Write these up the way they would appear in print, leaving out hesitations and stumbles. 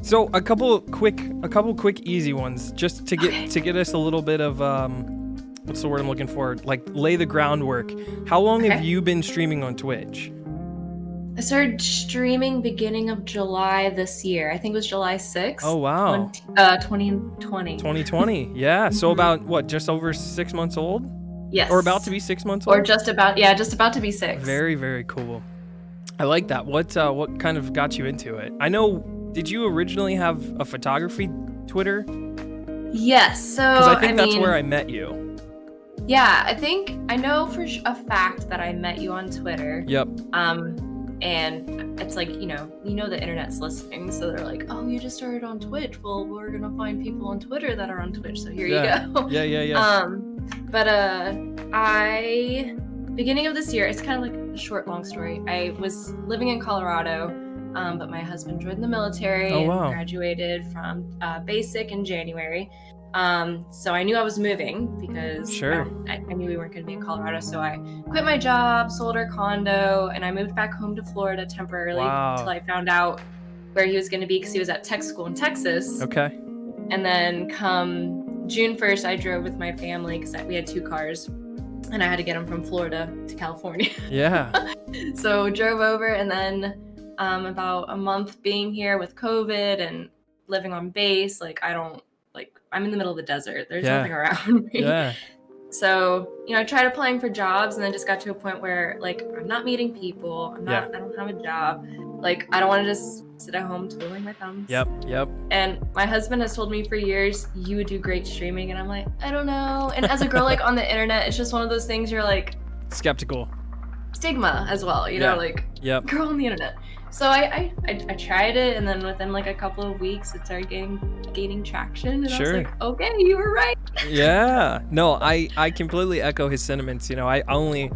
So a couple quick easy ones just to get us a little bit of what's the word I'm looking for? Like lay the groundwork. How long have you been streaming on Twitch? I started streaming beginning of July this year. I think it was July 6th. Oh, wow. 2020. 2020. Yeah. So about what, just over 6 months old? Yes. Or about to be 6 months old? Or just about to be 6. Very, very cool. I like that. What kind of got you into it? I know, did you originally have a photography Twitter? Yes. So Because I think that's where I met you. Yeah, I know for a fact that I met you on Twitter. Yep. And it's like, you know the internet's listening, so they're like, oh, you just started on Twitch. Well, we're gonna find people on Twitter that are on Twitch, so here you go. Yeah. Beginning of this year, it's kind of like a short, long story. I was living in Colorado, but my husband joined the military and graduated from basic in January. So I knew I was moving because I knew we weren't going to be in Colorado. So I quit my job, sold our condo, and I moved back home to Florida temporarily until I found out where he was going to be because he was at tech school in Texas. Okay. And then come June 1st, I drove with my family because we had 2 cars and I had to get them from Florida to California. Yeah. So drove over, and then about a month being here with COVID and living on base, I'm in the middle of the desert. There's nothing around me. Yeah. So, I tried applying for jobs and then just got to a point where I'm not meeting people. I don't have a job. I don't want to just sit at home twiddling my thumbs. Yep. And my husband has told me for years, you would do great streaming. And I'm like, I don't know. And as a girl, on the internet, it's just one of those things you're skeptical. Stigma as well, girl on the internet. So I tried it, and then within a couple of weeks it started gaining traction, and I was like, okay, you were right. Yeah. No, I completely echo his sentiments. I only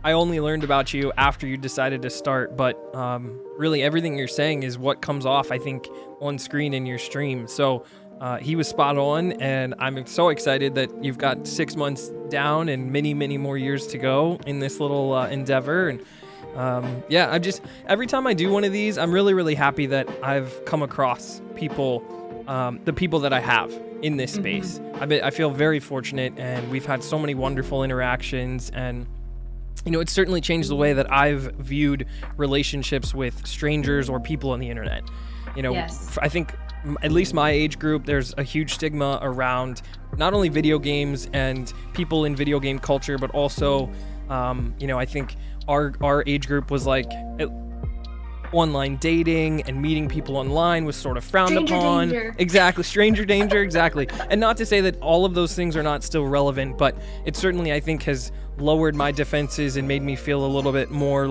learned about you after you decided to start, but really everything you're saying is what comes off, I think, on screen in your stream. So he was spot on, and I'm so excited that you've got 6 months down and many, many more years to go in this little endeavor. And I'm just, every time I do one of these, I'm really, really happy that I've come across people, the people that I have in this space. I feel very fortunate, and we've had so many wonderful interactions, and it's certainly changed the way that I've viewed relationships with strangers or people on the internet. I think at least my age group, there's a huge stigma around not only video games and people in video game culture, but also, I think our age group was online dating and meeting people online was sort of frowned upon. Danger. Exactly. Stranger danger. Exactly. And not to say that all of those things are not still relevant, but it certainly, I think, has lowered my defenses and made me feel a little bit more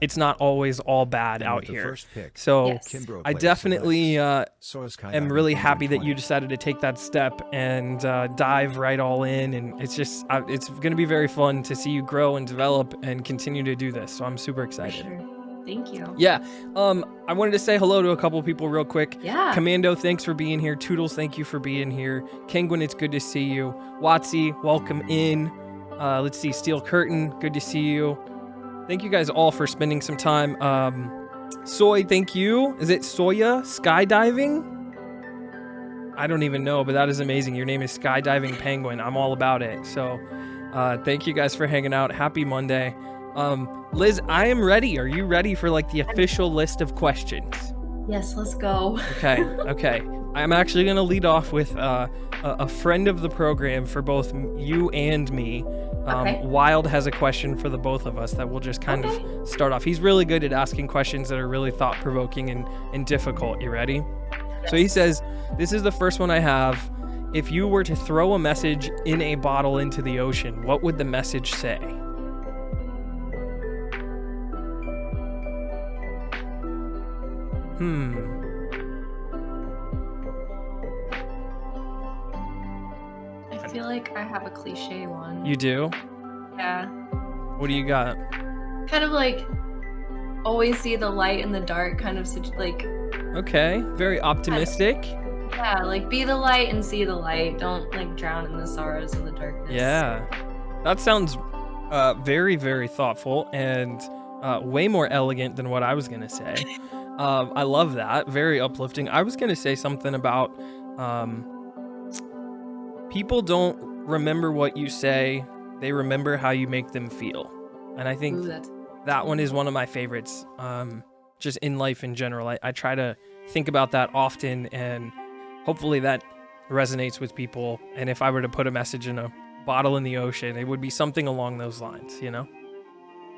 it's not always all bad out here. So I definitely am really happy that you decided to take that step and dive right all in. And it's just, it's going to be very fun to see you grow and develop and continue to do this. So I'm super excited. For sure. Thank you. Yeah. I wanted to say hello to a couple people real quick. Yeah. Commando, thanks for being here. Toodles, thank you for being here. Kenguin, it's good to see you. Watsy, welcome in. Let's see. Steel Curtain, good to see you. Thank you guys all for spending some time. Soy, thank you. Is it Soya Skydiving? I don't even know, but that is amazing. Your name is Skydiving Penguin. I'm all about it. So thank you guys for hanging out. Happy Monday. Liz, I am ready. Are you ready for the official list of questions? Yes, let's go. Okay. I'm actually going to lead off with a friend of the program for both you and me. Wild has a question for the both of us that we'll just kind of start off. He's really good at asking questions that are really thought-provoking and difficult. You ready? Yes. So he says, this is the first one I have. If you were to throw a message in a bottle into the ocean, what would the message say? I feel like I have a cliche one. You do? Yeah. What do you got? Kind of always see the light in the dark, kind of Okay, very optimistic. Yeah, be the light and see the light. Don't drown in the sorrows of the darkness. Yeah. That sounds very, very thoughtful and way more elegant than what I was going to say. I love that. Very uplifting. I was going to say something about people don't remember what you say. They remember how you make them feel. And I think that one is one of my favorites, just in life in general. I try to think about that often, and hopefully that resonates with people. And if I were to put a message in a bottle in the ocean, it would be something along those lines, you know?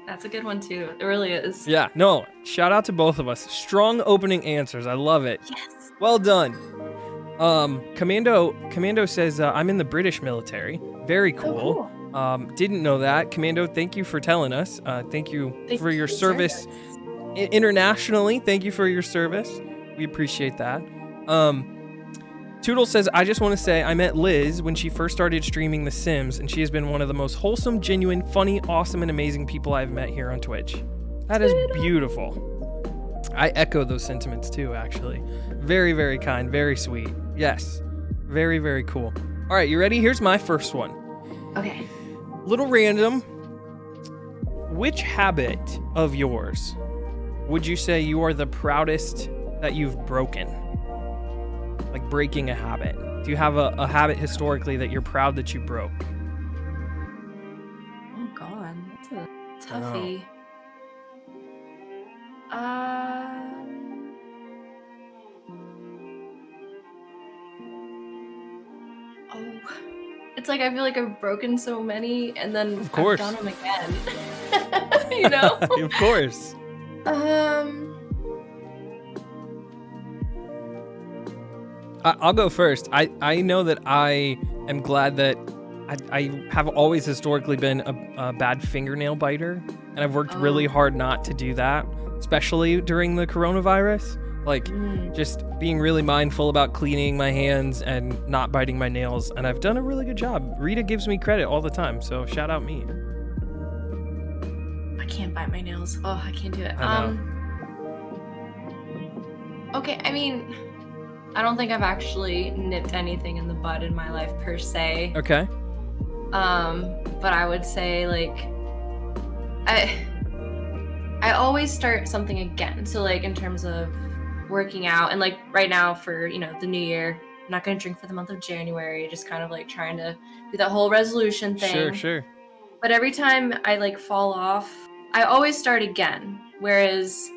That's a good one too. It really is. Yeah, no, shout out to both of us. Strong opening answers. I love it. Yes. Well done. Commando says, I'm in the British military. Very cool. Oh, cool. Didn't know that. Commando, thank you for telling us. Thank you for your service internationally. Thank you for your service. We appreciate that. Toodle says, I just want to say I met Liz when she first started streaming The Sims, and she has been one of the most wholesome, genuine, funny, awesome, and amazing people I've met here on Twitch. That is beautiful. I echo those sentiments too, actually. Very, very kind, very sweet. Yes. Very, very cool. All right, you ready? Here's my first one. Okay. Little random. Which habit of yours would you say you are the proudest that you've broken? Like breaking a habit. Do you have a habit historically that you're proud that you broke? Oh God, that's a toughie. Oh, it's like I feel like I've broken so many, and then of course I've done them again. You know? Of course. I'll go first. I know that I am glad that I have always historically been a bad fingernail biter, and I've worked really hard not to do that, especially during the coronavirus. Like, just being really mindful about cleaning my hands and not biting my nails, and I've done a really good job. Rita gives me credit all the time, so shout out me. I can't bite my nails. Oh, I can't do it. I know. Okay, I mean, I don't think I've actually nipped anything in the bud in my life per se. Okay. But I would say, like, I always start something again. So, like, in terms of working out, and like right now for, you know, the new year, I'm not going to drink for the month of January, just kind of like trying to do that whole resolution thing. Sure. But every time I like fall off, I always start again. Whereas,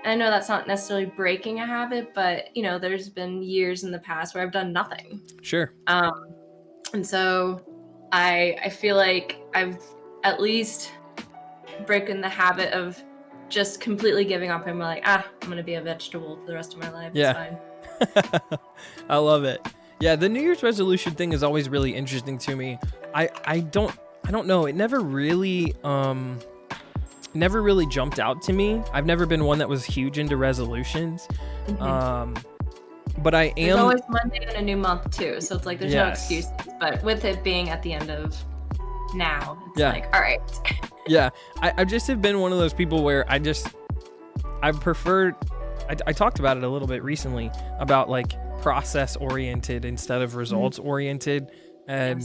I know that's not necessarily breaking a habit, but, you know, there's been years in the past where I've done nothing. Sure. And so I feel like I've at least broken the habit of just completely giving up and like, I'm gonna be a vegetable for the rest of my life. Yeah. It's fine. I love it. Yeah, the New Year's resolution thing is always really interesting to me. I don't know. It never really jumped out to me. I've never been one that was huge into resolutions. But I am. There's always Monday in a new month too, so it's like there's no excuses. But with it being at the end of now, it's like, all right. Yeah, I just have been one of those people where I prefer. I talked about it a little bit recently about like process oriented instead of results oriented, and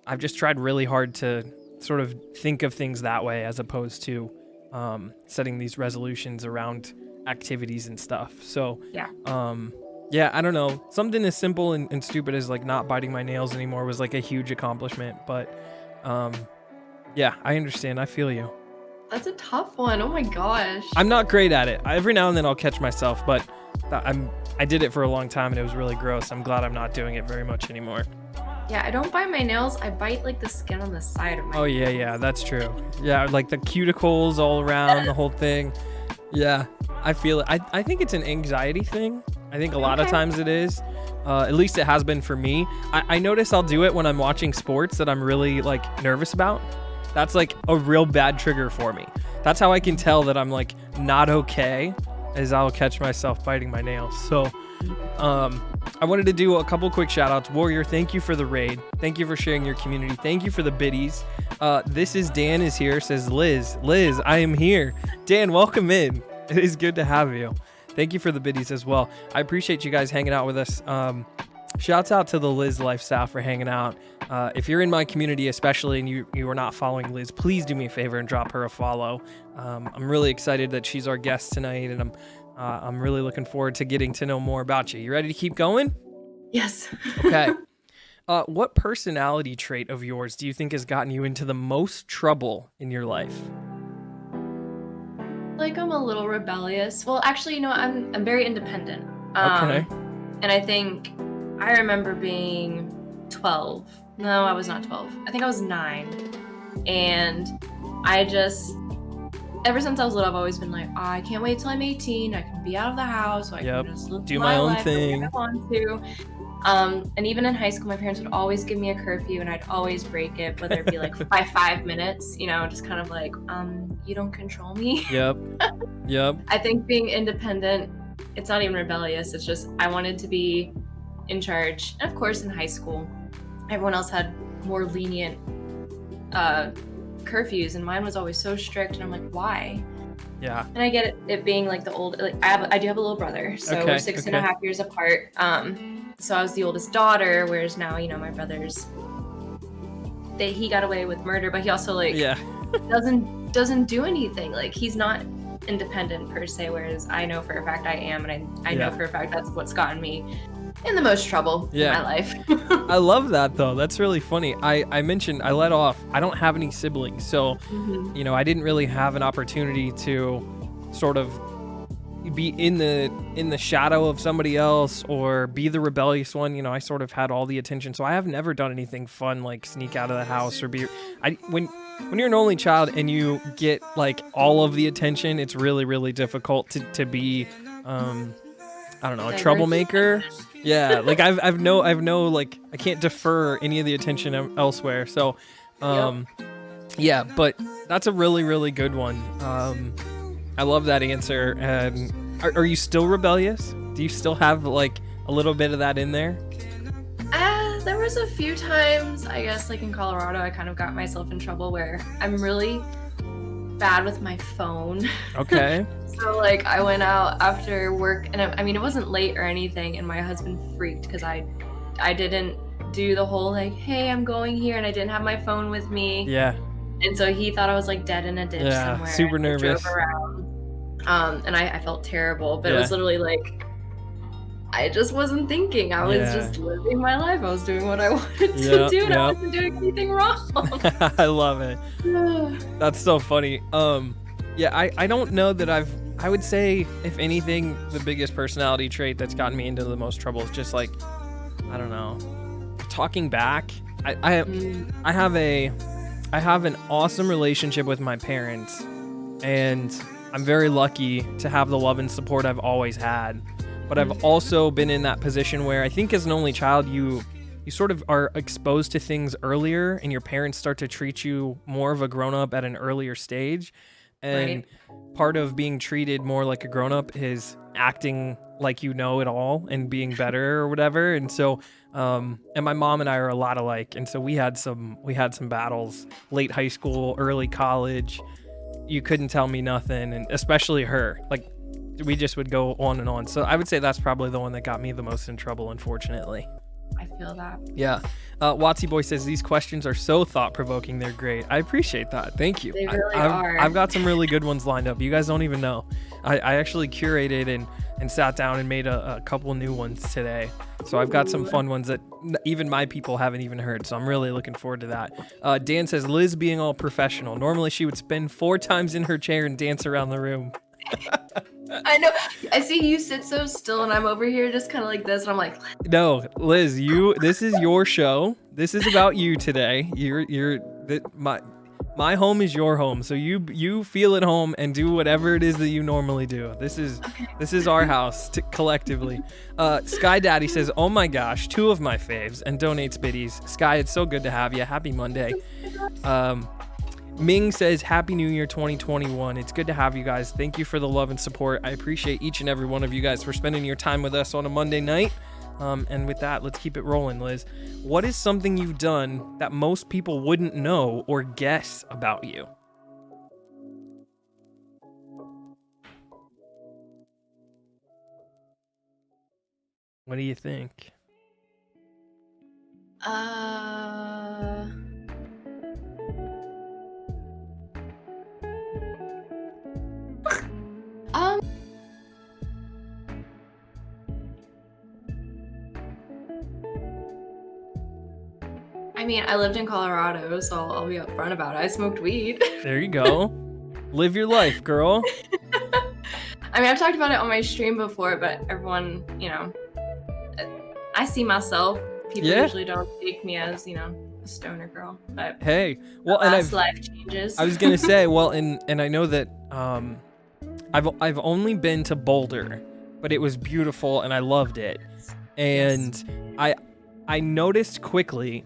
I've just tried really hard to sort of think of things that way as opposed to setting these resolutions around activities and stuff. So yeah, I don't know. Something as simple and stupid as like not biting my nails anymore was like a huge accomplishment, but yeah, I understand. I feel you. That's a tough one. Oh my gosh. I'm not great at it. Every now and then I'll catch myself, but I did it for a long time and it was really gross. I'm glad I'm not doing it very much anymore. Yeah, I don't bite my nails. I bite like the skin on the side of my nails. Yeah, that's true. Yeah, like the cuticles all around, the whole thing. Yeah, I feel it. I think it's an anxiety thing. I think a lot of times it is. At least it has been for me. I notice I'll do it when I'm watching sports that I'm really like nervous about. That's like a real bad trigger for me. That's how I can tell that I'm like not okay, is I'll catch myself biting my nails. So I wanted to do a couple quick shout outs. Warrior, thank you for the raid. Thank you for sharing your community. Thank you for the biddies. This is Dan is here, says Liz, I am here. Dan, welcome in. It is good to have you. Thank you for the biddies as well. I appreciate you guys hanging out with us. Shouts out to the Liz Lifestyle for hanging out. If you're in my community, especially, and you are not following Liz, please do me a favor and drop her a follow. I'm really excited that she's our guest tonight, and I'm I'm really looking forward to getting to know more about you. You ready to keep going? Yes. Okay. What personality trait of yours do you think has gotten you into the most trouble in your life? Like, I'm a little rebellious. Well, actually, I'm very independent. Okay. And I think I remember being 12. No, I was not 12. I think I was 9. And I just, ever since I was little, I've always been like, oh, I can't wait till I'm 18. I can be out of the house, so I can just live do my my own life the way thing. I want to. And even in high school, my parents would always give me a curfew, and I'd always break it, whether it be like by 5 minutes, just kind of like, you don't control me. Yep. I think being independent, it's not even rebellious. It's just I wanted to be in charge. And of course, in high school, everyone else had more lenient curfews, and mine was always so strict. And I'm like, why? Yeah. And I get it being like I do have a little brother, so we're 6.5 years apart. So I was the oldest daughter, whereas now, my brother's, he got away with murder, but he also doesn't do anything. Like, he's not independent per se, whereas I know for a fact I am, and I know for a fact that's what's gotten me in the most trouble in my life. I love that, though. That's really funny. I mentioned, I let off, I don't have any siblings, so I didn't really have an opportunity to sort of be in the shadow of somebody else or be the rebellious one. I sort of had all the attention, so I have never done anything fun like sneak out of the house or when you're an only child and you get like all of the attention, it's really, really difficult to be I don't know, a troublemaker. Yeah, like I've no like, I can't defer any of the attention elsewhere. So yeah, but that's a really, really good one. I love that answer. And are you still rebellious? Do you still have like a little bit of that in there? There was a few times, I guess, like in Colorado, I kind of got myself in trouble where I'm really bad with my phone. Okay. So like I went out after work, and I mean, it wasn't late or anything, and my husband freaked because I didn't do the whole like, hey, I'm going here, and I didn't have my phone with me. Yeah. And so he thought I was like dead in a ditch somewhere. Super nervous. Drove around. And I felt terrible, but it was literally like, I just wasn't thinking. I was just living my life. I was doing what I wanted to do, and I wasn't doing anything wrong. I love it. That's so funny. I don't know that I would say, if anything, the biggest personality trait that's gotten me into the most trouble is just like, I don't know, talking back. I have an awesome relationship with my parents, and I'm very lucky to have the love and support I've always had. But I've also been in that position where I think as an only child, you sort of are exposed to things earlier, and your parents start to treat you more of a grown-up at an earlier stage. And part of being treated more like a grown-up is acting like you know it all and being better or whatever. And so, and my mom and I are a lot alike. And so we had some battles late high school, early college. You couldn't tell me nothing, and especially her. Like, we just would go on and on. So I would say that's probably the one that got me the most in trouble, unfortunately. I feel that. Yeah. Watsy Boy says, these questions are so thought-provoking. They're great. I appreciate that. Thank you. They really are. I've got some really good ones lined up. You guys don't even know. I actually curated and sat down and made a couple new ones today. So I've got some fun ones that even my people haven't even heard. So I'm really looking forward to that. Dan says, Liz being all professional. Normally she would spin 4 times in her chair and dance around the room. I know. I see you sit so still, and I'm over here just kind of like this, and I'm like, no, Liz, this is your show. This is about you today. My home is your home, so you feel at home and do whatever it is that you normally do. This is our house collectively. Sky Daddy says, oh my gosh, 2 of my faves, and donates biddies. Sky, it's so good to have you. Happy Monday. Ming says, Happy New Year 2021. It's good to have you guys. Thank you for the love and support. I appreciate each and every one of you guys for spending your time with us on a Monday night. And with that, let's keep it rolling, Liz. What is something you've done that most people wouldn't know or guess about you? What do you think? I mean, I lived in Colorado, so I'll be upfront about it. I smoked weed. There you go. Live your life, girl. I mean, I've talked about it on my stream before, but everyone, I see myself. People usually don't take me as, a stoner girl. But hey, well, and life changes. I was gonna say, well, and I know that I've only been to Boulder, but it was beautiful and I loved it. And yes. I noticed quickly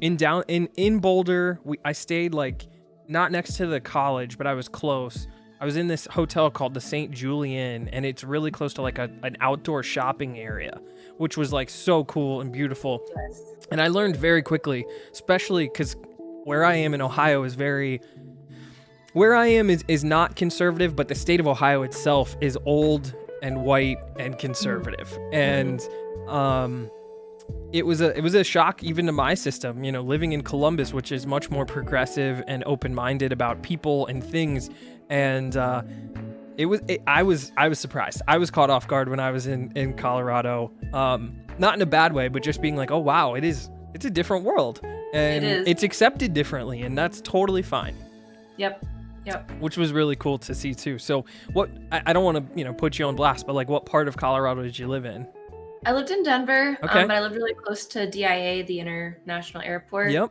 in Boulder, I stayed like not next to the college, but I was close. I was in this hotel called the St. Julian, and it's really close to like an outdoor shopping area, which was like so cool and beautiful. Yes. And I learned very quickly, especially because where I am in Ohio is not conservative, but the state of Ohio itself is old and white and conservative. Mm-hmm. And it was a shock even to my system, living in Columbus, which is much more progressive and open-minded about people and things. And I was surprised. I was caught off guard when I was in Colorado, not in a bad way, but just being like, oh wow, it's a different world, and it's accepted differently, and that's totally fine. Yep. Which was really cool to see too. So I don't want to put you on blast, but like, what part of Colorado did you live in? I lived in Denver, okay. But I lived really close to DIA, the International Airport. Yep.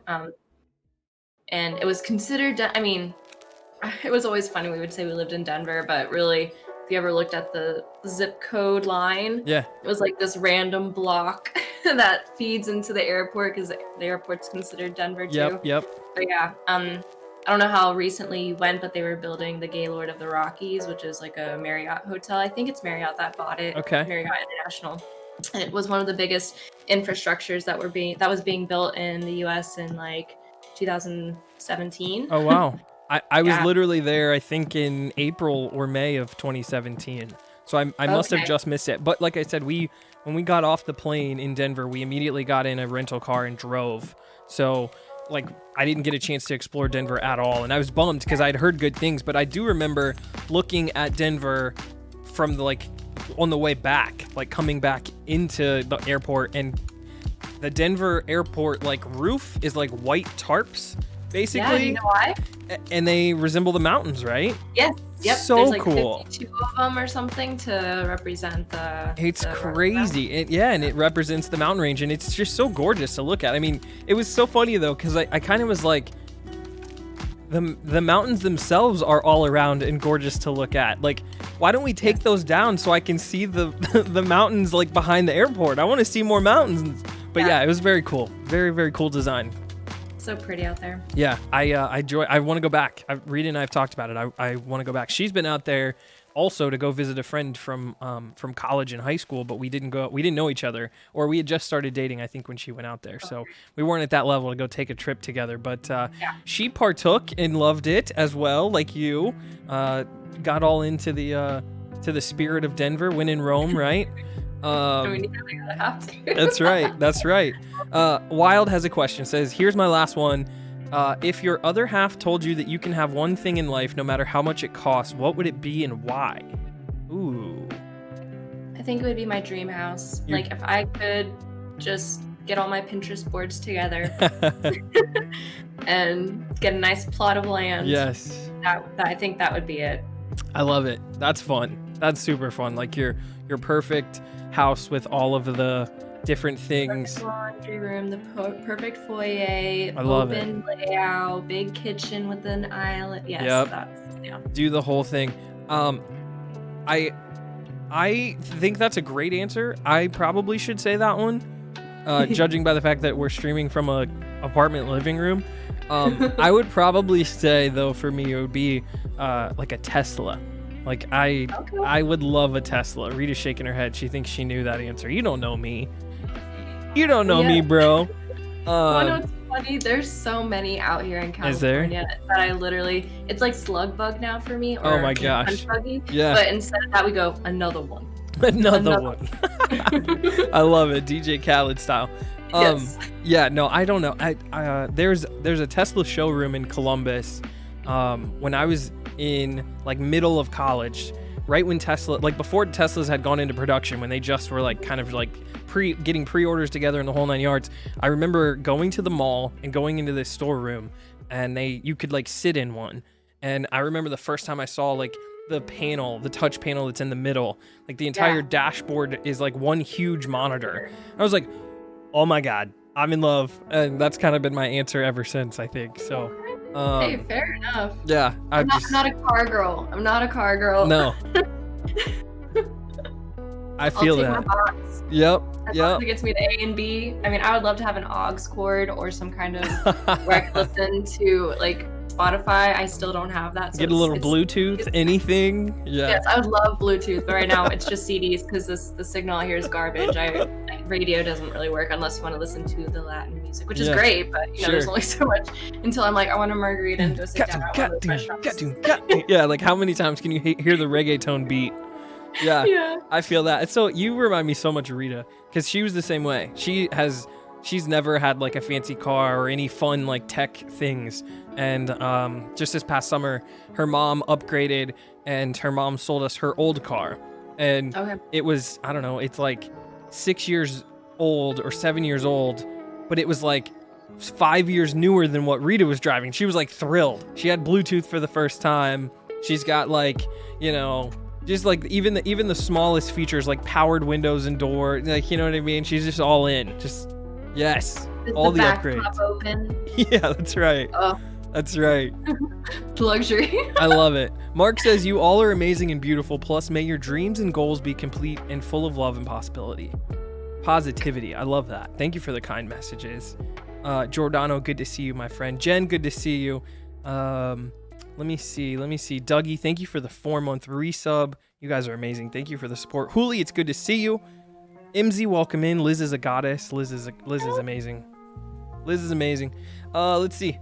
And it was considered, it was always funny. We would say we lived in Denver, but really, if you ever looked at the zip code line, it was like this random block that feeds into the airport, because the airport's considered Denver too. Yep. But yeah, I don't know how recently you went, but they were building the Gaylord of the Rockies, which is like a Marriott hotel. I think it's Marriott that bought it. Okay. Marriott International. And it was one of the biggest infrastructures that was being built in the U.S. in like 2017. Oh wow. I was literally there, I think in April or May of 2017. So I must have just missed it. But like I said, when we got off the plane in Denver, we immediately got in a rental car and drove. So like I didn't get a chance to explore Denver at all. And I was bummed because I'd heard good things. But I do remember looking at Denver from on the way back, like coming back into the airport, and the Denver airport roof is like white tarps. Basically, yeah, you know why? And they resemble the mountains, right? Yes. Yep. So there's like cool. 52 of them or something to represent the. It's crazy. And it represents the mountain range, and it's just so gorgeous to look at. I mean, it was so funny though, because I kind of was like, the mountains themselves are all around and gorgeous to look at. Like, why don't we take those down so I can see the the mountains like behind the airport? I want to see more mountains. But yeah, it was very cool. Very, very cool design. So pretty out there. Yeah, I want to go back. Rita and I have talked about it. I want to go back. She's been out there also to go visit a friend from college and high school, but we didn't know each other, or we had just started dating, I think, when she went out there. So we weren't at that level to go take a trip together, but she partook and loved it as well, like you. Got all into the spirit of Denver when in Rome, right? We have to. That's right. Wild has a question. Says, here's my last one. If your other half told you that you can have one thing in life, no matter how much it costs, what would it be and why? Ooh. I think it would be my dream house. Like, if I could just get all my Pinterest boards together and get a nice plot of land. Yes. I think that would be it. I love it. That's fun. That's super fun. Like your perfect house with all of the different things. Perfect laundry room, the perfect foyer, I love open layout, big kitchen with an island. Yes, yep. Do the whole thing. I think that's a great answer. I probably should say that one, judging by the fact that we're streaming from a apartment living room. I would probably say, though, for me, it would be like a Tesla. Like, I would love a Tesla. Rita's shaking her head. She thinks she knew that answer. You don't know me. You don't know me, bro. Well, no, it's funny. There's so many out here in California that I literally, it's like slug bug now for me. Or oh my gosh. Buggy. Yeah. But instead of that, we go another one. Another one. I love it. DJ Khaled style. Yes. Yeah, no, I don't know. There's a Tesla showroom in Columbus. When I was in like middle of college, right when Tesla, like before Teslas had gone into production, when they just were like kind of like getting pre-orders together in the whole 9 yards. I remember going to the mall and going into this storeroom, and you could like sit in one. And I remember the first time I saw like the touch panel that's in the middle, like the entire dashboard is like one huge monitor. I was like, oh my God, I'm in love. And that's kind of been my answer ever since, I think. So hey, fair enough. Yeah. I'm not a car girl. I'm not a car girl. No. I feel I'll take that. My box. Yep. As long as it gets me to A and B. I mean, I would love to have an aux cord or some kind of where I can listen to like Spotify. I still don't have that. So get a little Bluetooth, anything. Yeah. Yes, I would love Bluetooth, but right now it's just CDs because the signal here is garbage. Radio doesn't really work unless you want to listen to the Latin music, which is great, but you know, there's only so much until I'm like, I want a margarita and go sit down at one of those restaurants. Yeah, like how many times can you hear the reggaeton beat? Yeah, I feel that. So you remind me so much of Rita, because she was the same way. She's never had like a fancy car or any fun like tech things. And just this past summer, her mom upgraded, and her mom sold us her old car. And it was, I don't know, it's like 6 years old or 7 years old, but it was like 5 years newer than what Rita was driving. She was like thrilled. She had Bluetooth for the first time. She's got like, you know, just like even the smallest features like powered windows and door, like, you know what I mean? She's just all in. Just yes, all the upgrades. Top open. Yeah, that's right. Oh. That's right. Luxury. I love it. Mark says, you all are amazing and beautiful. Plus, may your dreams and goals be complete and full of love and possibility. Positivity. I love that. Thank you for the kind messages. Giordano, good to see you, my friend. Jen, good to see you. Let me see. Dougie, thank you for the 4-month resub. You guys are amazing. Thank you for the support. Hooli, it's good to see you. Imzy, welcome in. Liz is a goddess. Liz is amazing. Liz is amazing. Let's see.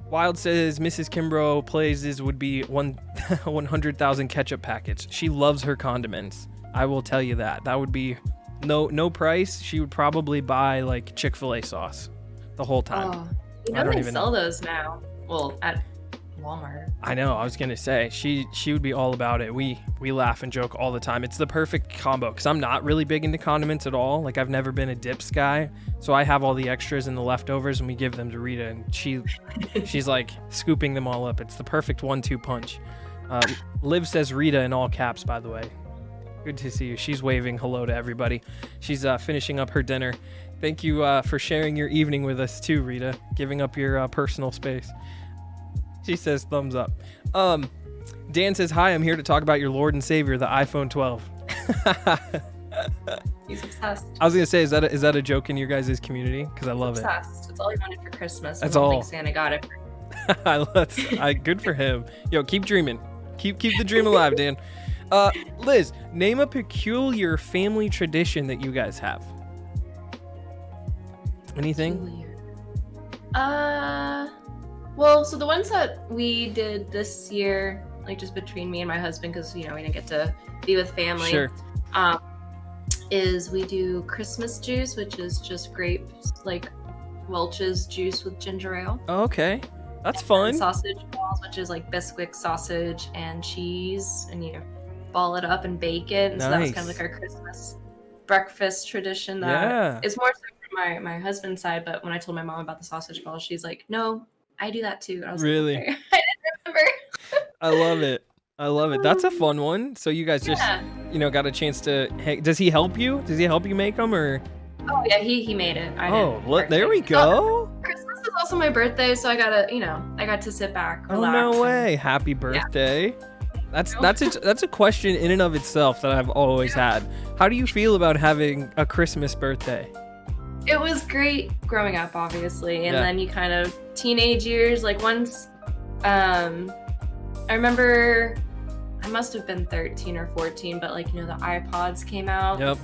Wild says Mrs. Kimbroplays would be 100,000 ketchup packets. She loves her condiments. I will tell you that. That would be no price. She would probably buy like Chick-fil-A sauce the whole time. Oh, you know they sell those now. Well, at Walmart. I know. I was gonna say she would be all about it. We laugh and joke all the time. It's the perfect combo because I'm not really big into condiments at all. Like I've never been a dips guy, so I have all the extras and the leftovers, and we give them to Rita, and she's like scooping them all up. It's the perfect 1-2 punch. Liv says Rita in all caps, by the way. Good to see you. She's waving hello to everybody. She's finishing up her dinner. Thank you for sharing your evening with us too, Rita. Giving up your personal space. She says thumbs up. Dan says, hi, I'm here to talk about your Lord and Savior, the iPhone 12. He's obsessed. I was going to say, is that a joke in your guys' community? Because I love obsessed. It's all he wanted for Christmas. That's all. I don't think Santa got it. Good for him. Yo, keep dreaming. Keep the dream alive, Dan. Liz, name a peculiar family tradition that you guys have. Anything? Well, so the ones that we did this year, like just between me and my husband, because, you know, we didn't get to be with family. Sure. Is we do Christmas juice, which is just grapes, like Welch's juice with ginger ale. Oh, okay. That's fun. And sausage balls, which is like Bisquick sausage and cheese, and you ball it up and bake it. And so that was kind of like our Christmas breakfast tradition. That is more so from my husband's side, but when I told my mom about the sausage balls, she's like, no, I do that too. And I was really? Like, okay. I didn't remember. I love it. That's a fun one. So you guys just, got a chance to. Hey, does he help you? Does he help you make them, or? Oh yeah, he made it. There we go. Christmas is also my birthday, so I got to sit back, relax. Oh no way! Happy birthday. Yeah. That's a question in and of itself that I've always had. How do you feel about having a Christmas birthday? It was great growing up, obviously, and then you kind of teenage years. Like once, I remember I must have been 13 or 14, but like, the iPods came out. Yep.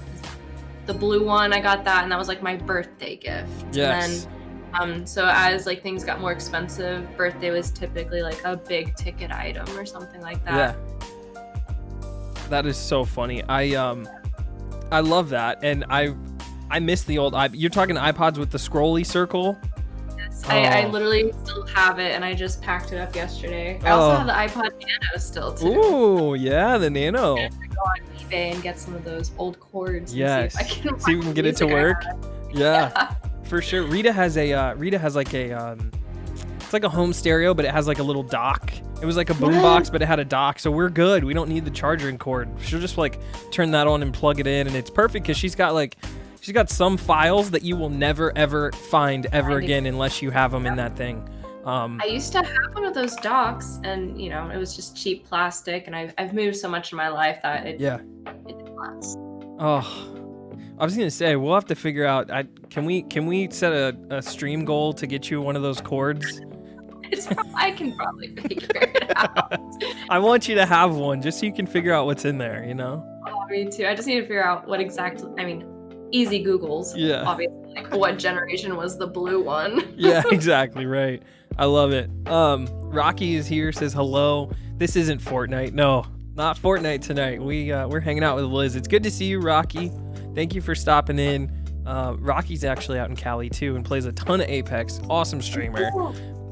The blue one, I got that, and that was like my birthday gift. Yes. And then, so as like things got more expensive, birthday was typically like a big ticket item or something like that. Yeah. That is so funny. I love that, and I miss the old you're talking iPods with the scrolly circle? Yes. I literally still have it, and I just packed it up yesterday. I also have the iPod Nano still too. Ooh, yeah, the Nano. I'm gonna go on eBay and get some of those old cords. Yes. And see if we can get it to work. Yeah, for sure. Rita has like a it's like a home stereo, but it has like a little dock. It was like a boombox, but it had a dock, so we're good. We don't need the charging cord. She'll just like turn that on and plug it in, and it's perfect because she's got some files that you will never ever find ever again unless you have them in that thing. I used to have one of those docks, and it was just cheap plastic, and I've moved so much in my life that it didn't last. Oh, I was gonna say we'll have to figure out. Can we set a stream goal to get you one of those cords? I can probably figure it out. I want you to have one just so you can figure out what's in there. Oh, me too. I just need to figure out what exactly. I mean, easy Googles. Yeah. Obviously, like what generation was the blue one? Yeah, exactly right. I love it. Rocky is here, says hello. This isn't Fortnite. No, not Fortnite tonight. We're hanging out with Liz. It's good to see you, Rocky. Thank you for stopping in. Rocky's actually out in Cali too and plays a ton of Apex. Awesome streamer.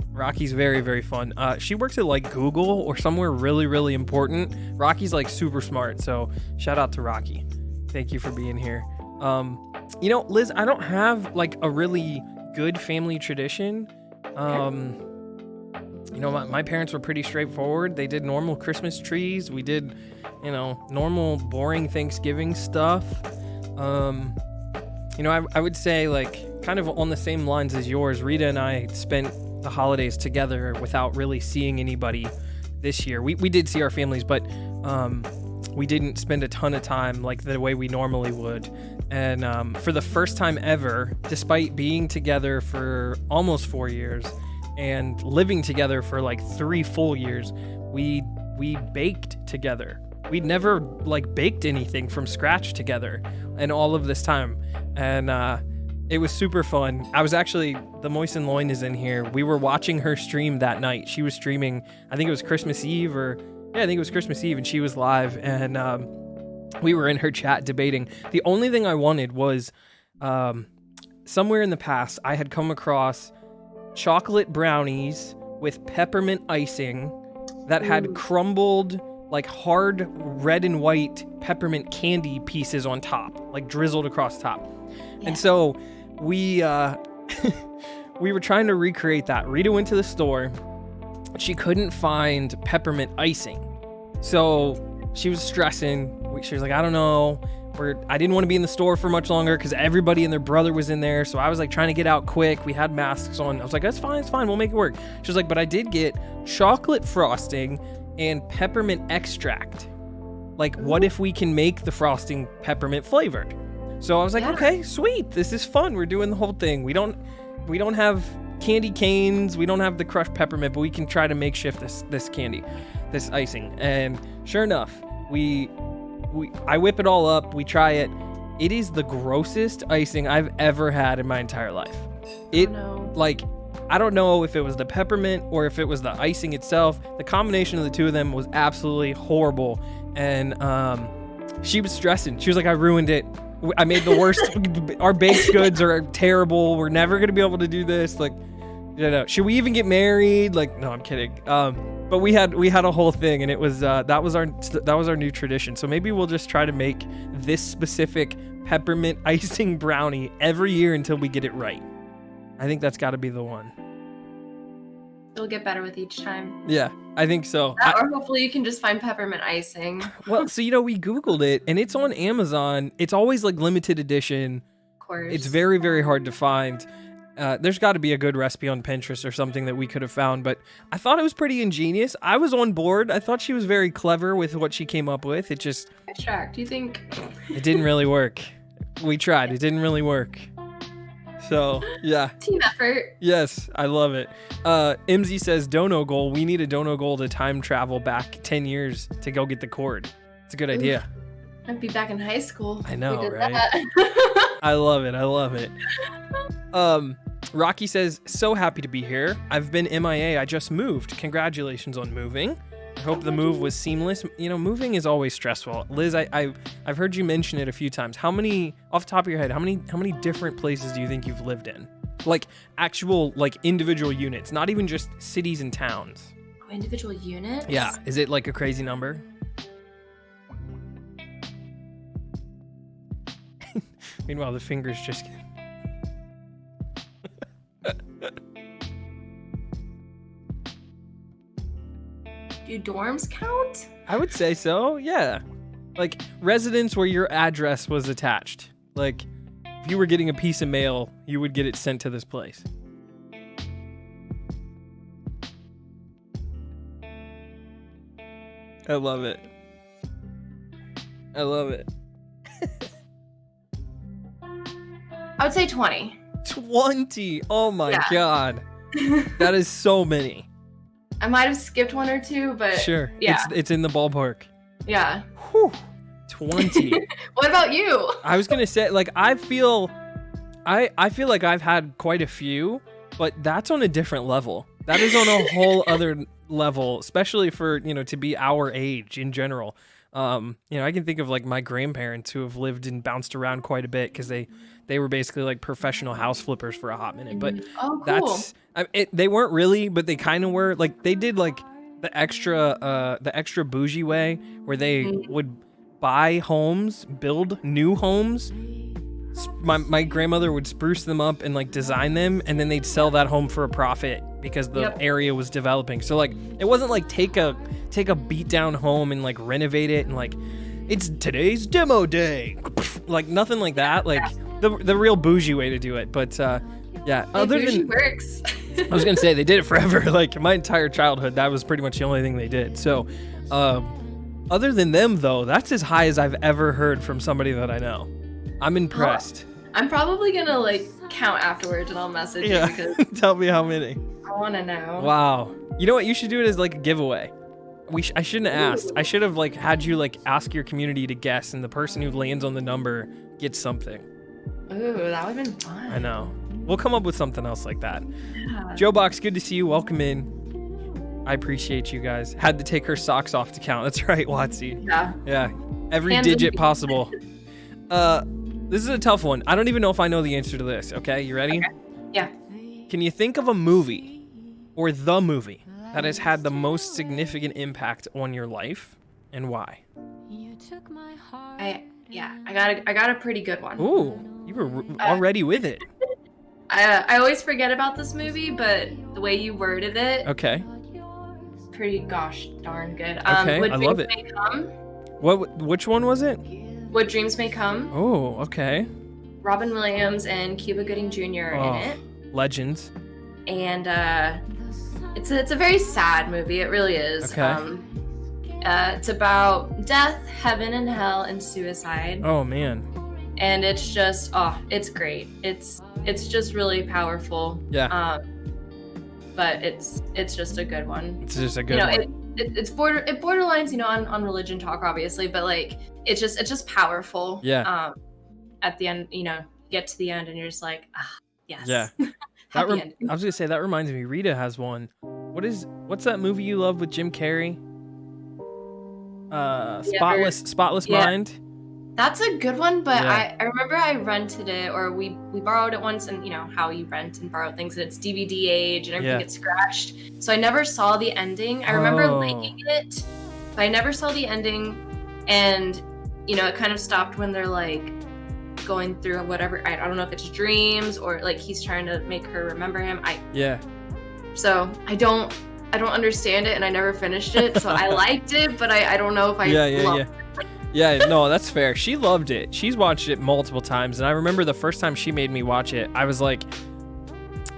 Rocky's very, very fun. She works at like Google or somewhere really, really important. Rocky's like super smart. So shout out to Rocky. Thank you for being here. Liz, I don't have like a really good family tradition. My parents were pretty straightforward. They did normal Christmas trees. We did, normal boring Thanksgiving stuff. I would say like kind of on the same lines as yours, Rita and I spent the holidays together without really seeing anybody this year. We did see our families, but we didn't spend a ton of time like the way we normally would. And for the first time ever, despite being together for almost 4 years and living together for like 3 full years, we baked together. We'd never like baked anything from scratch together in all of this time. And it was super fun. I was actually, the Moist and Loin is in here. We were watching her stream that night. She was streaming, I think it was Christmas Eve and she was live, and we were in her chat debating. The only thing I wanted was somewhere in the past I had come across chocolate brownies with peppermint icing that had crumbled like hard red and white peppermint candy pieces on top, like drizzled across top. Yeah. And so we were trying to recreate that. Rita went to the store. She couldn't find peppermint icing. So she was stressing. She was like, I don't know. I didn't want to be in the store for much longer because everybody and their brother was in there. So I was like trying to get out quick. We had masks on. I was like, that's fine. We'll make it work. She was like, but I did get chocolate frosting and peppermint extract. Like, what if we can make the frosting peppermint flavored? So I was like, okay, sweet. This is fun. We're doing the whole thing. We don't have candy canes. We don't have the crushed peppermint, but we can try to makeshift this candy, this icing. And sure enough, I whip it all up. We try it. It is the grossest icing I've ever had in my entire life. I don't know if it was the peppermint or if it was the icing itself. The combination of the two of them was absolutely horrible. And she was stressing. She was like, I ruined it. I made the worst. Our baked goods are terrible. We're never going to be able to do this. Like, should we even get married? Like, no, I'm kidding. But we had a whole thing, and it was that was our new tradition. So maybe we'll just try to make this specific peppermint icing brownie every year until we get it right. I think that's got to be the one. It'll get better with each time. Yeah, I think so. Or hopefully you can just find peppermint icing. Well, so we Googled it, and it's on Amazon. It's always like limited edition. Of course. It's very, very hard to find. There's got to be a good recipe on Pinterest or something that we could have found, but I thought it was pretty ingenious. I was on board. I thought she was very clever with what she came up with. It just... Do you think... It didn't really work. We tried. It didn't really work. So, yeah. Team effort. Yes, I love it. MZ says, dono goal. We need a dono goal to time travel back 10 years to go get the cord. It's a good idea. I'd be back in high school. I know, right? I love it. Rocky says, so happy to be here. I've been MIA. I just moved. Congratulations on moving. I hope the move was seamless. Moving is always stressful. Liz, I've heard you mention it a few times. How many, off the top of your head, how many different places do you think you've lived in? Like actual like individual units, not even just cities and towns. Oh, individual units? Yeah. Is it like a crazy number? Meanwhile, the fingers just... Do dorms count? I would say so, yeah. Like, residence where your address was attached. Like, if you were getting a piece of mail, you would get it sent to this place. I love it. I love it. I would say 20. 20! Oh my Yeah. God. That is so many. I might have skipped one or two, but Sure. yeah. It's in the ballpark. Yeah. Whew. 20. What about you? I was gonna say, like, I feel like I've had quite a few, but that's on a different level. That is on a whole other level, especially for, you know, to be our age in general. You know, I can think of like my grandparents who have lived and bounced around quite a bit because they were basically like professional house flippers for a hot minute. But Oh, cool. they weren't really, but they kind of were. Like they did like the extra bougie way where they would buy homes, build new homes. My grandmother would spruce them up and like design them, and then they'd sell that home for a profit because the area was developing. So like it wasn't like take a beat down home and like renovate it and like it's today's demo day. Like nothing like that. Like the real bougie way to do it. But yeah, other than works. I was gonna say they did it forever. Like my entire childhood, that was pretty much the only thing they did. So other than them though, that's as high as I've ever heard from somebody that I know. I'm impressed. I'm probably gonna like count afterwards and I'll message you because Tell me how many. I want to know. Wow. You know what? You should do it as like a giveaway. I shouldn't have asked. I should have like had you like ask your community to guess, and the person who lands on the number gets something. Ooh, that would have been fun. I know. We'll come up with something else like that. Yeah. Joe Box, good to see you. Welcome in. I appreciate you guys. Had to take her socks off to count. That's right, Watsy. Yeah. Yeah. Every Hands digit in- possible. This is a tough one. I don't even know if I know the answer to this. Okay, you ready? Okay. Yeah. Can you think of a movie or the movie that has had the most significant impact on your life and why? I got a pretty good one. Ooh, you were already with it. I always forget about this movie, but the way you worded it, Okay. pretty gosh darn good. Okay, What I Dreams love it. May Come. Which one was it? What Dreams May Come. Oh, okay. Robin Williams and Cuba Gooding Jr. Oh. in it, Legends. and it's a very sad movie. It really is. Okay. It's about death, heaven and hell, and suicide. Oh man. And it's just it's great. It's just really powerful. Yeah. But it's just a good one. It's just a good You know, one. it borderlines, you know, on religion talk obviously, but like it's just powerful. Yeah. At the end, you know, you get to the end and you're just like, yes. Yeah. Happy I ending. was gonna say that reminds me. Rita has one. What's that movie you love with Jim Carrey? Spotless Yeah. Mind. That's a good one, but Yeah. I remember I rented it, or we borrowed it once, and you know how you rent and borrow things, and it's DVD age and everything Yeah. gets scratched. So I never saw the ending. I remember Oh. liking it, but I never saw the ending, and you know it kind of stopped when they're like going through whatever. I don't know if it's dreams or like he's trying to make her remember him. Yeah. So I don't understand it, and I never finished it. So I liked it, but I don't know if I loved it. Yeah, no, that's fair. She loved it. She's watched it multiple times, and I remember the first time she made me watch it, I was like,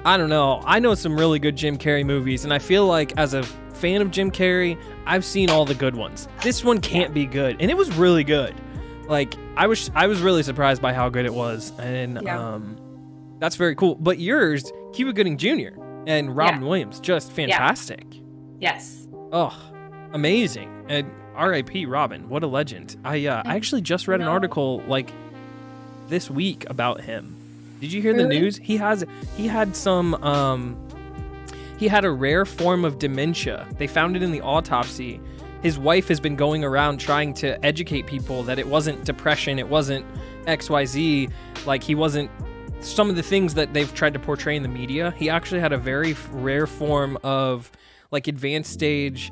I don't know. I know some really good Jim Carrey movies, and I feel like as a fan of Jim Carrey, I've seen all the good ones. This one can't be good, and it was really good. Like I was really surprised by how good it was, and that's very cool. But yours, Cuba Gooding Jr. and Robin Williams, just fantastic. Yes. Oh, amazing. And R.I.P. Robin, what a legend. I actually just read an article like this week about him. Did you hear the news? He had a rare form of dementia. They found it in the autopsy. His wife has been going around trying to educate people that it wasn't depression, it wasn't XYZ, like he wasn't some of the things that they've tried to portray in the media. He actually had a very rare form of like advanced stage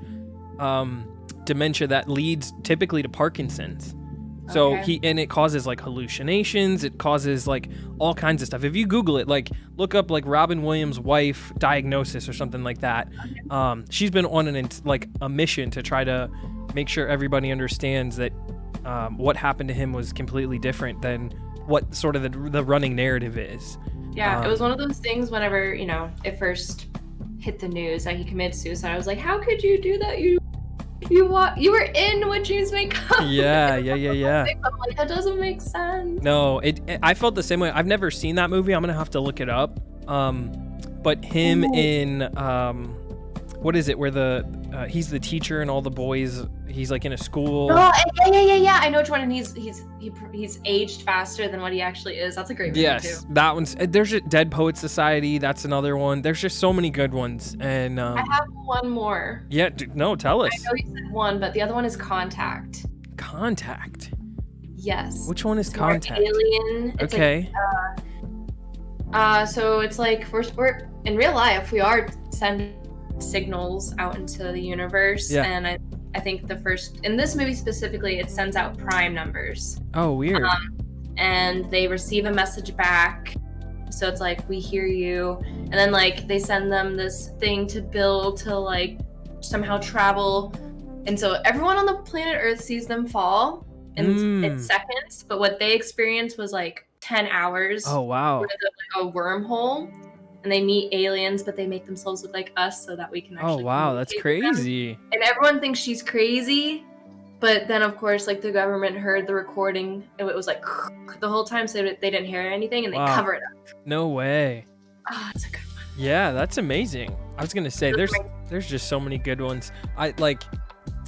dementia that leads typically to Parkinson's. So and it causes like hallucinations. It causes like all kinds of stuff. If you Google it, like look up like Robin Williams' wife diagnosis or something like that. She's been on a mission to try to make sure everybody understands that what happened to him was completely different than what sort of the running narrative is. Yeah, it was one of those things whenever, it first hit the news that he committed suicide. I was like, how could you do that? You were in when James May come. Yeah. I'm like, that doesn't make sense. No, I felt the same way. I've never seen that movie. I'm gonna have to look it up. But him in what is it? Where he's the teacher and all the boys. He's like in a school. Oh, yeah. I know which one. And he's aged faster than what he actually is. That's a great movie yes, too. that one's. There's a Dead Poets Society. That's another one. There's just so many good ones. And I have one more. Yeah, no, tell us. I know you said one, but the other one is Contact. Contact. Yes. Which one is it's Contact? Alien. It's okay. So it's like we're in real life we are sending signals out into the universe, and I think in this movie specifically, it sends out prime numbers. Oh, weird. And they receive a message back. So it's like, we hear you. And then like they send them this thing to build to like somehow travel. And so everyone on the planet Earth sees them fall in seconds. But what they experienced was like 10 hours. Oh, wow. With like a wormhole. And they meet aliens, but they make themselves look like us so that we can actually. Oh, wow, that's crazy. And everyone thinks she's crazy, but then of course, like the government heard the recording, and it was like the whole time, so they didn't hear anything, and they cover it up. No way. Oh, it's a good one. Yeah, that's amazing. I was gonna say there's just so many good ones. I like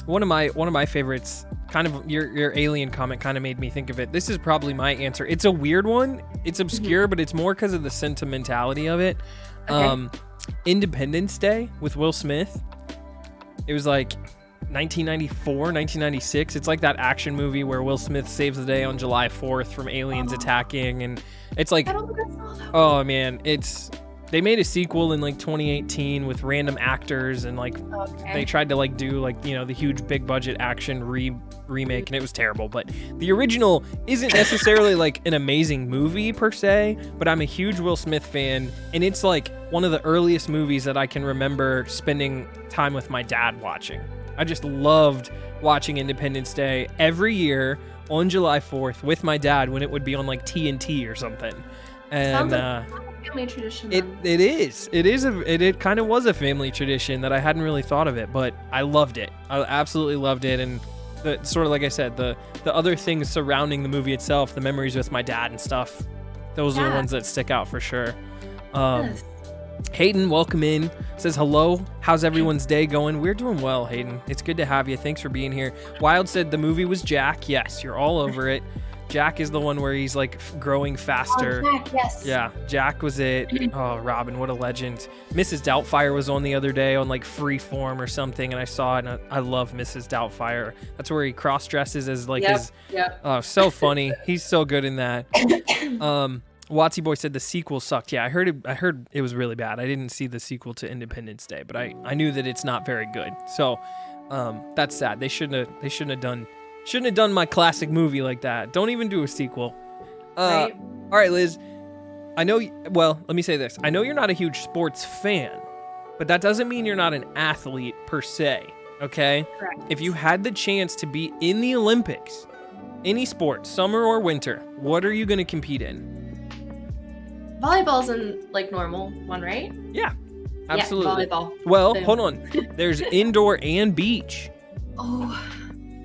one of my favorites. Kind of your alien comment kind of made me think of it. This is probably my answer. It's a weird one. It's obscure, but it's more because of the sentimentality of it. Okay. Independence Day with Will Smith. It was like 1994, 1996. It's like that action movie where Will Smith saves the day on July 4th from aliens attacking, and it's like, I don't think I saw that. Oh man, they made a sequel in like 2018 with random actors, and like they tried to like do like the huge big budget action remake, and it was terrible. But the original isn't necessarily like an amazing movie per se, but I'm a huge Will Smith fan, and it's like one of the earliest movies that I can remember spending time with my dad watching. I just loved watching Independence Day every year on July 4th with my dad when it would be on like TNT or something. And family tradition. It kind of was a family tradition that I hadn't really thought of it, but I loved it. I absolutely loved it. And sort of like I said, the other things surrounding the movie itself, the memories with my dad and stuff, those are the ones that stick out for sure. Yes. Hayden, welcome in. Says hello. How's everyone's day going? We're doing well, Hayden. It's good to have you. Thanks for being here. Wild said the movie was Jack. Yes, you're all over it. Jack is the one where he's like growing faster. Oh, Jack, yes. Yeah, Jack was it. Oh, Robin, what a legend. Mrs. Doubtfire was on the other day on like Freeform or something, and I saw it, and I love Mrs. Doubtfire. That's where he cross-dresses as like his... Oh, so funny. He's so good in that. Watsy Boy said the sequel sucked. Yeah, I heard it was really bad. I didn't see the sequel to Independence Day, but I knew that it's not very good. So that's sad. They shouldn't have done my classic movie like that. Don't even do a sequel. Right. All right, Liz. Let me say this. I know you're not a huge sports fan, but that doesn't mean you're not an athlete per se, okay? Correct. If you had the chance to be in the Olympics, any sport, summer or winter, what are you going to compete in? Volleyball's in like normal one, right? Yeah, absolutely. Yeah, volleyball. Well, hold on. There's indoor and beach. Oh,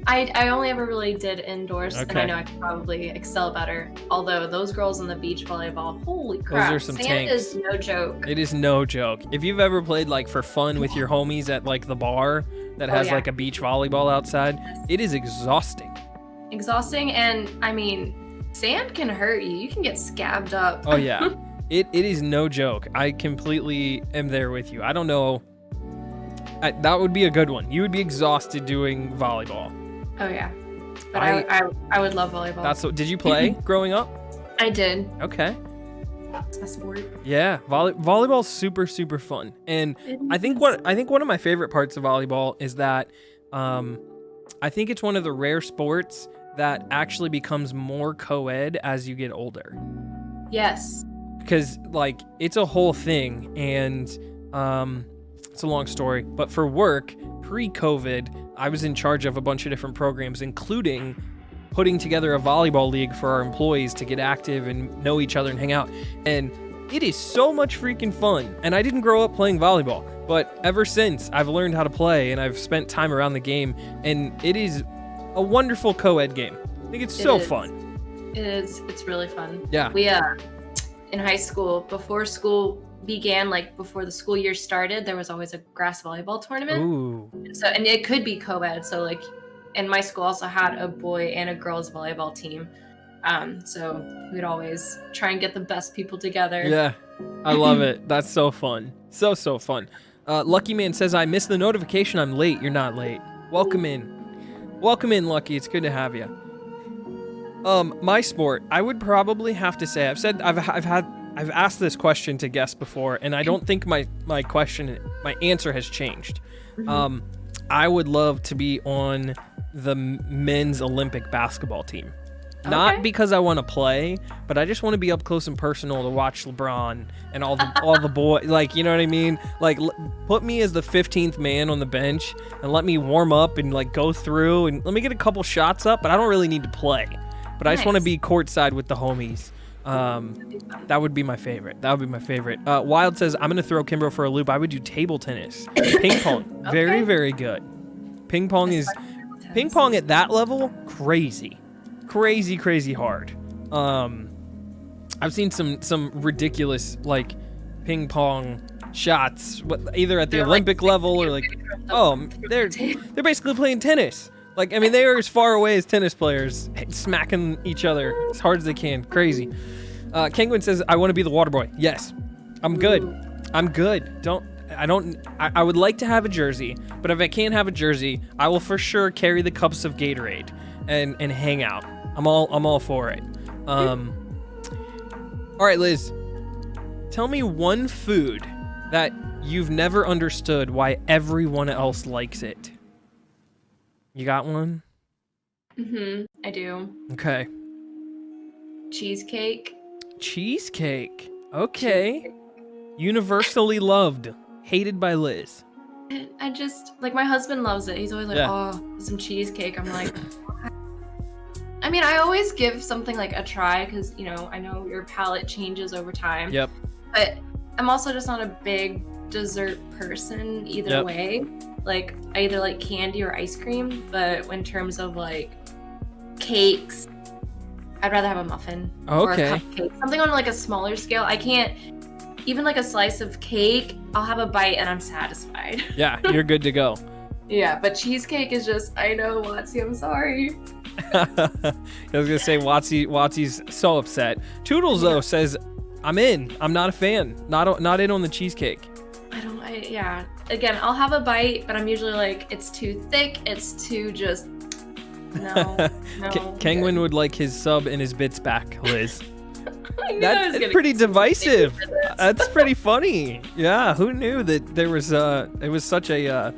I only ever really did indoors, and I know I could probably excel better. Although those girls on the beach volleyball, holy crap. Those are some sand tanks. is no joke. It is no joke. If you've ever played like for fun with your homies at like the bar that has like a beach volleyball outside, it is exhausting. And I mean, sand can hurt you. You can get scabbed up. Oh yeah. It is no joke. I completely am there with you. I don't know. That would be a good one. You would be exhausted doing volleyball. Oh yeah, but I would love volleyball. Did you play growing up? I did. Okay. a sport. Yeah, volleyball's super super fun, and I think one of my favorite parts of volleyball is that I think it's one of the rare sports that actually becomes more co-ed as you get older. Yes. Because like it's a whole thing, and it's a long story, but for work pre-COVID, I was in charge of a bunch of different programs, including putting together a volleyball league for our employees to get active and know each other and hang out. And it is so much freaking fun. And I didn't grow up playing volleyball, but ever since I've learned how to play and I've spent time around the game, and it is a wonderful co-ed game. I think it's so fun. It is. It's really fun. Yeah. We in high school, before school began, like before the school year started, there was always a grass volleyball tournament. Ooh. And it could be co-ed. So like, and my school also had a boy and a girls volleyball team. So we'd always try and get the best people together. Yeah, I love it. That's so fun. So fun. Lucky Man says, I missed the notification. I'm late. You're not late. Welcome in. Welcome in, Lucky. It's good to have you. My sport, I would probably have to say, I've asked this question to guests before, and I don't think my answer has changed. Mm-hmm. I would love to be on the men's Olympic basketball team. Not because I want to play, but I just want to be up close and personal to watch LeBron and all the boys. Like, you know what I mean? Like, put me as the 15th man on the bench and let me warm up and like go through and let me get a couple shots up. But I don't really need to play. But I just want to be courtside with the homies. That would be my favorite. Wild says, I'm going to throw Kimbro for a loop. I would do table tennis. Ping pong. Very, very good. Ping pong at that level, crazy hard. I've seen some ridiculous like ping pong shots, either at the Olympic level or like, they're basically playing tennis. Like, I mean, they are as far away as tennis players, smacking each other as hard as they can. Crazy. Kenguin says, I want to be the water boy. Yes, I'm good. I'm good. I would like to have a jersey, but if I can't have a jersey, I will for sure carry the cups of Gatorade and hang out. I'm all for it. All right, Liz, tell me one food that you've never understood why everyone else likes it. You got one? I do. Okay. Cheesecake. Okay. Universally loved. Hated by Liz. I just, like, my husband loves it. He's always like, some cheesecake. I'm like, I mean, I always give something like a try because, you know, I know your palate changes over time. Yep. But I'm also just not a big dessert person either way. Like, I either like candy or ice cream, but in terms of like cakes, I'd rather have a muffin or a cupcake. Something on like a smaller scale. I can't, even like a slice of cake, I'll have a bite and I'm satisfied. Yeah, you're good to go. Yeah, but cheesecake is just, I know, Watsy, I'm sorry. I was gonna say Watsy's so upset. Toodles though says, I'm in. I'm not a fan. Not in on the cheesecake. Again, I'll have a bite, but I'm usually like, it's too thick, it's too just, no. Kenguin would like his sub and his bits back, Liz. That's pretty divisive. That's pretty funny. Yeah, who knew that there was it was such a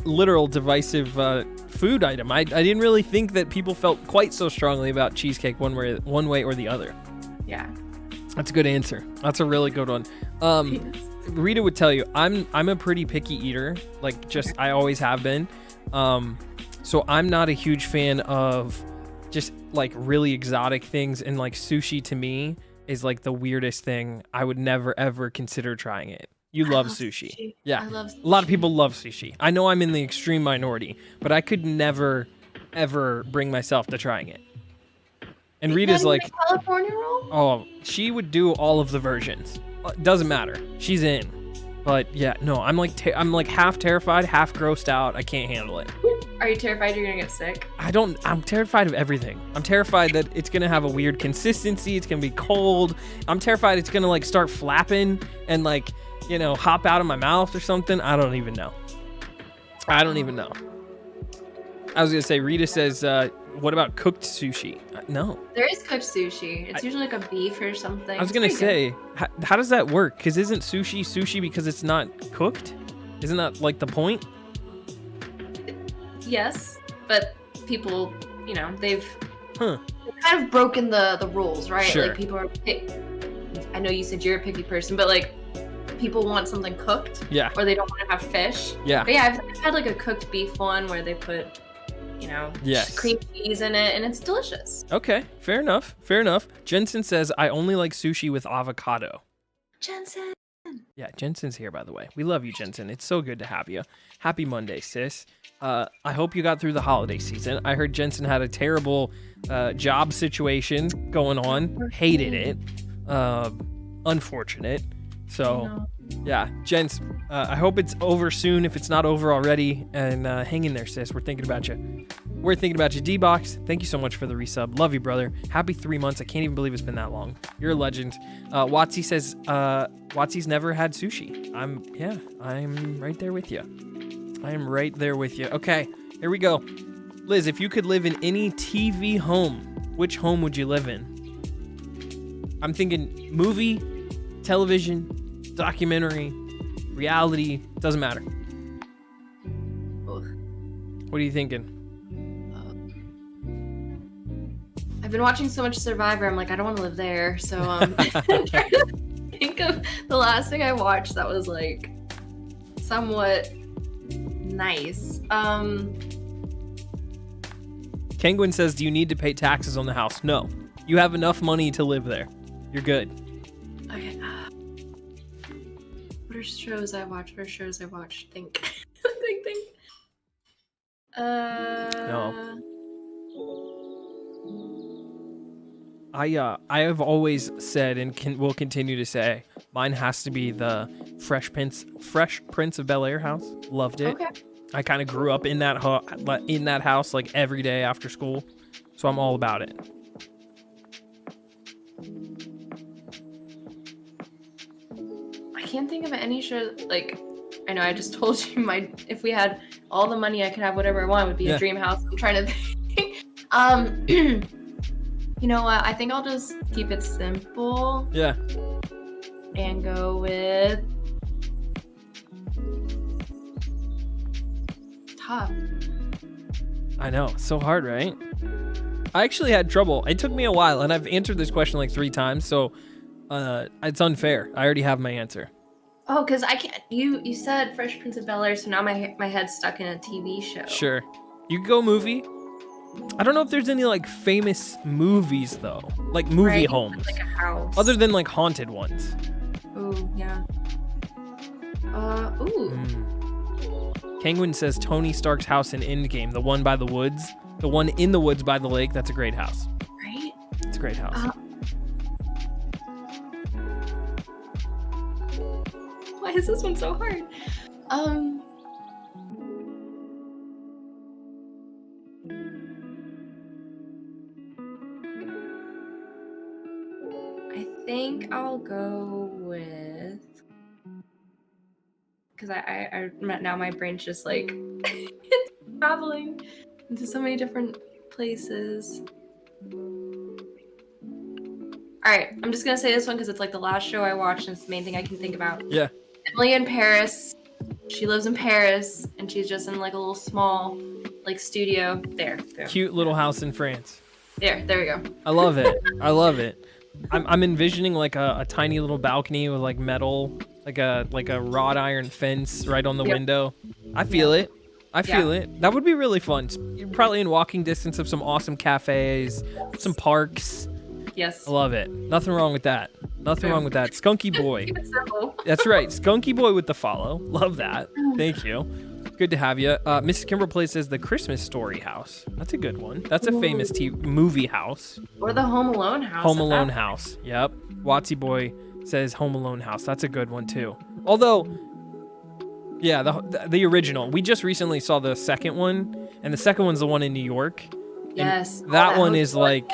literal divisive food item. I didn't really think that people felt quite so strongly about cheesecake one way or the other. Yeah. That's a good answer. That's a really good one. Rita would tell you I'm a pretty picky eater. Like, just I always have been. So I'm not a huge fan of just like really exotic things, and like sushi to me is like the weirdest thing. I would never ever consider trying it. I love sushi. Yeah. I love sushi. A lot of people love sushi. I know I'm in the extreme minority, but I could never ever bring myself to trying it. And Rita's like, California roll? Oh, she would do all of the versions. Doesn't matter. She's in. But yeah, no, I'm like half terrified, half grossed out. I can't handle it. Are you terrified you're gonna get sick? I'm terrified of everything. I'm terrified that it's gonna have a weird consistency. It's gonna be cold. I'm terrified it's gonna like start flapping and like, you know, hop out of my mouth or something. I don't even know. I was gonna say, Rita says what about cooked sushi? No. There is cooked sushi. It's usually like a beef or something. I was going to say, how does that work? Because isn't sushi because it's not cooked? Isn't that like the point? Yes, but people, they've kind of broken the rules, right? Sure. Like people are I know you said you're a picky person, but like people want something cooked. Yeah. Or they don't want to have fish. Yeah. But yeah, I've had like a cooked beef one where they put, yes, cream cheese in it, and it's delicious. Okay, fair enough. Jensen says, I only like sushi with avocado. Jensen. Yeah, Jensen's here, by the way. We love you, Jensen. It's so good to have you. Happy Monday, sis. I hope you got through the holiday season. I heard Jensen had a terrible job situation going on. Hated it. Unfortunate. So, yeah, Jens, I hope it's over soon if it's not over already. And hang in there, sis. We're thinking about you. D-Box, thank you so much for the resub. Love you, brother. Happy 3 months. I can't even believe it's been that long. You're a legend. Watsy says, Watsy's never had sushi. I'm right there with you. Okay, here we go. Liz, if you could live in any TV home, which home would you live in? I'm thinking movie, television, documentary, reality, doesn't matter. What are you thinking? I've been watching so much Survivor, I'm like, I don't want to live there. So I'm trying to think of the last thing I watched that was like somewhat nice. Kenguin says, do you need to pay taxes on the house? No. You have enough money to live there. You're good. Okay. What are shows I watch? Think. think. No. I have always said and will continue to say mine has to be the Fresh Prince of Bel-Air house. Loved it. Okay. I kind of grew up in that house like every day after school, so I'm all about it. I can't think of any show. Like, I know I just told you if we had all the money I could have whatever I want, it would be a dream house. I'm trying to think. You know what? I think I'll just keep it simple. Yeah. And go with tough. I know. So hard, right? I actually had trouble. It took me a while, and I've answered this question like 3 times, so it's unfair. I already have my answer. Oh, because I can't. You said Fresh Prince of Bel-Air, so now my head's stuck in a TV show. Sure. You could go movie. I don't know if there's any like famous movies though, like movie homes, like a house, other than like haunted ones. Ooh, yeah. Penguin says Tony Stark's house in Endgame, the one by the woods, the one in the woods by the lake. That's a great house. Right? It's a great house. Why is this one so hard? I think I'll go with, because I now my brain's just like it's traveling into so many different places. All right, I'm just gonna say this one because it's like the last show I watched and it's the main thing I can think about. Yeah. Emily in Paris. She lives in Paris and she's just in like a little small like studio. There. Cute little house in France. There we go. I love it. I love it. I'm envisioning like a tiny little balcony with like metal, like a wrought iron fence right on the window. I feel it. I feel it. That would be really fun. You're probably in walking distance of some awesome cafes, some parks. Yes. I love it. Nothing wrong with that. Nothing wrong with that. Skunky boy. Keep it simple. That's right. Skunky boy with the follow. Love that. Thank you. Good to have you. Mrs. Kimbroplays says the Christmas Story house. That's a good one. That's a famous movie house. Or the Home Alone house. Home Alone house. Yep. Watsy boy says Home Alone house. That's a good one too. Although, yeah, the original. We just recently saw the second one, and the second one's the one in New York. Yes. That one is like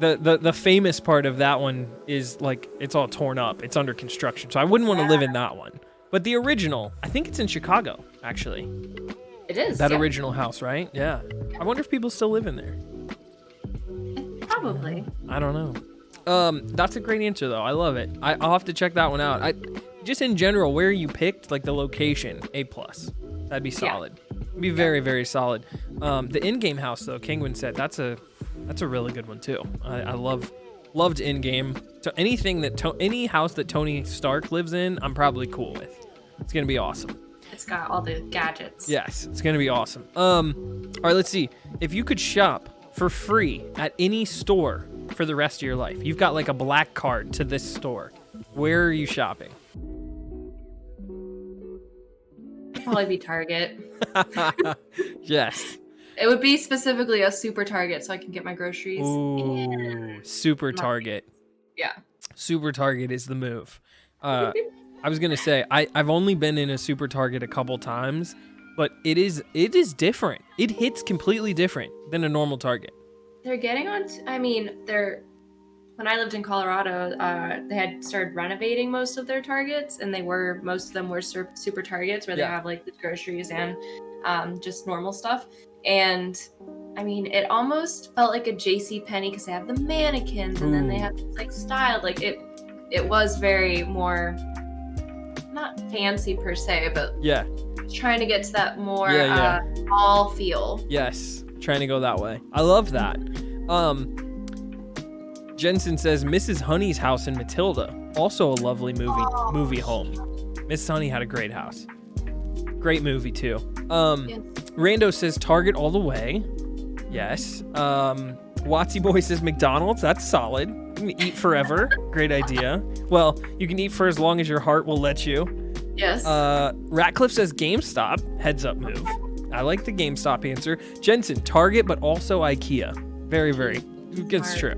the famous part of that one is like it's all torn up. It's under construction. So I wouldn't want to live in that one. But the original, I think it's in Chicago, actually. It It is. That original house, right? Yeah. I wonder if people still live in there. Probably. I don't know. That's a great answer though. I love it. I'll have to check that one out. Just in general, where you picked, like the location, A+. That'd be solid. It'd be very, very solid. The in-game house though, Kingwin said, that's a really good one too. I loved in-game. So any house that Tony Stark lives in, I'm probably cool with. It's gonna be awesome. It's got all the gadgets. Yes, it's gonna be awesome. All right, let's see. If you could shop for free at any store for the rest of your life, you've got like a black card to this store. Where are you shopping? Probably be Target. Yes. It would be specifically a super Target so I can get my groceries. Ooh, super Target. Yeah. Super Target is the move. I was gonna say I've only been in a super Target a couple times, but it is different. It hits completely different than a normal Target. They're getting on. When I lived in Colorado, they had started renovating most of their Targets, and most of them were super Targets where they have like the groceries and just normal stuff. And I mean, it almost felt like a JCPenney because they have the mannequins and then they have like styled. Like it was very more not fancy per se, but trying to get to that more mall feel. Yes, trying to go that way. I love that. Jensen says Mrs. Honey's house in Matilda, also a lovely movie home. Mrs. Honey had a great house. Great movie too. Rando says Target all the way. Yes. Watsy Boy says McDonald's. That's solid. You can eat forever. Great idea. Well, you can eat for as long as your heart will let you. Yes. Ratcliffe says GameStop. Heads up move. I like the GameStop answer. Jensen, Target, but also IKEA. Very, very. It's true.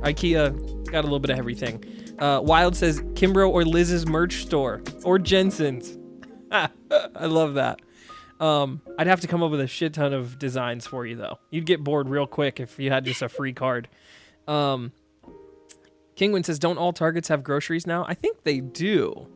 IKEA got a little bit of everything. Wild says Kimbro or Liz's merch store. Or Jensen's. I love that. I'd have to come up with a shit ton of designs for you, though. You'd get bored real quick if you had just a free card. Kingwin says, don't all Targets have groceries now? I think they do.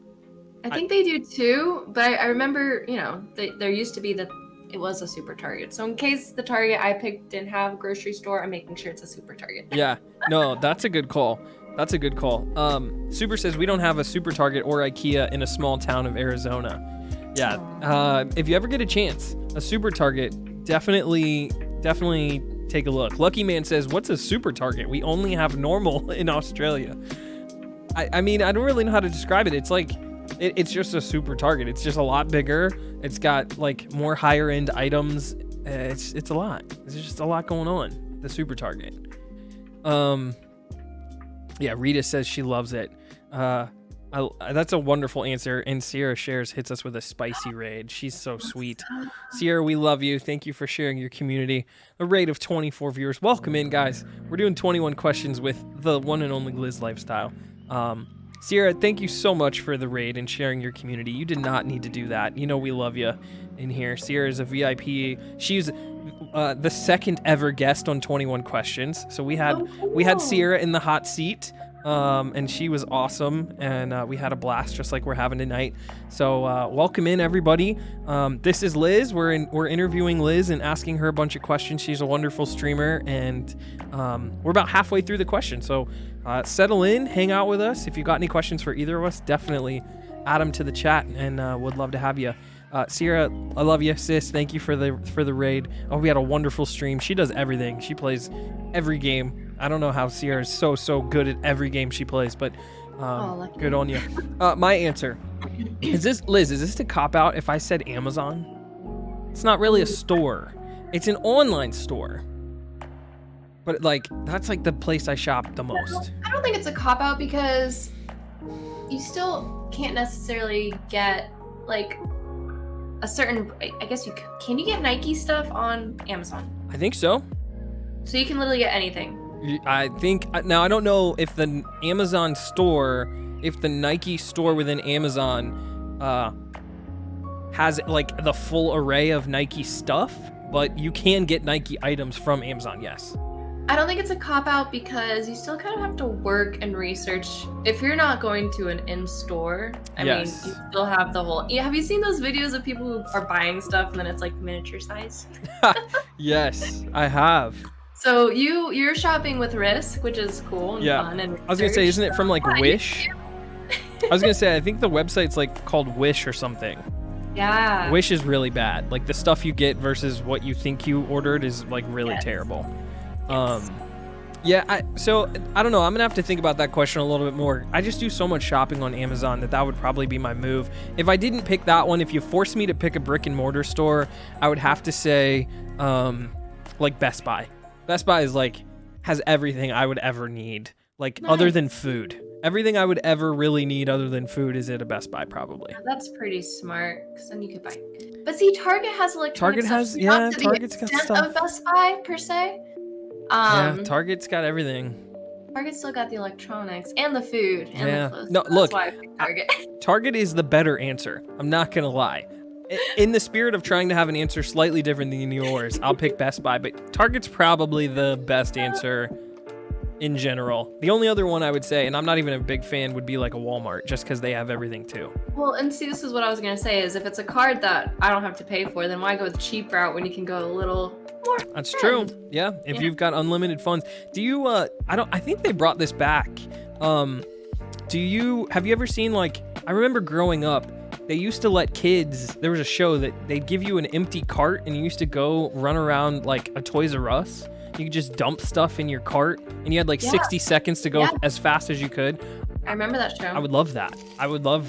I think they do too, but I remember, there used to be that it was a super Target. So in case the Target I picked didn't have a grocery store, I'm making sure it's a super Target. Yeah, no, that's a good call. That's a good call. Super says, we don't have a super Target or IKEA in a small town of Arizona. Yeah, if you ever get a chance, a super Target, definitely take a look. Lucky Man says, what's a super Target? We only have normal in Australia. I mean, I don't really know how to describe it. It's like, it's just a super Target. It's just a lot bigger. It's got like more higher end items. It's a lot. There's just a lot going on. The super Target. Yeah, Rita says she loves it. That's a wonderful answer. And Sierra shares hits us with a spicy raid. She's so sweet. Sierra, we love you. Thank you for sharing your community. A raid of 24 viewers. Welcome in, guys. We're doing 21 questions with the one and only Liz Lifestyle. Sierra, thank you so much for the raid and sharing your community. You did not need to do that. You know we love you in here. Sierra is a VIP. She's the second ever guest on 21 questions. So we had Sierra in the hot seat. And she was awesome, and we had a blast just like we're having tonight. So welcome in, everybody. This is Liz. We're interviewing Liz and asking her a bunch of questions. She's a wonderful streamer, and we're about halfway through the question. So settle in, hang out with us. If you got any questions for either of us, definitely add them to the chat, and would love to have you. Sierra, I love you, sis. Thank you for the raid. Oh, we had a wonderful stream. She does everything. She plays every game. I don't know how Sierra is so good at every game she plays, but good on you. My answer is this, Liz. Is this a cop out if I said Amazon? It's not really a store. It's an online store. But like that's like the place I shop the most. I don't think it's a cop out because you still can't necessarily get like a certain. I guess can you get Nike stuff on Amazon? I think so. So you can literally get anything. I think now I don't know if the Amazon store, if the Nike store within Amazon has like the full array of Nike stuff, but you can get Nike items from Amazon. Yes. I don't think it's a cop-out because you still kind of have to work and research. If you're not going to an in-store, I mean, you still have the whole... Yeah, have you seen those videos of people who are buying stuff and then it's like miniature size? Yes, I have. So you're shopping with risk, which is cool and fun. And I was going to say, isn't it from like Wish? I was going to say, I think the website's like called Wish or something. Yeah. Wish is really bad. Like the stuff you get versus what you think you ordered is like really terrible. Yeah, so I don't know. I'm gonna have to think about that question a little bit more. I just do so much shopping on Amazon that would probably be my move. If I didn't pick that one, if you forced me to pick a brick and mortar store, I would have to say like Best Buy. Best Buy is like has everything I would ever need, like other than food. Everything I would ever really need other than food is at a Best Buy probably. That's pretty smart because then you could buy. But see, Target has electronics. Target has Target's got stuff. Of Best Buy per se. Yeah, Target's got everything. Target's still got the electronics and the food and the clothes. No, that's look, why I picked Target. Target is the better answer. I'm not gonna lie. In the spirit of trying to have an answer slightly different than yours, I'll pick Best Buy, but Target's probably the best answer in general. The only other one I would say, and I'm not even a big fan, would be like a Walmart, just because they have everything too. Well, and see, this is what I was gonna say: is if it's a card that I don't have to pay for, then why go the cheap route when you can go a little more? That's true. Yeah, if you've got unlimited funds. Do you? I think they brought this back. Have you ever seen like? I remember growing up, they used to let kids. There was a show that they'd give you an empty cart, and you used to go run around like a Toys R Us. You could just dump stuff in your cart, and you had like 60 seconds to go as fast as you could. I remember that show. I would love that. I would love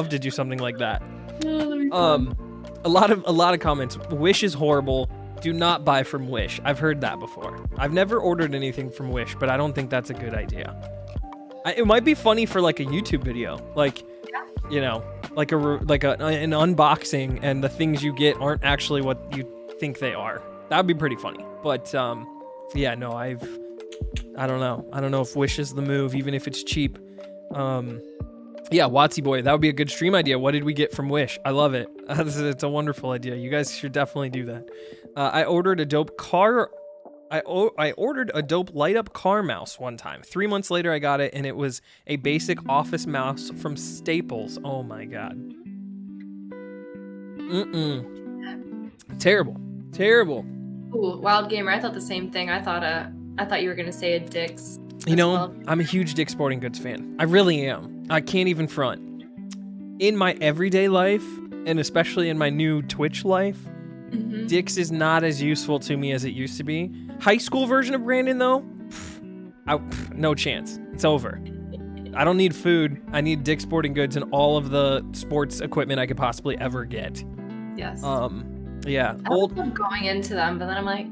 to do something like that. A lot of comments. Wish is horrible. Do not buy from Wish. I've heard that before. I've never ordered anything from Wish, but I don't think that's a good idea. It might be funny for like a YouTube video, like you know, like an unboxing, and the things you get aren't actually what you think they are. That would be pretty funny. But yeah, no, I don't know. I don't know if Wish is the move, even if it's cheap. Yeah, Watsy Boy, that would be a good stream idea. What did we get from Wish? I love it. It's a wonderful idea. You guys should definitely do that. I ordered a dope light up car mouse one time. 3 months later, I got it, and it was a basic office mouse from Staples. Oh my god. Terrible. Ooh, Wild Gamer, I thought the same thing. I thought you were gonna say a Dick's. You know, I'm a huge Dick's Sporting Goods fan. I really am. I can't even front. In my everyday life, and especially in my new Twitch life, Dick's is not as useful to me as it used to be. High school version of Brandon, though, no chance. It's over. I don't need food. I need Dick's Sporting Goods and all of the sports equipment I could possibly ever get. Yes. Yeah. I love going into them, but then I'm like,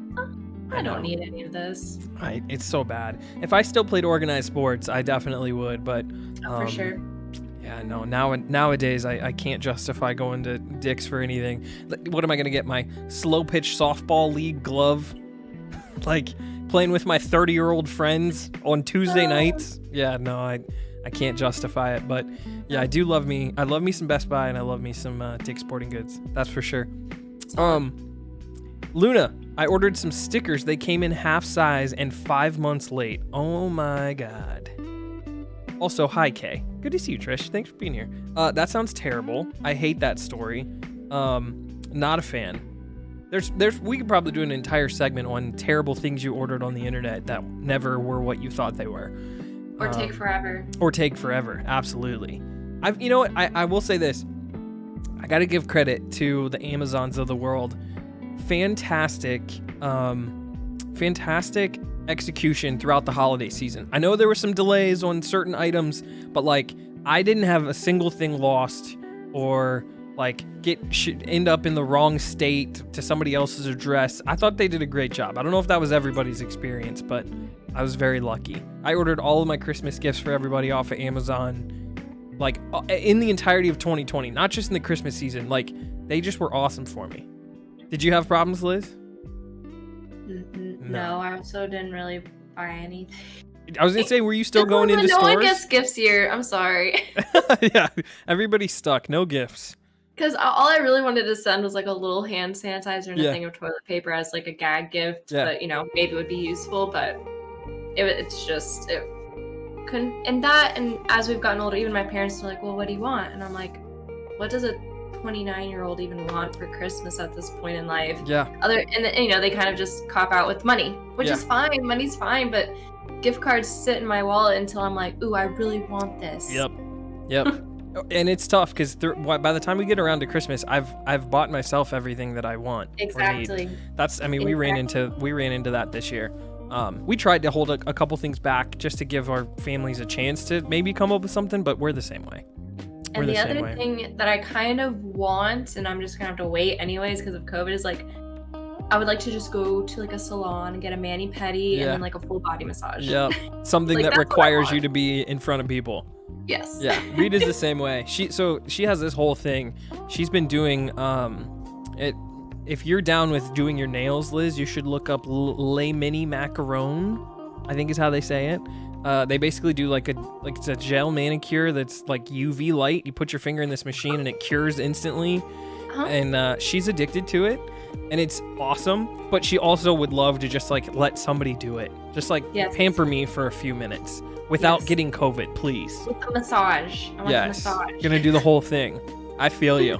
I don't need any of this. It's so bad. If I still played organized sports, I definitely would, but for sure. Yeah, no. Nowadays, I can't justify going to Dick's for anything. What am I gonna get? My slow pitch softball league glove? Like playing with my 30-year-old friends on Tuesday nights? Yeah, no, I can't justify it. But yeah, I love me some Best Buy, and I love me some Dick's Sporting Goods. That's for sure. Luna, I ordered some stickers. They came in half size and 5 months late. Oh my god. Also, hi Kay. Good to see you, Trish. Thanks for being here. That sounds terrible. I hate that story. Not a fan. We could probably do an entire segment on terrible things you ordered on the internet that never were what you thought they were. Or take forever. Or take forever. Absolutely. You know what? I will say this. I got to give credit to the Amazons of the world. Fantastic execution throughout the holiday season. I know there were some delays on certain items, but like I didn't have a single thing lost or like end up in the wrong state to somebody else's address. I thought they did a great job. I don't know if that was everybody's experience, but I was very lucky. I ordered all of my Christmas gifts for everybody off of Amazon, like in the entirety of 2020, not just in the Christmas season. Like they just were awesome for me. Did you have problems, Liz? No, I also didn't really buy anything. I was gonna say, were you still going into stores? No one gets gifts here. I'm sorry. Yeah, everybody's stuck. No gifts. Because all I really wanted to send was like a little hand sanitizer and a Yeah. thing of toilet paper as like a gag gift Yeah. that, maybe would be useful, but it's just, it couldn't. And that, and as we've gotten older, even my parents are like, well, what do you want? And I'm like, what does a 29-year-old even want for Christmas at this point in life? Yeah. They kind of just cop out with money, which is fine. Money's fine, but gift cards sit in my wallet until I'm like, ooh, I really want this. Yep. And it's tough because by the time we get around to Christmas, I've bought myself everything that I want. Exactly. Or need. We ran into that this year. We tried to hold a couple things back just to give our families a chance to maybe come up with something, but we're the same way. And the other thing that I kind of want, and I'm just gonna have to wait anyways because of COVID, is like, I would like to just go to like a salon and get a mani-pedi and then like a full body massage. Yep. Something like, that requires you to be in front of people. Yes. Yeah. Rita's the same way. She has this whole thing. She's been doing it. If you're down with doing your nails, Liz, you should look up Les Mini Macaron, I think is how they say it. They basically do it's a gel manicure that's like UV light. You put your finger in this machine and it cures instantly. Uh-huh. And she's addicted to it, and it's awesome. But she also would love to just like let somebody do it, just like pamper me for a few minutes without getting COVID, please. With the massage. I want the massage. Gonna do the whole thing. I feel you.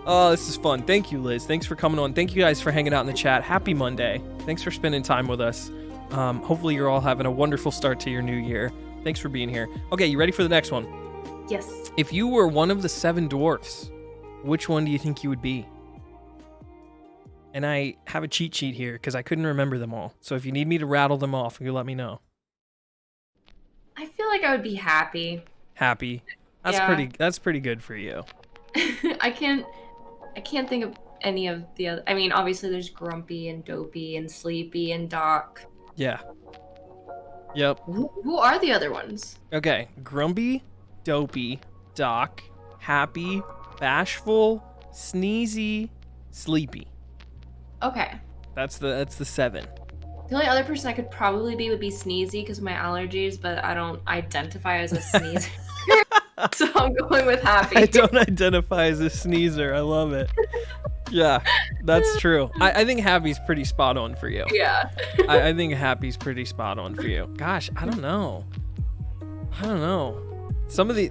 Oh, this is fun. Thank you, Liz. Thanks for coming on. Thank you guys for hanging out in the chat. Happy Monday. Thanks for spending time with us. Hopefully you're all having a wonderful start to your new year. Thanks for being here. Okay, you ready for the next one? Yes. If you were one of the 7 dwarfs, which one do you think you would be? And I have a cheat sheet here because I couldn't remember them all. So if you need me to rattle them off, you let me know. I feel like I would be happy. Happy. That's pretty good for you. I can't think of any of the other. I mean, obviously there's Grumpy and Dopey and Sleepy and Doc. Yeah. Yep. Who are the other ones? Okay. Grumpy, Dopey, Doc, Happy, Bashful, Sneezy, Sleepy. Okay. That's the 7. The only other person I could probably be would be Sneezy because of my allergies, but I don't identify as a sneezer. So I'm going with Happy. I don't identify as a sneezer. I love it. Yeah, that's true. I think Happy's pretty spot on for you. Yeah. I think Happy's pretty spot on for you. Gosh, I don't know. Some of the,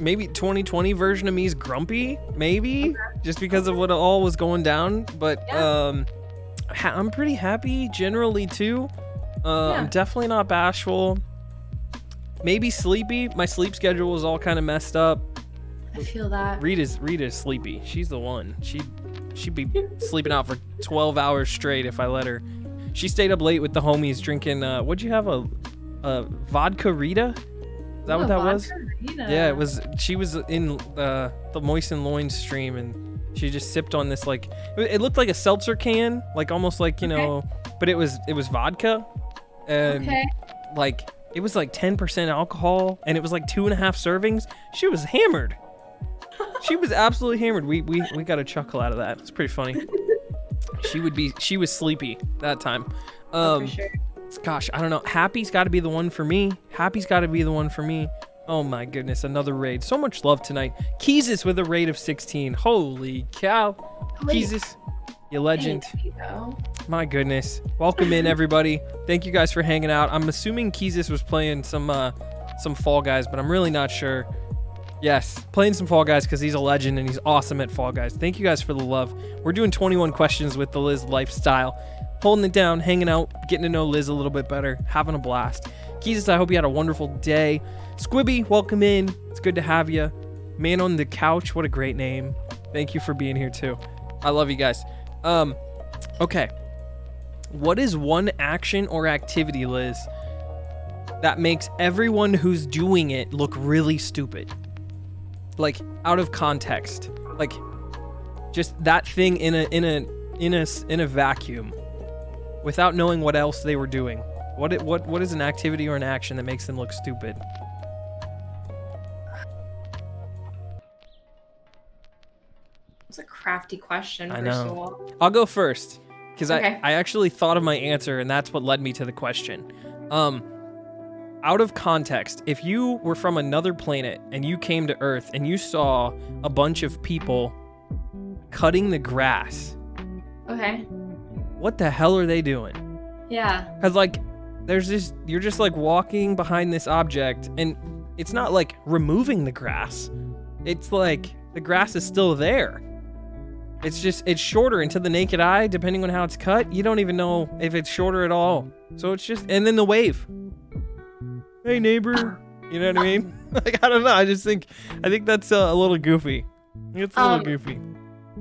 maybe 2020 version of me is grumpy, maybe, just because of what all was going down. But I'm pretty happy generally too. I'm definitely not bashful. Maybe sleepy. My sleep schedule is all kind of messed up. I feel that. Rita's sleepy. She's the one. She'd be sleeping out for 12 hours straight if I let her. She stayed up late with the homies drinking. What'd you have? A vodka Rita? Is that what that was? Rita. Yeah, it was. She was in the Moisten Loins stream and she just sipped on this it looked like a seltzer can, almost but it was vodka, and it was 10% alcohol, and it was 2.5 servings. She was hammered. She was absolutely hammered. We got a chuckle out of that. It's pretty funny. She was sleepy that time. For sure. Gosh, I don't know. Happy's got to be the one for me. Oh my goodness, another raid. So much love tonight. Keezus with a raid of 16. Holy cow. Keezus, you legend. My goodness. Welcome in, everybody. Thank you guys for hanging out. I'm assuming Keezus was playing some Fall Guys, but I'm really not sure. Yes, playing some Fall Guys because he's a legend and he's awesome at Fall Guys. Thank you guys for the love. We're doing 21 questions with the Liz lifestyle. Holding it down, hanging out, getting to know Liz a little bit better, having a blast. Keezus, I hope you had a wonderful day. Squibby, welcome in. It's good to have you. Man on the Couch, what a great name. Thank you for being here too. I love you guys. Okay. What is one action or activity, Liz, that makes everyone who's doing it look really stupid? Out of context. Just that thing in a vacuum without knowing what else they were doing. What is an activity or an action that makes them look stupid? It's a crafty question, I first know. of all. I'll go first because Okay. I actually thought of my answer, and that's what led me to the question. out of context, if you were from another planet and you came to Earth and you saw a bunch of people cutting the grass, Okay. what the hell are they doing? Yeah. Because, like, you're just, like, walking behind this object, and it's not, like, removing the grass. It's, like, the grass is still there. It's shorter, and to the naked eye, depending on how it's cut, you don't even know if it's shorter at all. So it's just, and then the wave. Hey, neighbor. You know what I mean? Like, I don't know. I think that's a little goofy. It's a little goofy.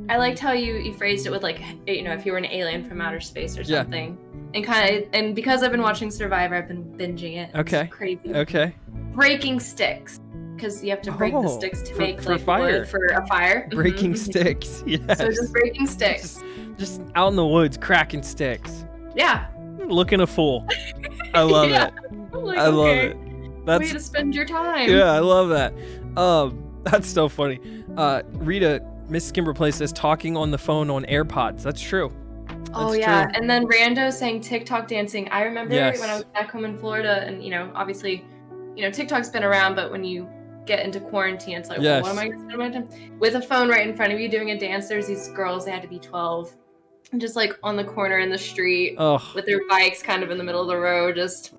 I liked how you phrased it with, like, you know, if you were an alien from outer space or something. Yeah. And because I've been watching Survivor, I've been binging it. Okay. It's crazy. Okay. Breaking sticks. Because you have to break the sticks to make for like fire. wood for a fire. Breaking sticks. Yes. So just breaking sticks. Just out in the woods, cracking sticks. Yeah. Looking a fool. I love it. Like, I love it. That's way to spend your time. Yeah, I love that. That's so funny. Rita, Miss Kimbroplays says talking on the phone on AirPods. That's true. Oh yeah, and then Rando saying TikTok dancing. I remember when I was back home in Florida, and you know, obviously, you know, TikTok's been around, but when you get into quarantine, it's like, well, what am I going to spend my time with a phone right in front of you doing a dance? There's these girls, they had to be 12, and just like on the corner in the street with their bikes kind of in the middle of the road, just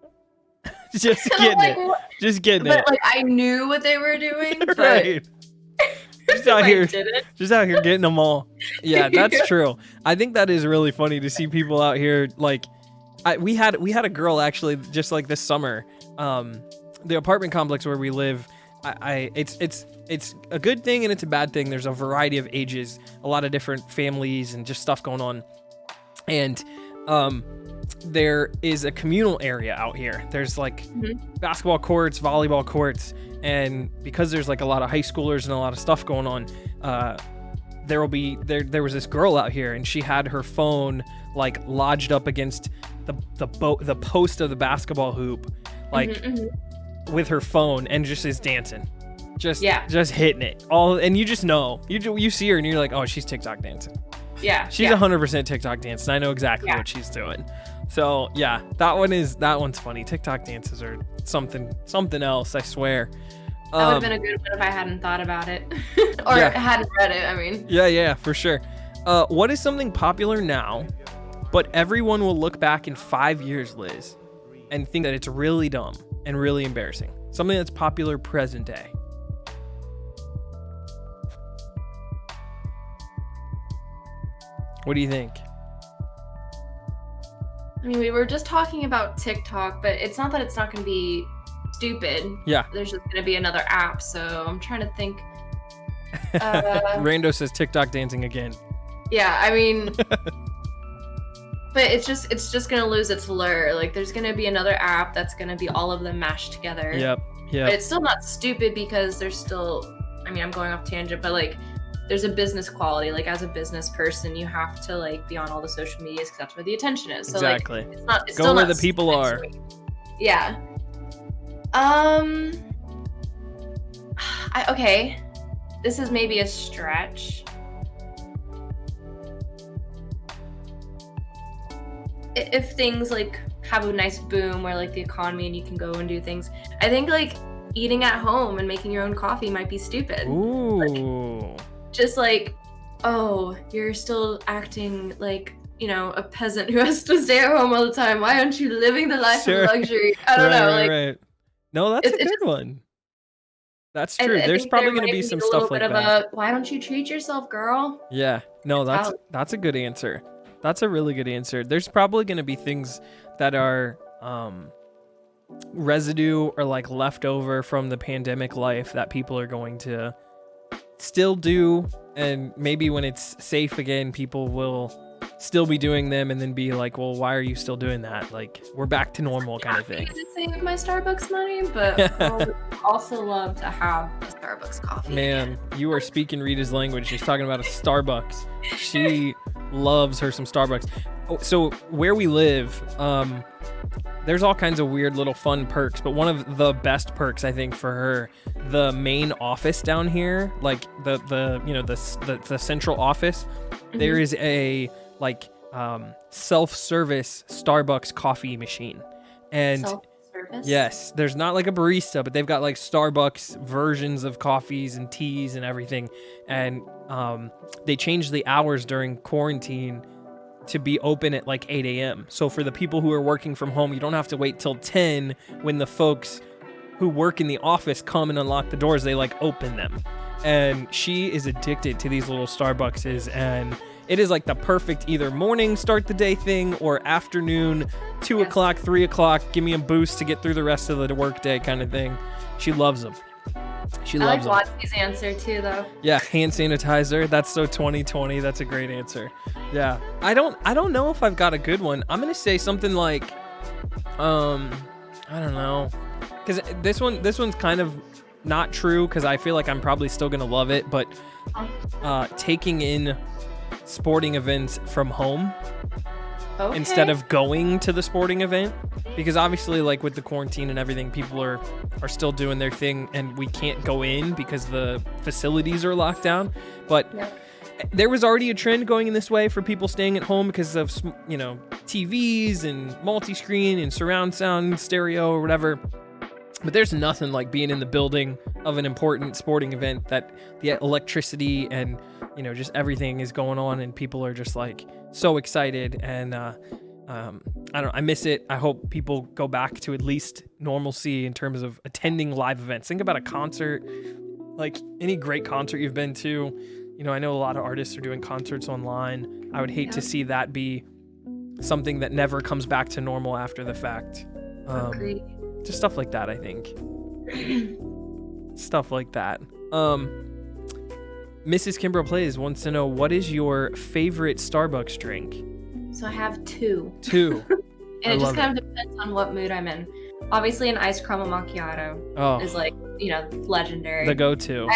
getting like, it. Just getting but, it. Like, I knew what they were doing, but right. Just out here getting them all. Yeah, that's true. I think that is really funny to see people out here. Like, we had a girl actually just like this summer. The apartment complex where we live, it's a good thing and it's a bad thing. There's a variety of ages, a lot of different families and just stuff going on. And there is a communal area out here. There's like basketball courts, volleyball courts, and because there's like a lot of high schoolers and a lot of stuff going on, there was this girl out here and she had her phone like lodged up against the post of the basketball hoop, like with her phone, and just is dancing, just hitting it all, and you just know, you see her and you're like, oh, she's TikTok dancing. Yeah, she's 100% TikTok dancing. I know exactly what she's doing. So yeah, that one's funny. TikTok dances are something else, I swear. That would have been a good one if I hadn't thought about it or hadn't read it. I mean, yeah, for sure. What is something popular now, but everyone will look back in 5 years, Liz, and think that it's really dumb and really embarrassing? Something that's popular present day. What do you think? I mean, we were just talking about TikTok, but it's not that it's not going to be stupid. Yeah. There's just going to be another app, so I'm trying to think. Rando says TikTok dancing again. Yeah, I mean, but it's just going to lose its lure. Like, there's going to be another app that's going to be all of them mashed together. Yep. But it's still not stupid because there's still, I mean, I'm going off tangent, but like, there's a business quality. Like, as a business person, you have to like be on all the social medias because that's where the attention is. So exactly. Like, it's go where the people are. Yeah. Okay. This is maybe a stretch. If things like have a nice boom where like the economy and you can go and do things, I think like eating at home and making your own coffee might be stupid. Ooh. Like, just like, oh, you're still acting like, you know, a peasant who has to stay at home all the time. Why aren't you living the life of luxury? I don't know. Right. No, that's a good one. That's true. There's probably going to be some stuff like that. Why don't you treat yourself, girl? Yeah. No, that's a good answer. That's a really good answer. There's probably going to be things that are residue or like leftover from the pandemic life that people are going to still do, and maybe when it's safe again, people will still be doing them and then be like, well, why are you still doing that? Like, we're back to normal kind of thing. I'm gonna save my Starbucks money, but I would also love to have a Starbucks coffee. Man, you are speaking Rita's language. She's talking about a Starbucks. She loves her some Starbucks. Oh, so where we live, there's all kinds of weird little fun perks, but one of the best perks, I think, for her, the main office down here, like the central office, there is a like self-service Starbucks coffee machine. And breakfast? Yes, there's not like a barista, but they've got like Starbucks versions of coffees and teas and everything. And they changed the hours during quarantine to be open at like 8 a.m. So for the people who are working from home, you don't have to wait till 10 when the folks who work in the office come and unlock the doors. They like open them. And she is addicted to these little Starbuckses, and it is like the perfect either morning start the day thing or afternoon, 2 o'clock, 3 o'clock, give me a boost to get through the rest of the workday kind of thing. She loves them. She loves them. I like Watsy's answer too, though. Yeah, hand sanitizer. That's so 2020. That's a great answer. Yeah, I don't know if I've got a good one. I'm gonna say something like, I don't know, because this one's kind of not true because I feel like I'm probably still gonna love it, but taking in sporting events from home instead of going to the sporting event, because obviously like with the quarantine and everything, people are still doing their thing and we can't go in because the facilities are locked down. But there was already a trend going in this way for people staying at home because of, you know, TVs and multi-screen and surround sound stereo or whatever. But there's nothing like being in the building of an important sporting event that the electricity and, you know, just everything is going on and people are just like so excited. And I don't know, I miss it. I hope people go back to at least normalcy in terms of attending live events. Think about a concert, like any great concert you've been to. You know, I know a lot of artists are doing concerts online. I would hate to see that be something that never comes back to normal after the fact. Agreed. Just stuff like that, I think. Stuff like that. Mrs. Kimbroplays wants to know, what is your favorite Starbucks drink? So I have two. And it just kind of depends on what mood I'm in. Obviously, an iced caramel macchiato is like, you know, legendary. The go-to.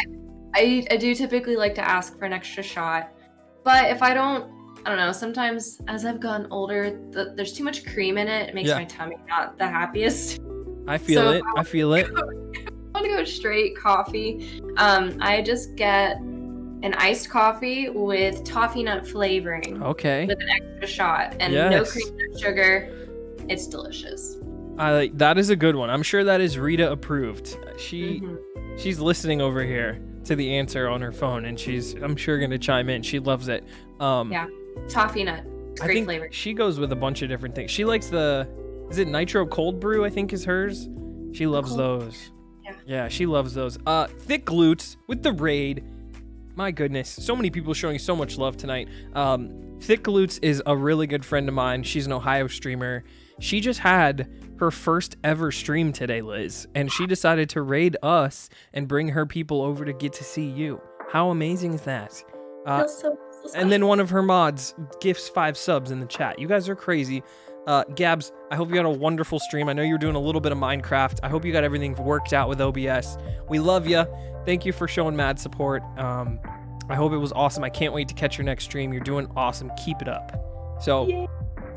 I do typically like to ask for an extra shot. But if I don't know, sometimes as I've gotten older, there's too much cream in it. It makes my tummy not the happiest. I feel it. I want to go straight coffee. I just get an iced coffee with toffee nut flavoring. Okay. With an extra shot and no cream, no sugar. It's delicious. That is a good one. I'm sure that is Rita approved. She's listening over here to the answer on her phone, and I'm sure going to chime in. She loves it. Toffee nut. It's great flavor. She goes with a bunch of different things. She likes is it nitro cold brew, I think is hers. She loves those. Yeah, she loves those. Thick glutes with the raid. My goodness, so many people showing so much love tonight. Thick glutes is a really good friend of mine. She's an Ohio streamer. She just had her first ever stream today, Liz, and she decided to raid us and bring her people over to get to see you. How amazing is that? And then one of her mods gifts 5 subs in the chat. You guys are crazy. Gabs, I hope you had a wonderful stream. I know you're doing a little bit of Minecraft. I hope you got everything worked out with OBS. We love you. Thank you for showing mad support. I hope it was awesome. I can't wait to catch your next stream. You're doing awesome. Keep it up. So,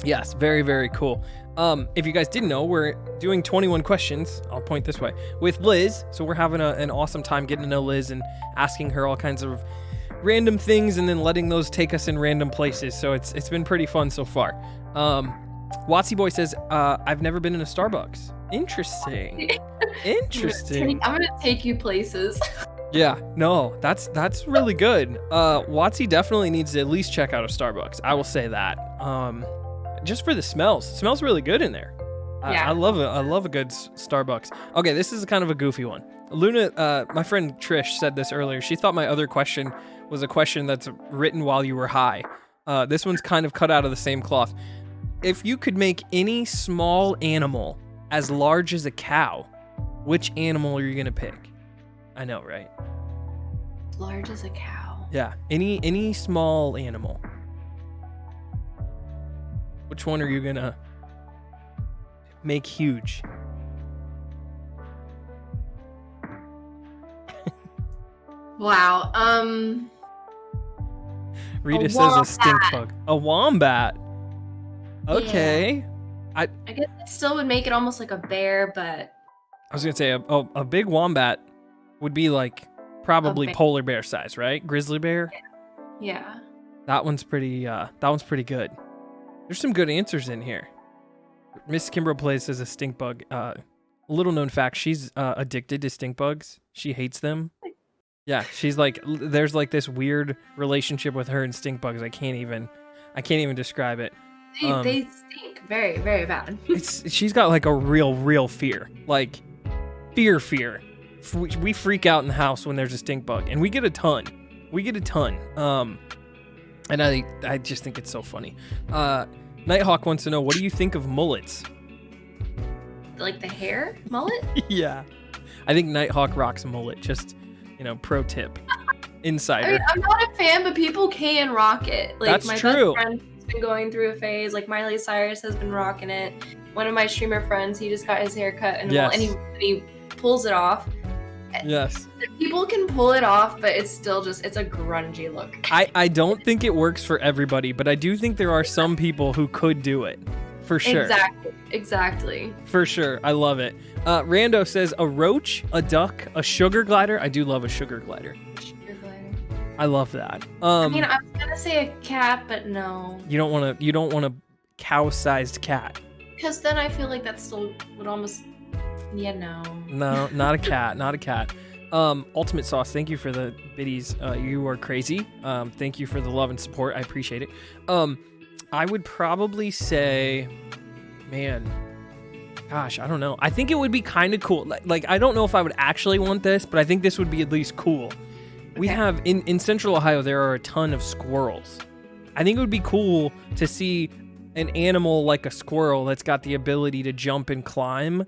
yes, very, very cool. If you guys didn't know, we're doing 21 questions. I'll point this way with Liz. So we're having an awesome time getting to know Liz and asking her all kinds of random things and then letting those take us in random places. So it's been pretty fun so far. Watsy Boy says, I've never been in a Starbucks. Interesting. Interesting. I'm gonna take you places. Yeah, no, that's really good. Watsy definitely needs to at least check out a Starbucks. I will say that. Just for the smells. It smells really good in there. I love it. I love a good Starbucks. Okay, this is kind of a goofy one. Luna, my friend Trish said this earlier. She thought my other question was a question that's written while you were high. This one's kind of cut out of the same cloth. If you could make any small animal as large as a cow, which animal are you gonna pick? I know, right? Large as a cow. Yeah, any small animal. Which one are you gonna make huge? Wow. Rita says a stink bug. A wombat. Okay. Yeah. I guess it still would make it almost like a bear, but I was gonna say a big wombat would be like probably polar bear size, right? Grizzly bear. Yeah. That one's pretty good. There's some good answers in here. Miss Kimbroplays says a stink bug. little known fact, she's addicted to stink bugs. She hates them. Yeah, she's like, there's like this weird relationship with her and stink bugs. I can't even describe it. They stink very, very bad. She's got like a real fear, like fear. We freak out in the house when there's a stink bug, and we get a ton. And I just think it's so funny. Nighthawk wants to know, what do you think of mullets? Like the hair mullet? Yeah, I think Nighthawk rocks a mullet. Just, pro tip, insider. I mean, I'm not a fan, but people can rock it. Like, That's my true. best friend has been going through a phase. Like, Miley Cyrus has been rocking it. One of my streamer friends, he just got his hair cut, and he pulls it off. Yes. People can pull it off, but it's still it's a grungy look. I don't think it works for everybody, but I do think there are some people who could do it. For sure. Exactly. For sure. I love it. Rando says a roach, a duck, a sugar glider. I do love a sugar glider. I love that. I mean, I was gonna say a cat, but no. You don't want a cow-sized cat. Because then I feel like that still would almost. Yeah, no. No, not a cat. Not a cat. Ultimate Sauce, thank you for the biddies. You are crazy. Thank you for the love and support. I appreciate it. I would probably say, man, gosh, I don't know. I think it would be kind of cool. Like, I don't know if I would actually want this, but I think this would be at least cool. Okay. We have, in Central Ohio, there are a ton of squirrels. I think it would be cool to see an animal like a squirrel that's got the ability to jump and climb,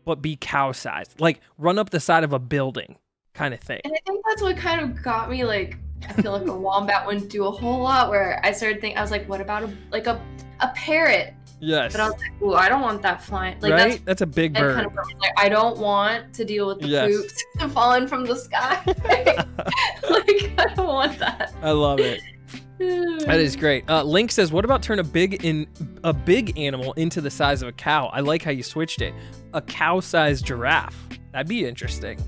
but be cow-sized. Like, run up the side of a building kind of thing. And I think that's what kind of got me, like, I feel like a wombat wouldn't do a whole lot, where I started thinking, I was like, what about a parrot? Yes. But I was like, ooh, I don't want that flying. Like, right? That's a big bird. Kind of like, I don't want to deal with the poops falling from the sky. Like, I don't want that. I love it. That is great. Link says, what about turn a big animal into the size of a cow? I like how you switched it. A cow-sized giraffe. That'd be interesting.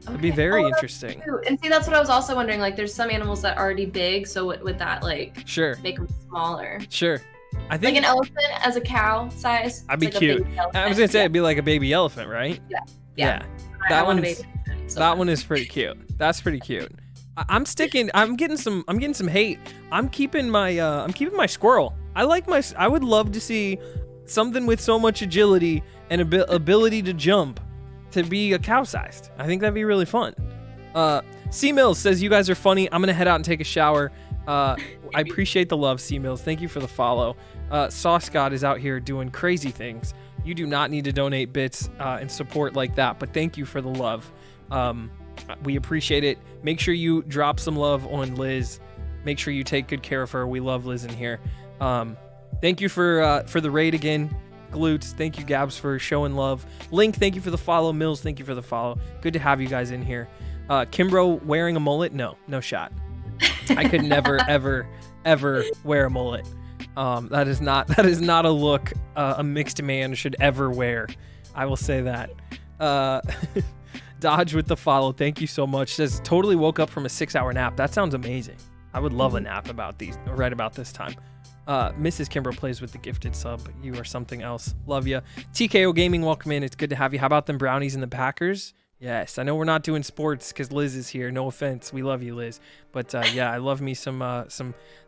It'd be very interesting. And see, that's what I was also wondering. Like, there's some animals that are already big, so would that, like, make them smaller? Sure. I think like an elephant as a cow size. I'd be cute. I was gonna say it'd be like a baby elephant, right? Yeah. That one is pretty cute. That's pretty cute. I'm getting some hate. I'm keeping my squirrel. I would love to see something with so much agility and ability to jump to be a cow-sized. I think that'd be really fun. C Mills says, you guys are funny. I'm gonna head out and take a shower. I appreciate the love, C Mills. Thank you for the follow. Sauce God is out here doing crazy things. You do not need to donate bits and support like that, but thank you for the love. We appreciate it. Make sure you drop some love on Liz. Make sure you take good care of her. We love Liz in here. Thank you for the raid again. Glutes, thank you, Gabs, for showing love. Link, thank you for the follow. Mills, thank you for the follow. Good to have you guys in here. Kimbro wearing a mullet? No shot. I could never, ever wear a mullet. That is not a look a mixed man should ever wear. I will say that. Dodge with the follow. Thank you so much. Says, totally woke up from a 6-hour nap. That sounds amazing. I would love a nap right about this time. Mrs. Kimbroplays with the gifted sub. You are something else. Love you. TKO Gaming, welcome in. It's good to have you. How about them brownies and the Packers? Yes, I know we're not doing sports because Liz is here. No offense, we love you, Liz. But yeah, I love me some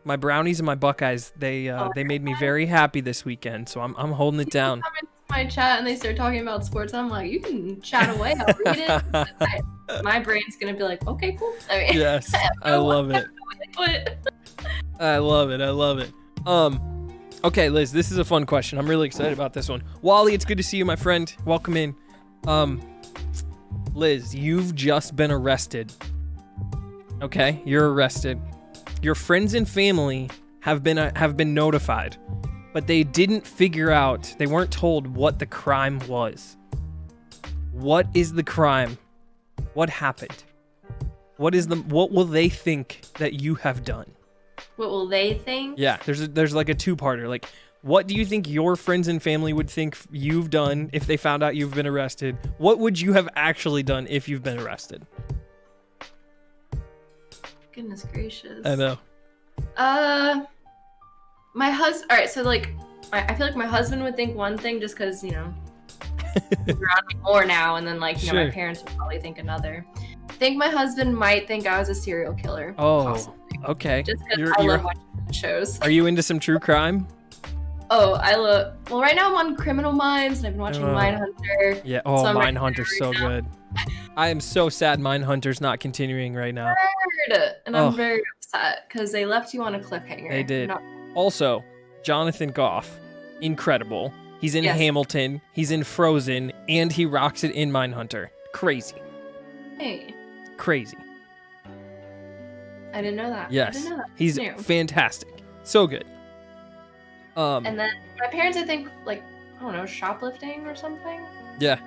my brownies and my Buckeyes. They made me very happy this weekend, so I'm holding it down. Come into my chat and they start talking about sports. I'm like, you can chat away. I'll read it. My brain's gonna be like, okay, cool. I mean, yes, I love it. I love it. Okay, Liz, this is a fun question. I'm really excited about this one. Wally, it's good to see you, my friend. Welcome in. Liz, you've just been arrested. Okay, you're arrested. Your friends and family have been notified, but they didn't figure out, they weren't told what the crime was. What is the crime? What happened? What will they think that you have done? What will they think? Yeah, there's like a two-parter. Like, what do you think your friends and family would think you've done if they found out you've been arrested? What would you have actually done if you've been arrested? Goodness gracious. I know. My husband. All right, so like, I feel like my husband would think one thing just because, you know, around me more now, and then like you know Sure. my parents would probably think another. I think my husband might think I was a serial killer. Oh, possibly. okay. Just because I love watching shows. Are you into some true crime? Oh, well, right now I'm on Criminal Minds, and I've been watching Mindhunter. Yeah. So Oh, I'm Mindhunter's so good. I am so sad Mindhunter's not continuing right now. And I'm very upset because they left you on a cliffhanger. They did. Also, Jonathan Goff, incredible. He's in Hamilton, he's in Frozen, and he rocks it in Mindhunter. Crazy. Hey. Crazy. I didn't know that. Yes. I didn't know that. He's fantastic. So good. And then my parents, I think, like, I don't know, shoplifting or something? Yeah.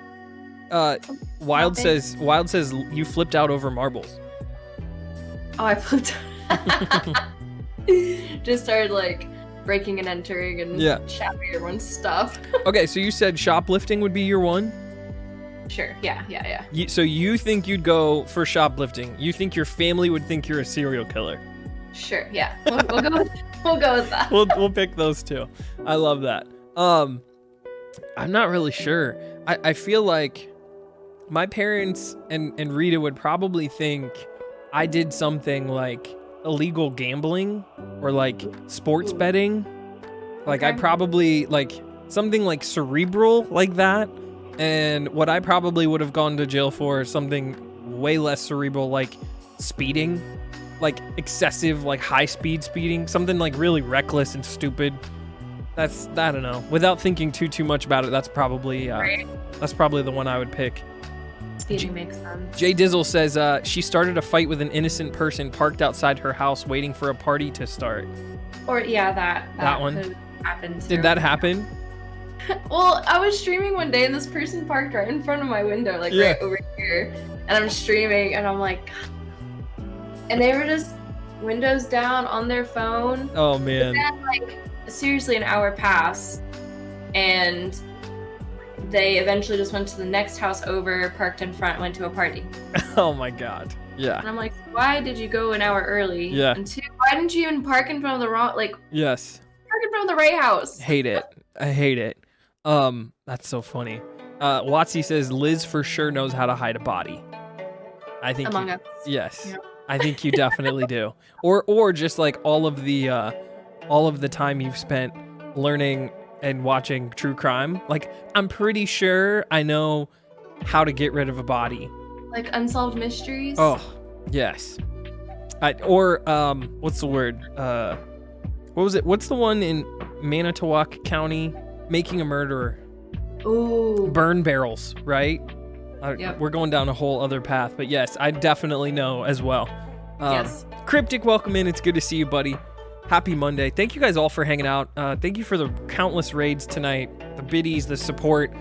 Wild says you flipped out over marbles. Oh, I flipped out. Just started, like, breaking and entering and shattering everyone's stuff. Okay, so you said shoplifting would be your one? Sure, yeah. So you think you'd go for shoplifting? You think your family would think you're a serial killer? Sure, yeah. We'll go with that. We'll pick those two. I love that. I'm not really sure. I feel like my parents and Rita would probably think I did something like illegal gambling or like sports betting. Like I probably like something like cerebral like that. And what I probably would have gone to jail for is something way less cerebral, like speeding, like excessive, like high speed speeding, something like really reckless and stupid. That's, I don't know. Without thinking too much about it, that's probably the one I would pick. Speeding makes sense. Jay Dizzle says she started a fight with an innocent person parked outside her house waiting for a party to start. Or that one could happen too. Did that happen? Well, I was streaming one day and this person parked right in front of my window, like right over here. And I'm streaming and I'm like, and they were just windows down on their phone. Oh man. Then, like seriously an hour passed and they eventually just went to the next house over, parked in front, went to a party. Oh my god. Yeah. And I'm like, why did you go an hour early? Yeah. And two, why didn't you even park in front of the wrong, like, yes. park in front of the right house? Hate it. I hate it. That's so funny. Watsy says Liz for sure knows how to hide a body. I think Among Us. Yes. Yeah. I think you definitely do. Or just like all of the time you've spent learning and watching true crime. Like I'm pretty sure I know how to get rid of a body. Like unsolved mysteries? Oh, yes. What's the word? What was it? What's the one in Manitowoc County? Making a Murderer. Ooh. Burn barrels, right? Yep. We're going down a whole other path, but yes, I definitely know as well. Yes. Cryptic, welcome in. It's good to see you, buddy. Happy Monday. Thank you guys all for hanging out. Thank you for the countless raids tonight, the biddies, the support.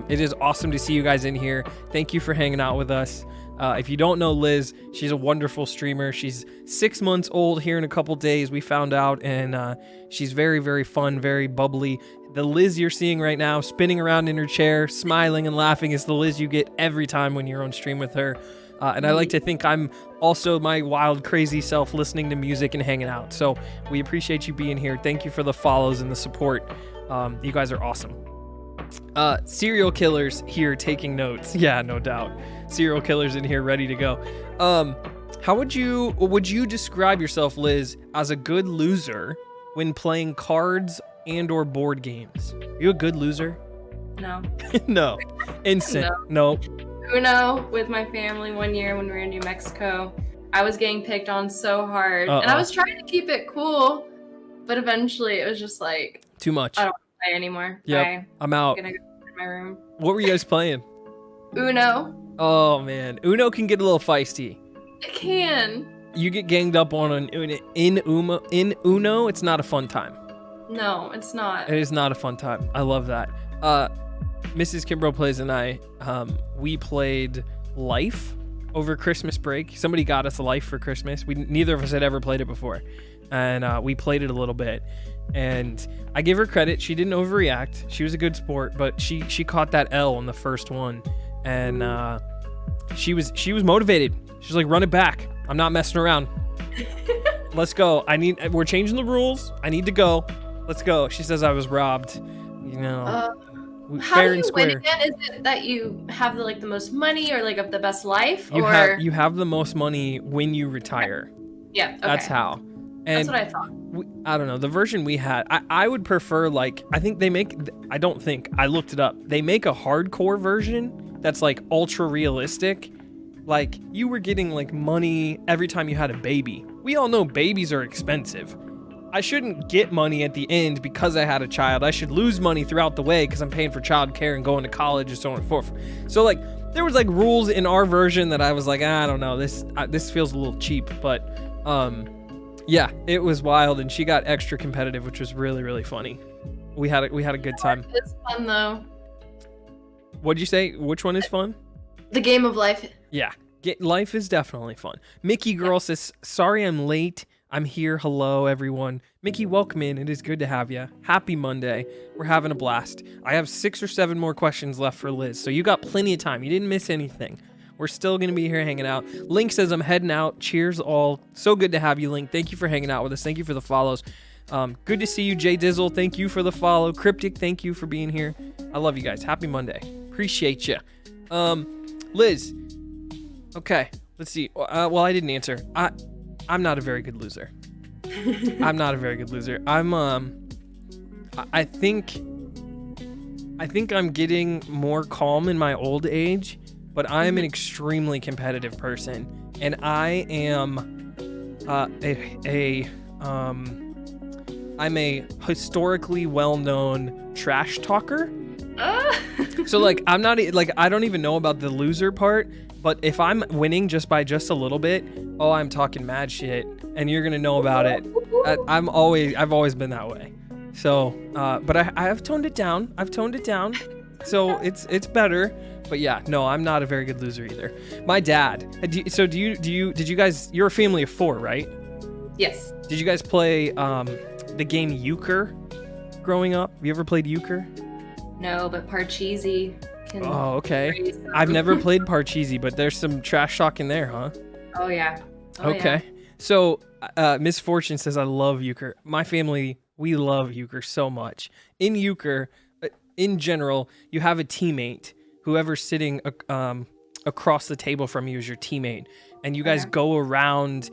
It is awesome to see you guys in here. Thank you for hanging out with us. If you don't know Liz, she's a wonderful streamer. She's 6 months old here in a couple days, we found out, and she's very, very fun, very bubbly. The Liz you're seeing right now, spinning around in her chair, smiling and laughing, is the Liz you get every time when you're on stream with her. And I like to think I'm also my wild, crazy self listening to music and hanging out. So we appreciate you being here. Thank you for the follows and the support. You guys are awesome. Serial killers here taking notes. Yeah, no doubt. Serial killers in here ready to go. How would you describe yourself, Liz, as a good loser when playing cards and or board games? Are you a good loser? No. No. Instant. No. Uno with my family one year when we were in New Mexico. I was getting picked on so hard. And I was trying to keep it cool, but eventually it was just like too much. I don't want to play anymore. Yep. I'm out. I'm gonna go in my room. What were you guys playing? Uno. Oh man. Uno can get a little feisty. It can. You get ganged up on in Uno, it's not a fun time. No, it's not. It is not a fun time. I love that. Mrs. Kimbroplays and I, we played Life over Christmas break. Somebody got us Life for Christmas. Neither of us had ever played it before. And we played it a little bit. And I give her credit. She didn't overreact. She was a good sport, but she caught that L on the first one. And she was motivated. She's like, run it back. I'm not messing around. Let's go. We're changing the rules. I need to go. Let's go. She says I was robbed. You know. How do you win again? Is it that you have the most money or like the best life? You have the most money when you retire. Yeah. Okay. That's how. And that's what I thought. I don't know. The version we had, I would prefer I think they make. I don't think I looked it up. They make a hardcore version that's like ultra realistic. Like you were getting like money every time you had a baby. We all know babies are expensive. I shouldn't get money at the end because I had a child. I should lose money throughout the way because I'm paying for childcare and going to college and so on and forth. So like there was like rules in our version that I was like, I don't know, this feels a little cheap, but yeah, it was wild, and she got extra competitive, which was really, really funny. We had a good time. It's fun though. What'd you say? Which one is fun? The game of life. Yeah, life is definitely fun. Mickey Girl says, sorry I'm late. I'm here. Hello, everyone. Mickey, welcome in. It is good to have you. Happy Monday. We're having a blast. I have 6 or 7 more questions left for Liz, so you got plenty of time. You didn't miss anything. We're still going to be here hanging out. Link says, I'm heading out. Cheers all. So good to have you, Link. Thank you for hanging out with us. Thank you for the follows. Good to see you, Jay Dizzle. Thank you for the follow. Cryptic, thank you for being here. I love you guys. Happy Monday. Appreciate you. Liz. Okay, let's see. Well, I didn't answer. I'm not a very good loser. I'm not a very good loser. I think I'm getting more calm in my old age, but I am an extremely competitive person, and I am I'm a historically well-known trash talker. So like I'm not like I don't even know about the loser part, but if I'm winning just by just a little bit, oh, I'm talking mad shit, and you're gonna know about it. I've always been that way. So, but I have toned it down. So it's better. But yeah, no, I'm not a very good loser either. My dad. Did you guys? You're a family of 4, right? Yes. Did you guys play the game Euchre growing up? Have you ever played Euchre? No, but Parcheesi. Oh, okay. I've never played Parcheesi, but there's some trash talk in there, huh? Oh yeah. Okay. Yeah. So Miss Fortune says I love Euchre. My family, we love Euchre so much. In Euchre, in general, you have a teammate. Whoever's sitting across the table from you is your teammate, and you guys go around.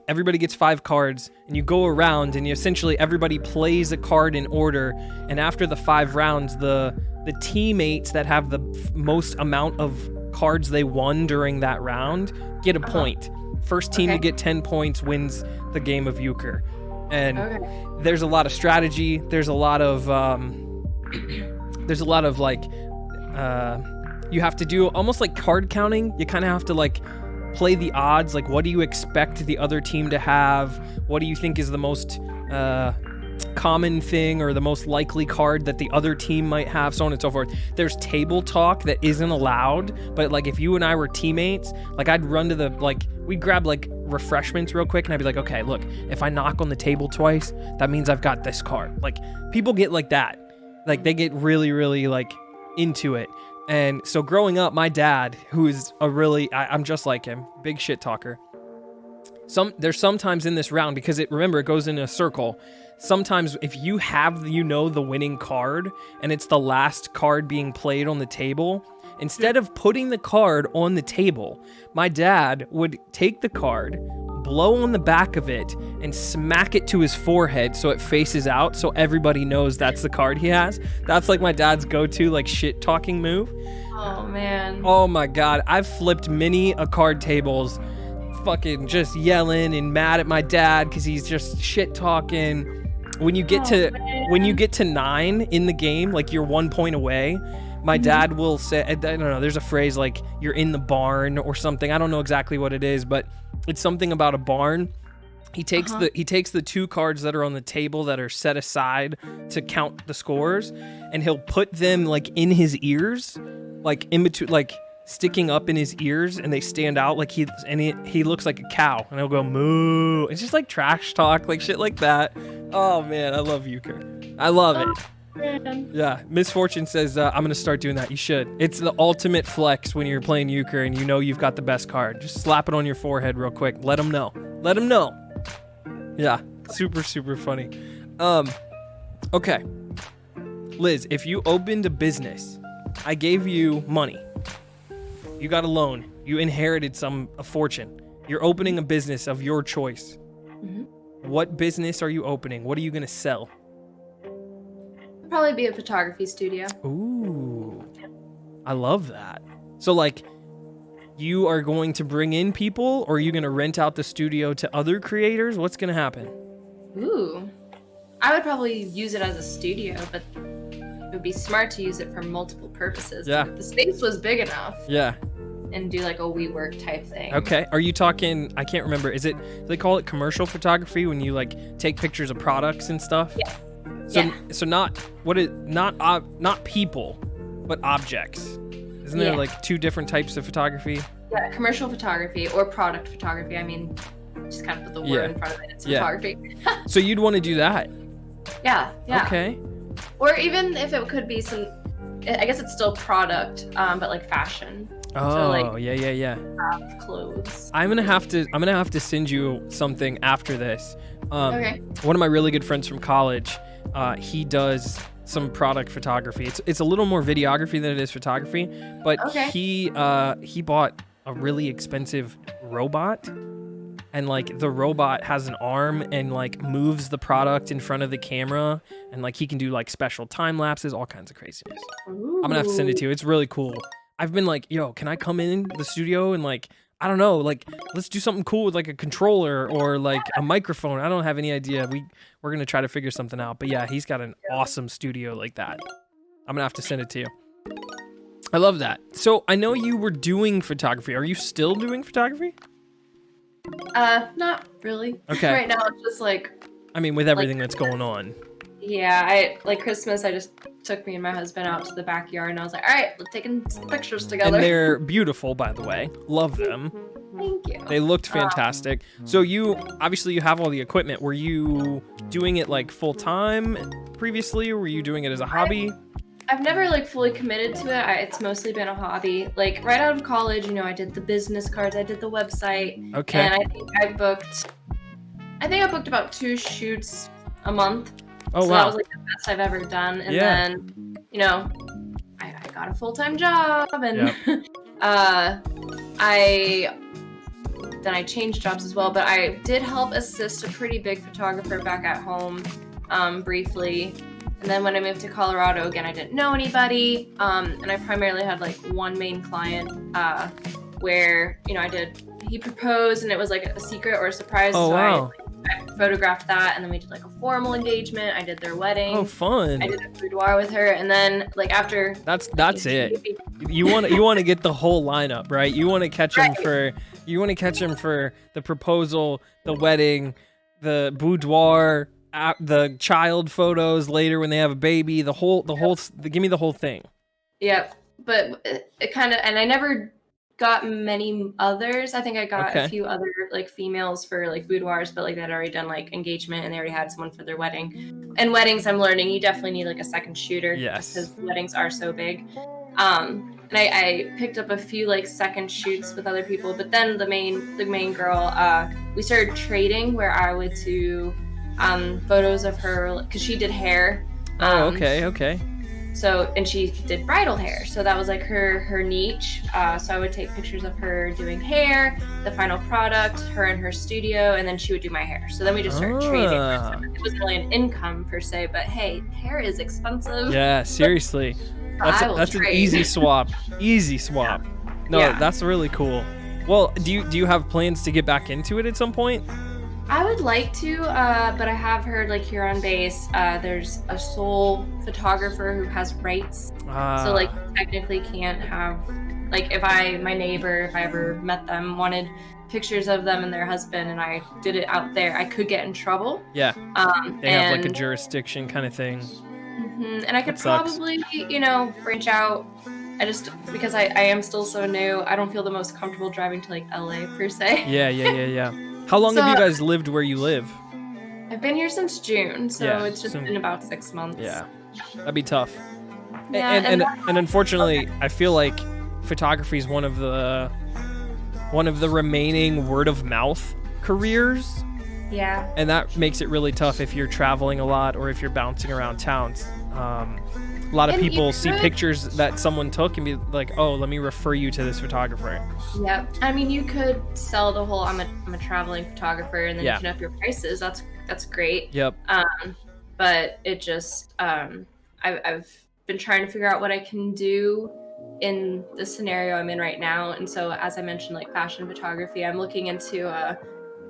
Everybody gets 5 cards, and you go around, and essentially everybody plays a card in order. And after the 5 rounds, the teammates that have the most amount of cards they won during that round get a point. First team to get 10 points wins the game of Euchre. And there's a lot of strategy. There's a lot of like. You have to do almost like card counting. You kind of have to like play the odds. Like, what do you expect the other team to have? What do you think is the most common thing or the most likely card that the other team might have? So on and so forth. There's table talk that isn't allowed. But like, if you and I were teammates, like I'd run to we'd grab like refreshments real quick, and I'd be like, okay, look, if I knock on the table twice, that means I've got this card. Like, people get like that. Like, they get really, really like into it. And so growing up, my dad, who is I'm just like him, big shit talker. There's sometimes in this round, because it goes in a circle. Sometimes if you have, the winning card, and it's the last card being played on the table, instead of putting the card on the table, my dad would take the card, blow on the back of it, and smack it to his forehead so it faces out, so everybody knows that's the card he has. That's like my dad's go-to like shit talking move. Oh man. Oh my god, I've flipped many card tables, fucking just yelling and mad at my dad because he's just shit talking. When you get to 9 in the game, like you're 1 point away, my dad will say, I don't know, there's a phrase like you're in the barn or something. I don't know exactly what it is, but it's something about a barn. He takes the 2 cards that are on the table that are set aside to count the scores, and he'll put them like in his ears, like in between, like sticking up in his ears, and they stand out like he looks like a cow, and he'll go moo. It's just like trash talk, like shit like that. Oh man, I love Euchre. I love it. Yeah, Misfortune says, I'm going to start doing that. You should. It's the ultimate flex when you're playing Euchre and you know you've got the best card. Just slap it on your forehead real quick. Let them know. Yeah, super, super funny. Okay. Liz, if you opened a business, I gave you money. You got a loan. You inherited a fortune. You're opening a business of your choice. Mm-hmm. What business are you opening? What are you going to sell? Probably be a photography studio. Ooh, I love that. So like, you are going to bring in people, or are you going to rent out the studio to other creators? What's going to happen? Ooh, I would probably use it as a studio, but it would be smart to use it for multiple purposes. Yeah. If the space was big enough. Yeah. And do like a WeWork type thing. Okay. Are you talking, I can't remember, do they call it commercial photography when you like take pictures of products and stuff? Yeah. So not people, but objects. Isn't there like two different types of photography? Yeah, commercial photography or product photography. I mean, just kind of put the word in front of it. It's photography. So you'd want to do that? Yeah. Okay. Or even if it could be I guess it's still product, but like fashion. Oh, so like, yeah. Clothes. I'm gonna have to send you something after this. Okay. One of my really good friends from college, he does some product photography. It's a little more videography than it is photography, but he bought a really expensive robot, and like the robot has an arm and like moves the product in front of the camera, and like he can do like special time lapses, all kinds of craziness. Ooh. I'm gonna have to send it to you. It's really cool. I've been like, yo, can I come in the studio and like, I don't know, like let's do something cool with like a controller or like a microphone. I don't have any idea. We're gonna try to figure something out. But yeah, he's got an awesome studio like that. I'm gonna have to send it to you. I love that. So I know you were doing photography. Are you still doing photography? Not really. Okay. Right now it's just like, I mean, with everything that's going on. Yeah, I like Christmas. I just took me and my husband out to the backyard, and I was like, "All right, let's take some pictures together." And they're beautiful, by the way. Love them. Thank you. They looked fantastic. So you have all the equipment. Were you doing it like full time previously, or were you doing it as a hobby? I've never like fully committed to it. It's mostly been a hobby. Like right out of college, I did the business cards, I did the website. Okay. And I think I booked about 2 shoots a month. Oh, so wow. that was like the best I've ever done. And then, I got a full-time job, and I changed jobs as well. But I did help assist a pretty big photographer back at home briefly. And then when I moved to Colorado, again, I didn't know anybody. And I primarily had like one main client where, he proposed and it was like a secret or a surprise. Oh, so wow. I photographed that, and then we did like a formal engagement. I did their wedding. Oh, fun. I did a boudoir with her, and then like after that's it. You want to get the whole lineup, right? You want to catch them for the proposal, the wedding, the boudoir, the child photos later when they have a baby, give me the whole thing. Yep. But it kind of, and I never got many others. I think I got a few other like females for like boudoirs, but like they had already done like engagement and they already had someone for their wedding. And weddings, I'm learning you definitely need like a second shooter. Yes. Just because weddings are so big. And I picked up a few like second shoots with other people, but then the main girl, we started trading where I would do photos of her because she did hair. Okay. So, and she did bridal hair. So that was like her niche. So I would take pictures of her doing hair, the final product, her in her studio, and then she would do my hair. So then we just started trading. It wasn't really an income per se, but hey, hair is expensive. Yeah, seriously. That's an easy swap. Easy swap. No, that's really cool. Well, do you have plans to get back into it at some point? I would like to, but I have heard like here on base, there's a sole photographer who has rights. So like technically can't have, like if my neighbor, if I ever met them, wanted pictures of them and their husband and I did it out there, I could get in trouble. Yeah. They have like a jurisdiction kind of thing. Mm-hmm. And I could probably, branch out. Because I am still so new, I don't feel the most comfortable driving to like LA per se. Yeah. How long have you guys lived where you live? I've been here since June, so it's just been about 6 months. Yeah, that'd be tough. Yeah, and unfortunately, I feel like photography is one of the remaining word of mouth careers. Yeah. And that makes it really tough if you're traveling a lot or if you're bouncing around towns. a lot of people see pictures that someone took and be like, oh, let me refer you to this photographer. Yep. I mean, you could sell the whole I'm a traveling photographer, and then you can up your prices. That's great. Yep. But it just I've been trying to figure out what I can do in the scenario I'm in right now. And so, as I mentioned, like fashion photography, I'm looking into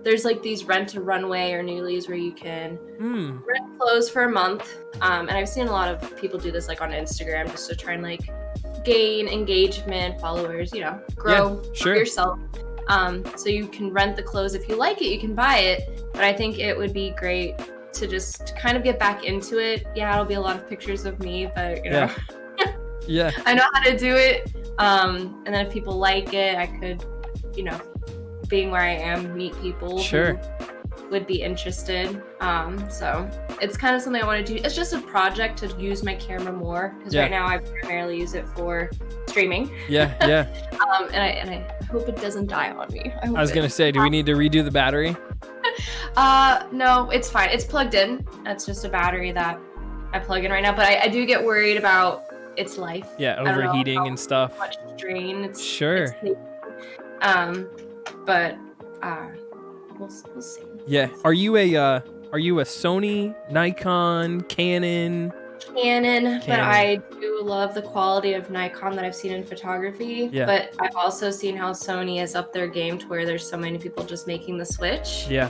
there's like these rent a runway or Nuuly's where you can rent clothes for a month. And I've seen a lot of people do this like on Instagram just to try and like gain engagement, followers, grow yourself. So you can rent the clothes. If you like it, you can buy it. But I think it would be great to just kind of get back into it. Yeah, it'll be a lot of pictures of me, but you know. Yeah. I know how to do it. And then if people like it, I could, being where I am, meet people who would be interested. So it's kind of something I want to do. It's just a project to use my camera more, because right now I primarily use it for streaming. Yeah. And I hope it doesn't die on me. I was gonna say, do we need to redo the battery? No, it's fine. It's plugged in. That's just a battery that I plug in right now. But I do get worried about its life. Yeah, overheating and stuff. Much strain. It's but we'll see. Yeah. Are you a Sony, Nikon, Canon? Canon, but I do love the quality of Nikon that I've seen in photography. Yeah. But I've also seen how Sony has upped their game to where there's so many people just making the switch. Yeah.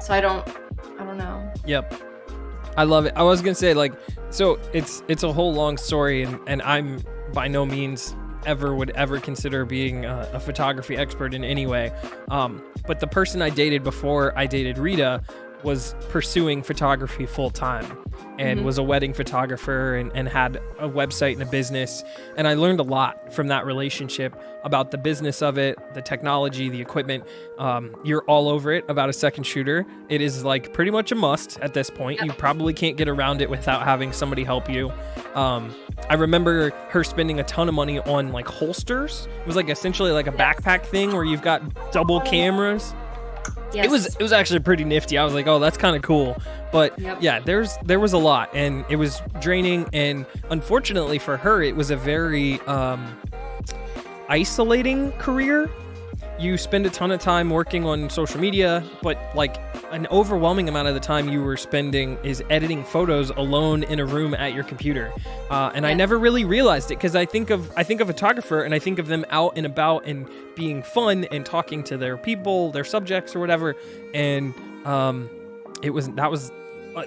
So I don't know. Yep. I love it. I was gonna say, like, so it's a whole long story, and I'm by no means would ever consider being a photography expert in any way. But the person I dated before I dated Rita was pursuing photography full time and was a wedding photographer and had a website and a business. And I learned a lot from that relationship about the business of it, the technology, the equipment. You're all over it about a second shooter. It is like pretty much a must at this point. You probably can't get around it without having somebody help you. I remember her spending a ton of money on like holsters. It was like essentially like a backpack thing where you've got double cameras. Yes. It was actually pretty nifty. I was like, oh, that's kind of cool. But yeah, there was a lot, and it was draining. And unfortunately for her, it was a very isolating career. You spend a ton of time working on social media, but like an overwhelming amount of the time you were spending is editing photos alone in a room at your computer. And I never really realized it, because I think of a photographer and I think of them out and about and being fun and talking to their people, their subjects or whatever. And that was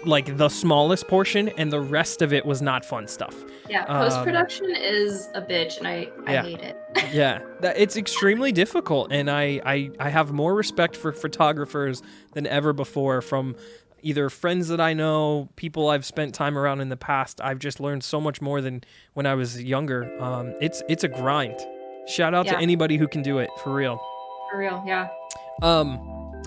like the smallest portion, and the rest of it was not fun stuff. Yeah, post-production is a bitch, and I hate it. Yeah, it's extremely difficult, and I have more respect for photographers than ever before, from either friends that I know, people I've spent time around in the past. I've just learned so much more than when I was younger. It's a grind. Shout out to anybody who can do it, for real. For real, yeah.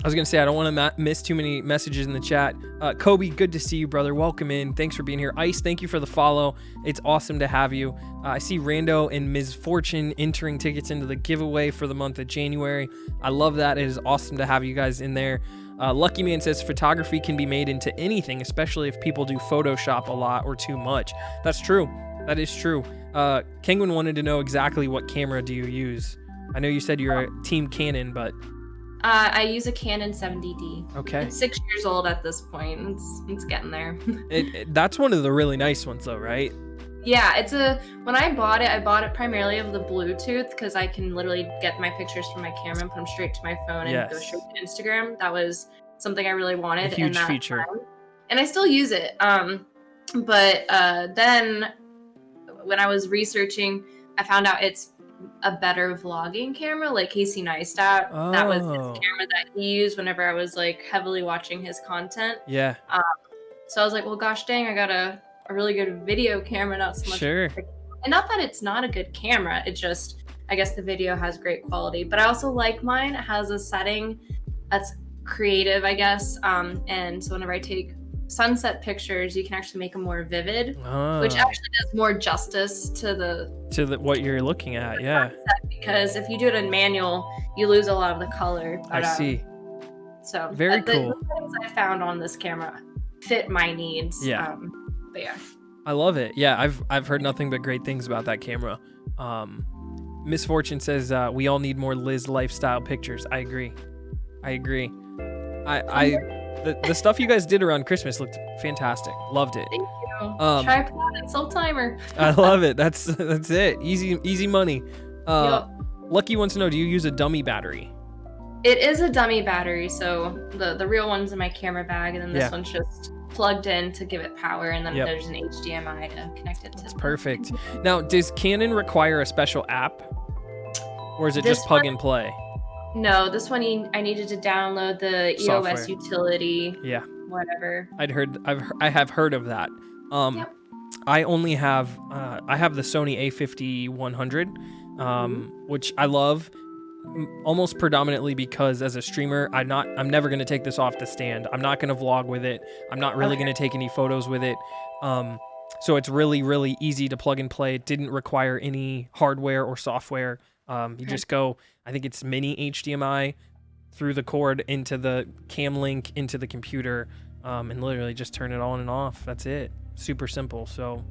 I was going to say, I don't want to miss too many messages in the chat. Kobe, good to see you, brother. Welcome in. Thanks for being here. Ice, thank you for the follow. It's awesome to have you. I see Rando and Ms. Fortune entering tickets into the giveaway for the month of January. I love that. It is awesome to have you guys in there. Lucky Man says photography can be made into anything, especially if people do Photoshop a lot or too much. That's true. That is true. Kenguin wanted to know exactly what camera do you use. I know you said you're a team Canon, but... I use a Canon 70D. Okay. It's 6 years old at this point. It's getting there. That's one of the really nice ones, though, right? Yeah, when I bought it primarily of the Bluetooth, because I can literally get my pictures from my camera and put them straight to my phone and go straight to Instagram. That was something I really wanted. A huge feature. And I still use it. But then when I was researching, I found out it's a better vlogging camera, like Casey Neistat. That was his camera that he used whenever I was like heavily watching his content. Yeah. So I was like, well, gosh dang, I got a really good video camera, not so much. Sure. And not that it's not a good camera, it just, I guess the video has great quality. But I also like mine. It has a setting that's creative, I guess. And so whenever I take sunset pictures, you can actually make them more vivid, which actually does more justice to what you're looking at. Yeah, because if you do it in manual, you lose a lot of the color. But, I see. So very cool. The things I found on this camera fit my needs. Yeah. But yeah. I love it. Yeah, I've heard nothing but great things about that camera. Misfortune says we all need more Liz lifestyle pictures. I agree. The stuff you guys did around Christmas looked fantastic. Loved it. Thank you. Tripod and self timer. I love it. That's it. Easy money. Yep. Lucky wants to know, do you use a dummy battery? It is a dummy battery, so the real one's in my camera bag, and then this one's just plugged in to give it power, and then there's an HDMI to connect it to. That's perfect. Now, does Canon require a special app, or is it just plug and play? No, this one I needed to download the EOS utility. Yeah. Whatever. I have heard of that. I only have I have the Sony A50-100, which I love almost predominantly because as a streamer, I'm never going to take this off the stand. I'm not going to vlog with it. I'm not really going to take any photos with it. So it's really, really easy to plug and play. It didn't require any hardware or software. You just go, I think it's mini HDMI through the cord into the cam link into the computer, and literally just turn it on and off. That's it. Super simple. So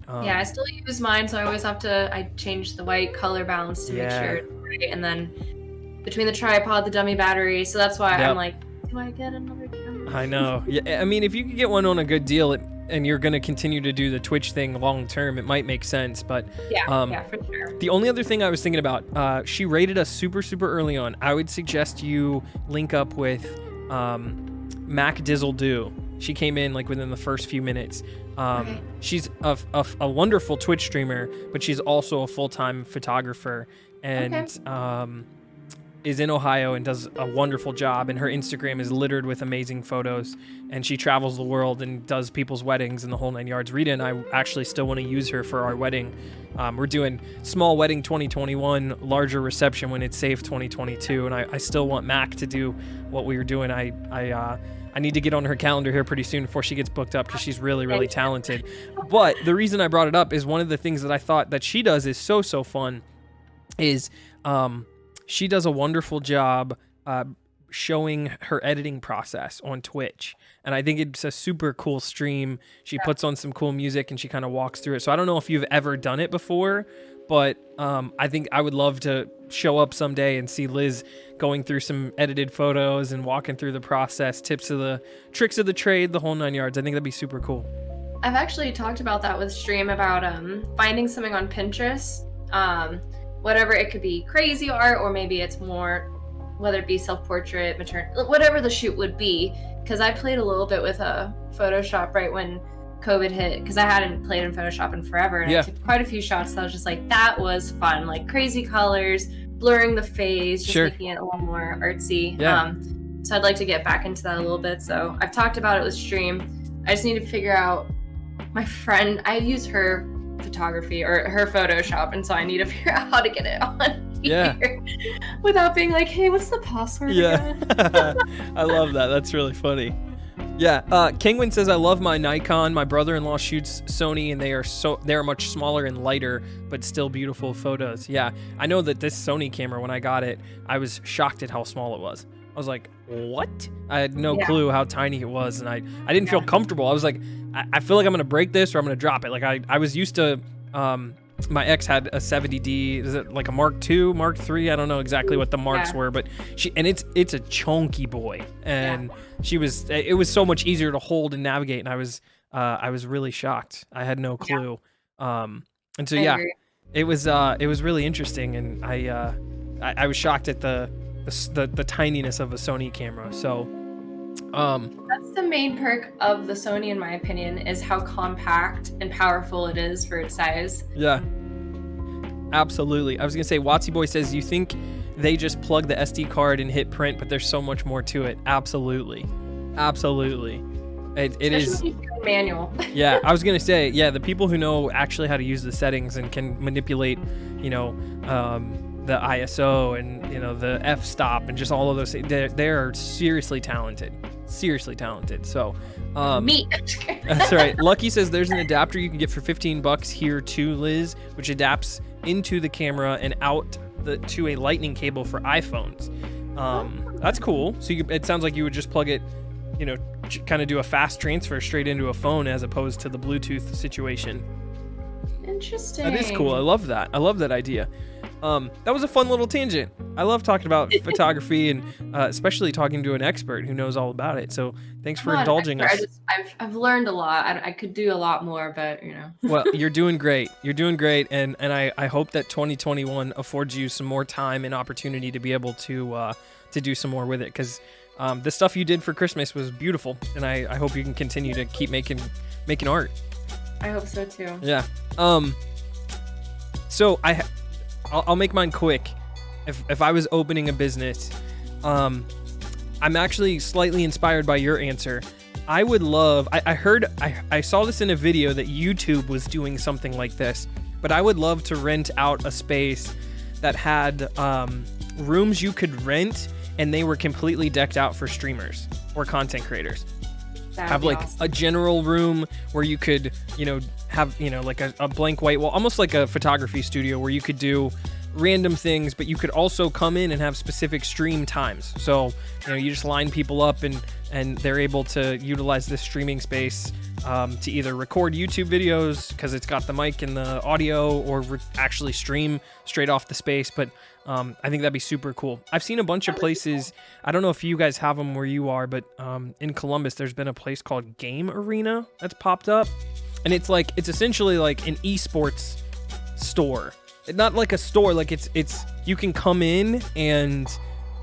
yeah, I still use mine, so I always have to I change the white color balance to make sure it's right, and then between the tripod, the dummy battery, so that's why I'm like, do I get another camera? I know. Yeah, I mean, if you could get one on a good deal, and you're going to continue to do the Twitch thing long term, it might make sense. But yeah, for sure. The only other thing I was thinking about, she rated us super early on. I would suggest you link up with Mac Dizzle Do. She came in like within the first few minutes. She's a wonderful Twitch streamer, but she's also a full-time photographer, and is in Ohio and does a wonderful job. And her Instagram is littered with amazing photos, and she travels the world and does people's weddings and the whole 9 yards. Rita and I actually still want to use her for our wedding. We're doing small wedding 2021, larger reception when it's safe 2022, and I still want Mac to do what we were doing. I need to get on her calendar here pretty soon before she gets booked up, because she's really talented. But the reason I brought it up is one of the things that I thought that she does is so fun is she does a wonderful job showing her editing process on Twitch. And I think it's a super cool stream. She puts on some cool music and she kind of walks through it. So I don't know if you've ever done it before, but I think I would love to show up someday and see Liz going through some edited photos and walking through the process, tricks of the trade, the whole 9 yards. I think that'd be super cool. I've actually talked about that with Stream about finding something on Pinterest, whatever, it could be crazy art, or maybe it's more, whether it be self-portrait, whatever the shoot would be, because I played a little bit with Photoshop right when COVID hit, because I hadn't played in Photoshop in forever, and I took quite a few shots. So I was just like, that was fun, like crazy colors, blurring the face, just making it a little more artsy. So I'd like to get back into that a little bit. So I've talked about it with Stream. I just need to figure out, my friend, I use her photography or her Photoshop, and so I need to figure out how to get it on here without being like, hey, what's the password again? I love that. That's really funny. Kingwin says, I love my Nikon. My brother-in-law shoots Sony, and they are much smaller and lighter, but still beautiful photos. I know that this Sony camera, when I got it, I was shocked at how small it was. I was like, what? I had no clue how tiny it was, and I didn't feel comfortable. I was like, I feel like I'm gonna break this or I'm gonna drop it. Like I was used to, my ex had a 70D. Is it like a Mark II, Mark III? I don't know exactly what the marks were, but it's a chunky boy, and it was so much easier to hold and navigate, and I was really shocked. I had no clue. And so it was really interesting, and I was shocked at the tininess of a Sony camera. So that's the main perk of the Sony, in my opinion, is how compact and powerful it is for its size. Absolutely. I was gonna say, Watsy Boy says, you think they just plug the SD card and hit print, but there's so much more to it. Absolutely. It is manual. I was gonna say, the people who know actually how to use the settings and can manipulate, the ISO and the f-stop and just all of those things, they're seriously talented. So me. That's right. Lucky says there's an adapter you can get for $15 here too, Liz, which adapts into the camera and out to a lightning cable for iPhones. That's cool. So it sounds like you would just plug it kind of do a fast transfer straight into a phone as opposed to the Bluetooth situation. Interesting. That is cool. I love that. I love that idea. That was a fun little tangent. I love talking about photography and especially talking to an expert who knows all about it. So thanks for indulging us. I've learned a lot. I could do a lot more, but Well, you're doing great. You're doing great, and I hope that 2021 affords you some more time and opportunity to be able to do some more with it, because the stuff you did for Christmas was beautiful, and I hope you can continue to keep making art. I hope so too. Yeah. So I'll make mine quick. If I was opening a business, I'm actually slightly inspired by your answer. I would love, I saw this in a video that YouTube was doing something like this, but I would love to rent out a space that had rooms you could rent, and they were completely decked out for streamers or content creators. Have like awesome. A general room where you could, have, like a blank white wall, almost like a photography studio where you could do random things, but you could also come in and have specific stream times. So, you just line people up and they're able to utilize this streaming space to either record YouTube videos because it's got the mic and the audio, or actually stream straight off the space. But I think that'd be super cool. I've seen a bunch of places. I don't know if you guys have them where you are, but in Columbus, there's been a place called Game Arena that's popped up. And it's essentially like an esports store. Not like a store, like it's you can come in and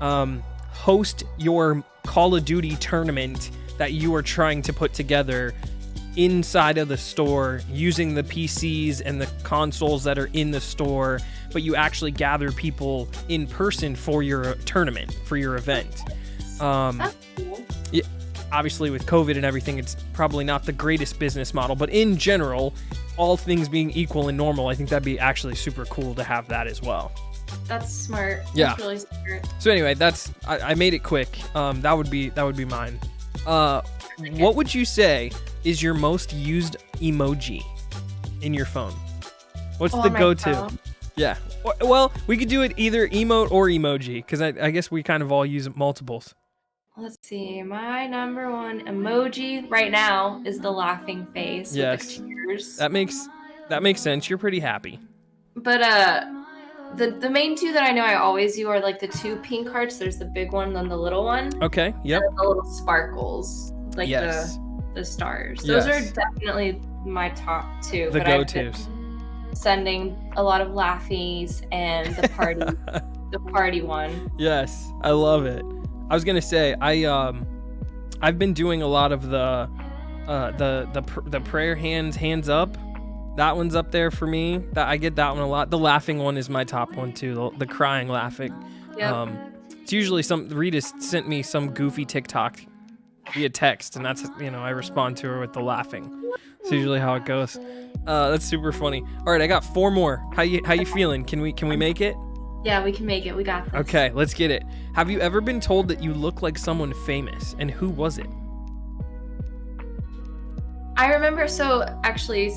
host your Call of Duty tournament that you are trying to put together inside of the store using the PCs and the consoles that are in the store, but you actually gather people in person for your tournament, for your event. That's cool. Yeah, obviously with COVID and everything, it's probably not the greatest business model, but in general, all things being equal and normal, I think that'd be actually super cool to have that as well. That's smart. Yeah. That's really smart. So anyway, I made it quick. That would be mine. What would you say is your most used emoji in your phone? What's the go-to? Phone? Yeah. Well, we could do it either emote or emoji, because I guess we kind of all use multiples. Let's see. My number one emoji right now is the laughing face. Yes. With the tears. That makes sense. You're pretty happy. But the main two that I know I always use are like the two pink hearts. There's the big one and the little one. Okay. Yep. And the little sparkles, like yes. the stars. Those are definitely my top two. The go-tos. Sending a lot of laughies and the party, the party one. Yes, I love it. I was gonna say I've been doing a lot of the prayer hands up. That one's up there for me. I get that one a lot. The laughing one is my top one too. The crying laughing. Yep. It's usually Rita sent me some goofy TikTok via text, and that's I respond to her with the laughing. It's usually how it goes. That's super funny. All right, I got 4 more. How you feeling? Can we make it? Yeah, we can make it. We got this. Okay, let's get it. Have you ever been told that you look like someone famous, and who was it? I remember, so actually,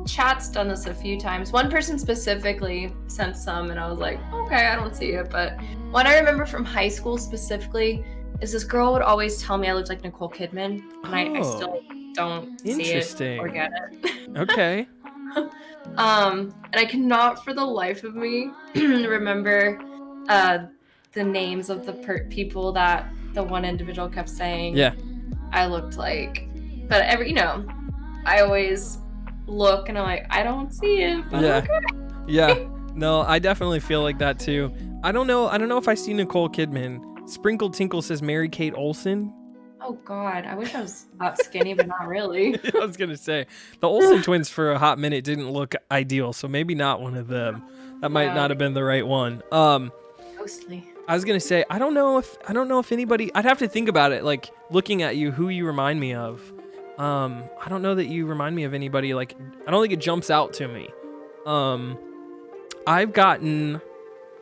chat's done this a few times. One person specifically sent some, and I was like, okay, I don't see it. But one I remember from high school specifically is this girl would always tell me I looked like Nicole Kidman, and I still don't see it or get it. Okay. And I cannot for the life of me remember the names of the people that the one individual kept saying I looked like. But I always look and I'm like, I don't see it. But okay. Yeah. No, I definitely feel like that too. I don't know if I see Nicole Kidman. Sprinkle Tinkle says Mary Kate Olsen. Oh God, I wish I was that skinny, but not really. I was gonna say the Olsen twins for a hot minute didn't look ideal, so maybe not one of them. That might not have been the right one. Mostly. I was gonna say I don't know if anybody. I'd have to think about it. Like looking at you, who you remind me of. I don't know that you remind me of anybody. Like I don't think it jumps out to me. I've gotten.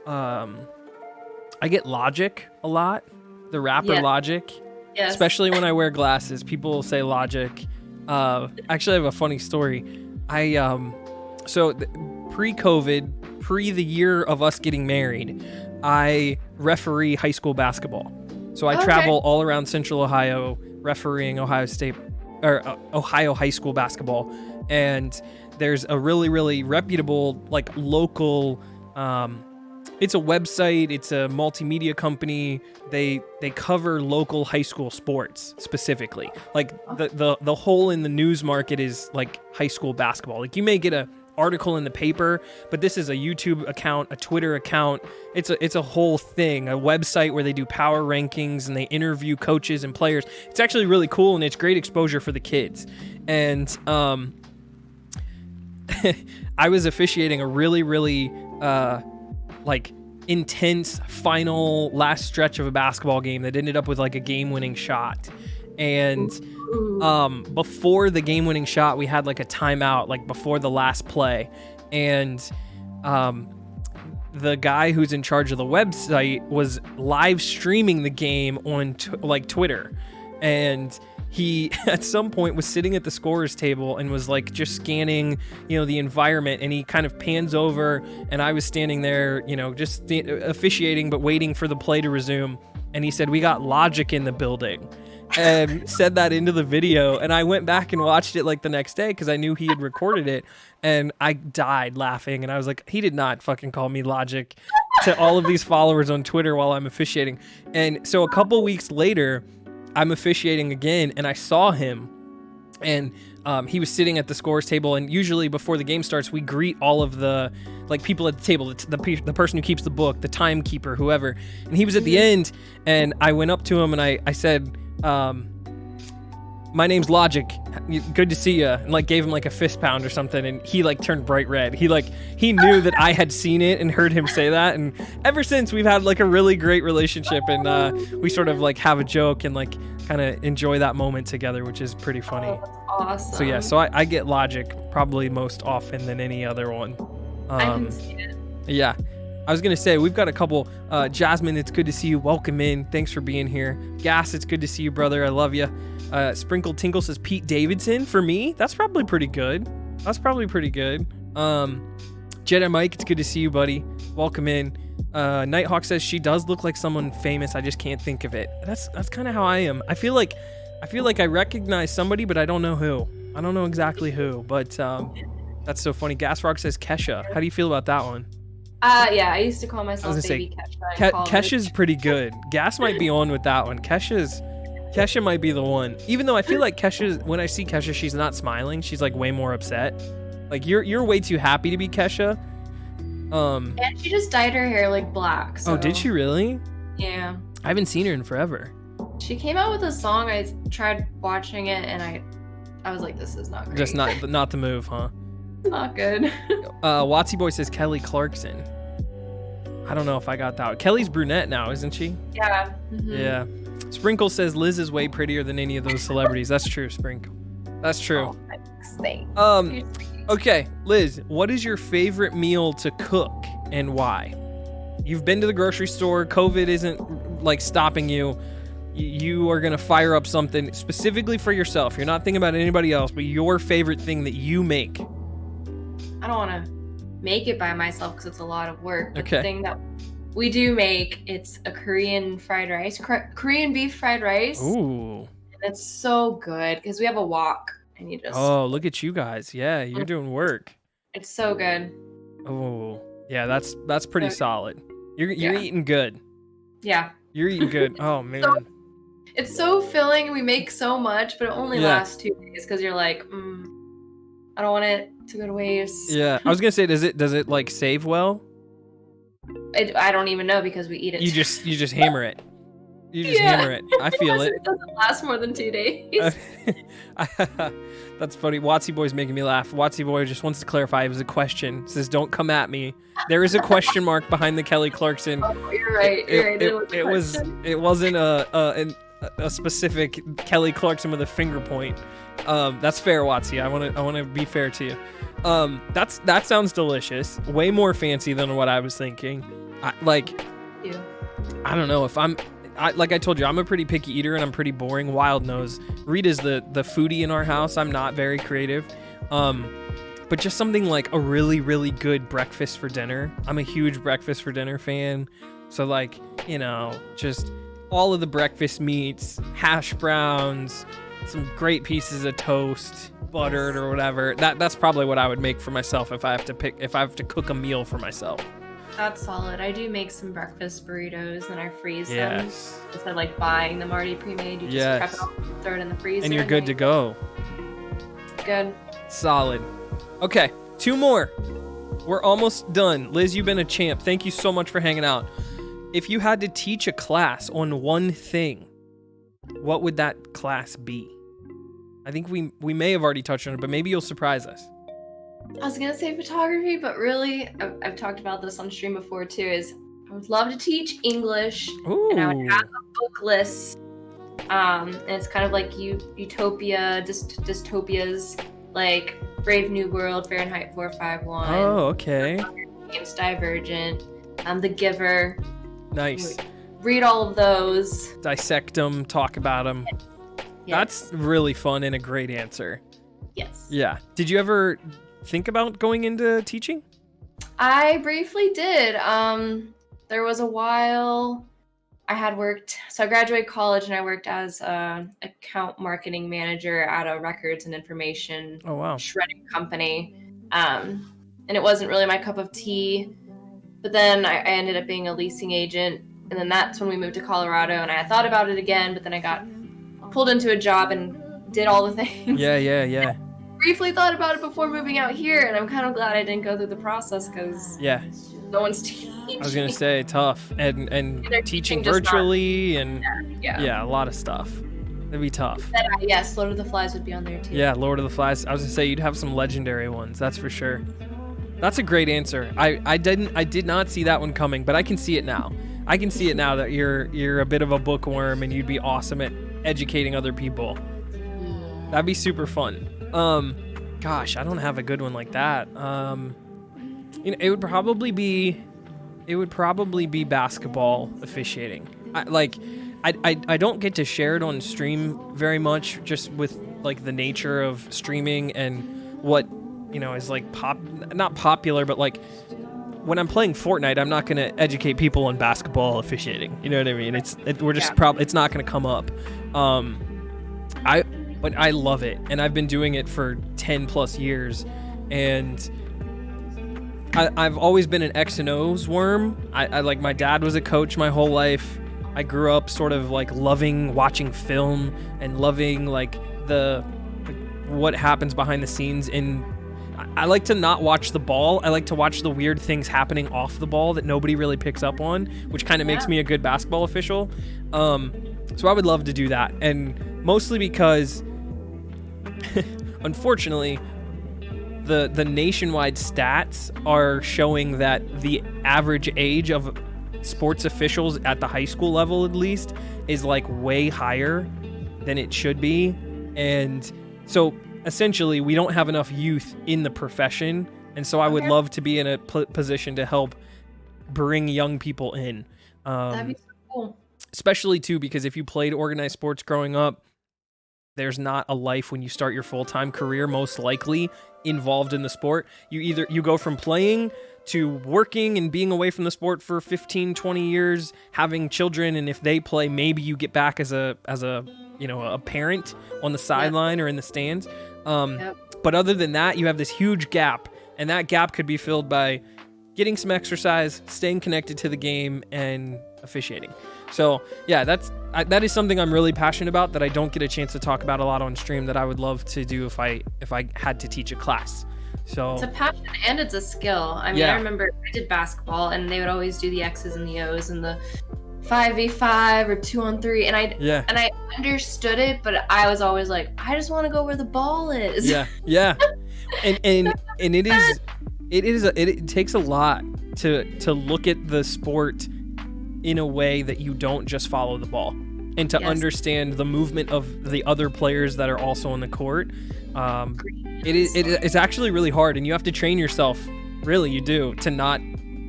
I get Logic a lot. The rapper Logic. Yes. Especially when I wear glasses, people will say Logic. Actually, I have a funny story. Pre-COVID, the year of us getting married, I referee high school basketball. So I travel all around Central Ohio, refereeing Ohio State or Ohio high school basketball, and there's a really, really reputable, like, local, it's a website, it's a multimedia company. They cover local high school sports specifically. Like, the hole in the news market is like high school basketball. Like, you may get a article in the paper, but this is a YouTube account, a Twitter account. It's a whole thing, a website where they do power rankings and they interview coaches and players. It's actually really cool, and it's great exposure for the kids. And I was officiating a really, really like intense final last stretch of a basketball game that ended up with like a game-winning shot. And before the game-winning shot, we had like a timeout, like before the last play. And the guy who's in charge of the website was live streaming the game on Twitter. And he at some point was sitting at the scorer's table and was like just scanning, the environment, and he kind of pans over, and I was standing there, just officiating but waiting for the play to resume. And he said, "We got Logic in the building," and said that into the video. And I went back and watched it like the next day because I knew he had recorded it, and I died laughing. And I was like, he did not fucking call me Logic to all of these followers on Twitter while I'm officiating. And so a couple weeks later, I'm officiating again, and I saw him, and he was sitting at the scorer's table. And usually before the game starts, we greet all of the people at the table, the person who keeps the book, the timekeeper, whoever. And he was at the end, and I went up to him and I said, "My name's Logic. Good to see you." And like gave him like a fist pound or something, and he like turned bright red. He knew that I had seen it and heard him say that, and ever since we've had like a really great relationship, and we sort of like have a joke and like kind of enjoy that moment together, which is pretty funny. Oh, that's awesome. So yeah, so I get Logic probably most often than any other one. I can see it. Yeah. I was going to say, we've got a couple. Jasmine, it's good to see you. Welcome in. Thanks for being here. Gas, it's good to see you, brother. I love you. Sprinkle Tinkle says Pete Davidson. For me, that's probably pretty good. Jedi Mike, it's good to see you, buddy. Welcome in. Nighthawk says she does look like someone famous. I just can't think of it. That's kind of how I am. I feel like I recognize somebody, but I don't know who. I don't know exactly who. But that's so funny. Gasrock says Kesha. How do you feel about that one? Yeah, I used to call myself Baby Kesha. Kesha's pretty good. Gas might be on with that one. Kesha might be the one. Even though I feel like when I see Kesha, she's not smiling. She's like way more upset. Like you're way too happy to be Kesha. And she just dyed her hair like black. So. Oh, did she really? Yeah. I haven't seen her in forever. She came out with a song. I tried watching it, and I was like, this is not great. Just not the move, huh? Not good. Watsy Boy says Kelly Clarkson. I don't know if I got that. Kelly's brunette now, isn't she? Yeah. Mm-hmm. Yeah. Sprinkle says Liz is way prettier than any of those celebrities. That's true, Sprinkle. That's true. Oh, okay, Liz, what is your favorite meal to cook and why? You've been to the grocery store. COVID isn't like stopping you. You are going to fire up something specifically for yourself. You're not thinking about anybody else, but your favorite thing that you make. I don't want to make it by myself because it's a lot of work. But okay. The thing that we do make, it's a Korean fried rice, Korean beef fried rice. Ooh. And it's so good because we have a wok and you just. Oh, look at you guys. Yeah, you're doing work. It's so good. Oh, yeah, that's pretty solid. You're eating good. Yeah. You're eating good. Oh, man. It's so filling and we make so much, but it only lasts 2 days because you're like, I don't want it to go to waste. Yeah, I was gonna say, does it like save well? I don't even know because we eat it. You just hammer it. You just hammer it. I feel it. It doesn't last more than 2 days. That's funny. Watsy Boy's making me laugh. Watsy Boy just wants to clarify. It was a question. Says, "Don't come at me." There is a question mark behind the Kelly Clarkson. Oh, you're right. It wasn't a specific Kelly Clarkson with a finger point. That's fair, Watsy. I want to be fair to you. That sounds delicious. Way more fancy than what I was thinking. I don't know if like I told you, I'm a pretty picky eater and I'm pretty boring. Wild knows. Rita's the foodie in our house. I'm not very creative. But just something like a really, really good breakfast for dinner. I'm a huge breakfast for dinner fan. So like, just all of the breakfast meats, hash browns, some great pieces of toast, buttered or whatever. That's probably what I would make for myself if I have to cook a meal for myself. That's solid. I do make some breakfast burritos and I freeze them. Yes. Instead of like buying them already pre-made, you just prep it all, throw it in the freezer. And you're good to go. Good. Solid. Okay, 2 more. We're almost done. Liz, you've been a champ. Thank you so much for hanging out. If you had to teach a class on one thing, what would that class be? I think we may have already touched on it, but maybe you'll surprise us. I was going to say photography, but really, I've talked about this on stream before too, is I would love to teach English. Ooh. And I would have a book list. And it's kind of like utopia, dystopias, like Brave New World, Fahrenheit 451. Oh, okay. Games, Divergent, The Giver. Nice. Read all of those. Dissect them, talk about them. Yes. That's really fun and a great answer. Yes. Yeah. Did you ever think about going into teaching? I briefly did. There was a while I had worked, so I graduated college and I worked as an account marketing manager at a records and information shredding company. And it wasn't really my cup of tea. But then I ended up being a leasing agent. And then that's when we moved to Colorado. And I thought about it again, but then I got pulled into a job and did all the things. Yeah. Briefly thought about it before moving out here. And I'm kind of glad I didn't go through the process because no one's teaching. I was going to say tough. And teaching virtually and a lot of stuff. It'd be tough. Yes, Lord of the Flies would be on there too. Yeah, Lord of the Flies. I was going to say you'd have some legendary ones. That's for sure. That's a great answer. I did not see that one coming, but I can see it now. I can see it now that you're a bit of a bookworm and you'd be awesome at educating other people. That'd be super fun. Gosh, I don't have a good one like that. It would probably be basketball officiating. I don't get to share it on stream very much, just with like the nature of streaming and what is like not popular, but like when I'm playing Fortnite, I'm not going to educate people on basketball officiating. You know what I mean? It's not going to come up. But I love it, and I've been doing it for 10 plus years, and I've always been an X and O's worm. I like, my dad was a coach my whole life. I grew up sort of like loving watching film and loving like what happens behind the scenes. And I like to not watch the ball. I like to watch the weird things happening off the ball that nobody really picks up on, which kind of makes me a good basketball official. So I would love to do that, and mostly because unfortunately the nationwide stats are showing that the average age of sports officials at the high school level, at least, is like way higher than it should be. And so essentially we don't have enough youth in the profession. And so I would love to be in a position to help bring young people in. That'd be so cool. Especially too, because if you played organized sports growing up, there's not a life when you start your full-time career, most likely involved in the sport. You go from playing to working and being away from the sport for 15, 20 years, having children, and if they play, maybe you get back as a parent on the sideline or in the stands. But other than that, you have this huge gap, and that gap could be filled by getting some exercise, staying connected to the game, and officiating. So yeah, that is something I'm really passionate about that I don't get a chance to talk about a lot on stream, that I would love to do if I had to teach a class. So it's a passion and it's a skill. I mean, I remember I did basketball and they would always do the X's and the O's and the 5v5 or 2-on-3, and I understood it, but I was always like, I just want to go where the ball is. Yeah. and it takes a lot to look at the sport in a way that you don't just follow the ball, and to understand the movement of the other players that are also on the court. It's actually really hard, and you have to train yourself, really you do, to not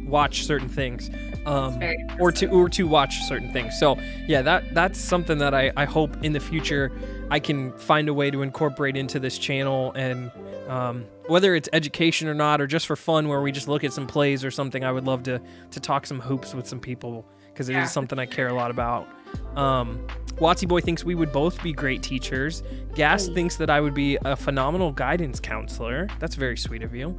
watch certain things, or to watch certain things. So yeah, that's something that I hope in the future I can find a way to incorporate into this channel, and whether it's education or not, or just for fun where we just look at some plays or something, I would love to talk some hoops with some people, because it is something I care a lot about. Watsy Boy thinks we would both be great teachers. Gas thinks that I would be a phenomenal guidance counselor. That's very sweet of you.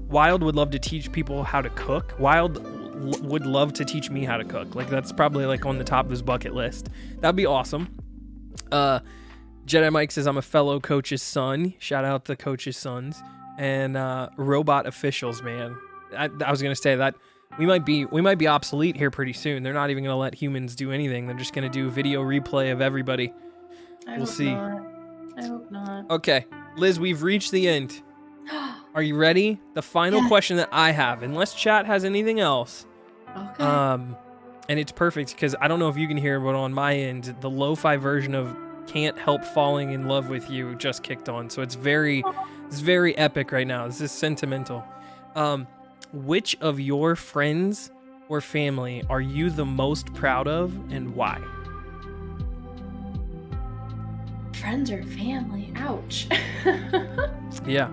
Wild would love to teach people how to cook. Wild would love to teach me how to cook. Like, that's probably like on the top of his bucket list. That'd be awesome. Jedi Mike says I'm a fellow coach's son. Shout out the coach's sons. And robot officials, man. I was gonna say that we might be obsolete here pretty soon. They're not even gonna let humans do anything. They're just gonna do video replay of everybody. We'll see. I hope not. Okay, Liz, we've reached the end. Are you ready? The final question that I have, unless chat has anything else. Okay. And it's perfect because I don't know if you can hear, but on my end, the lo-fi version of "Can't Help Falling in Love with You" just kicked on. So it's very epic right now. This is sentimental. Which of your friends or family are you the most proud of, and why? Friends or family? Ouch. Yeah.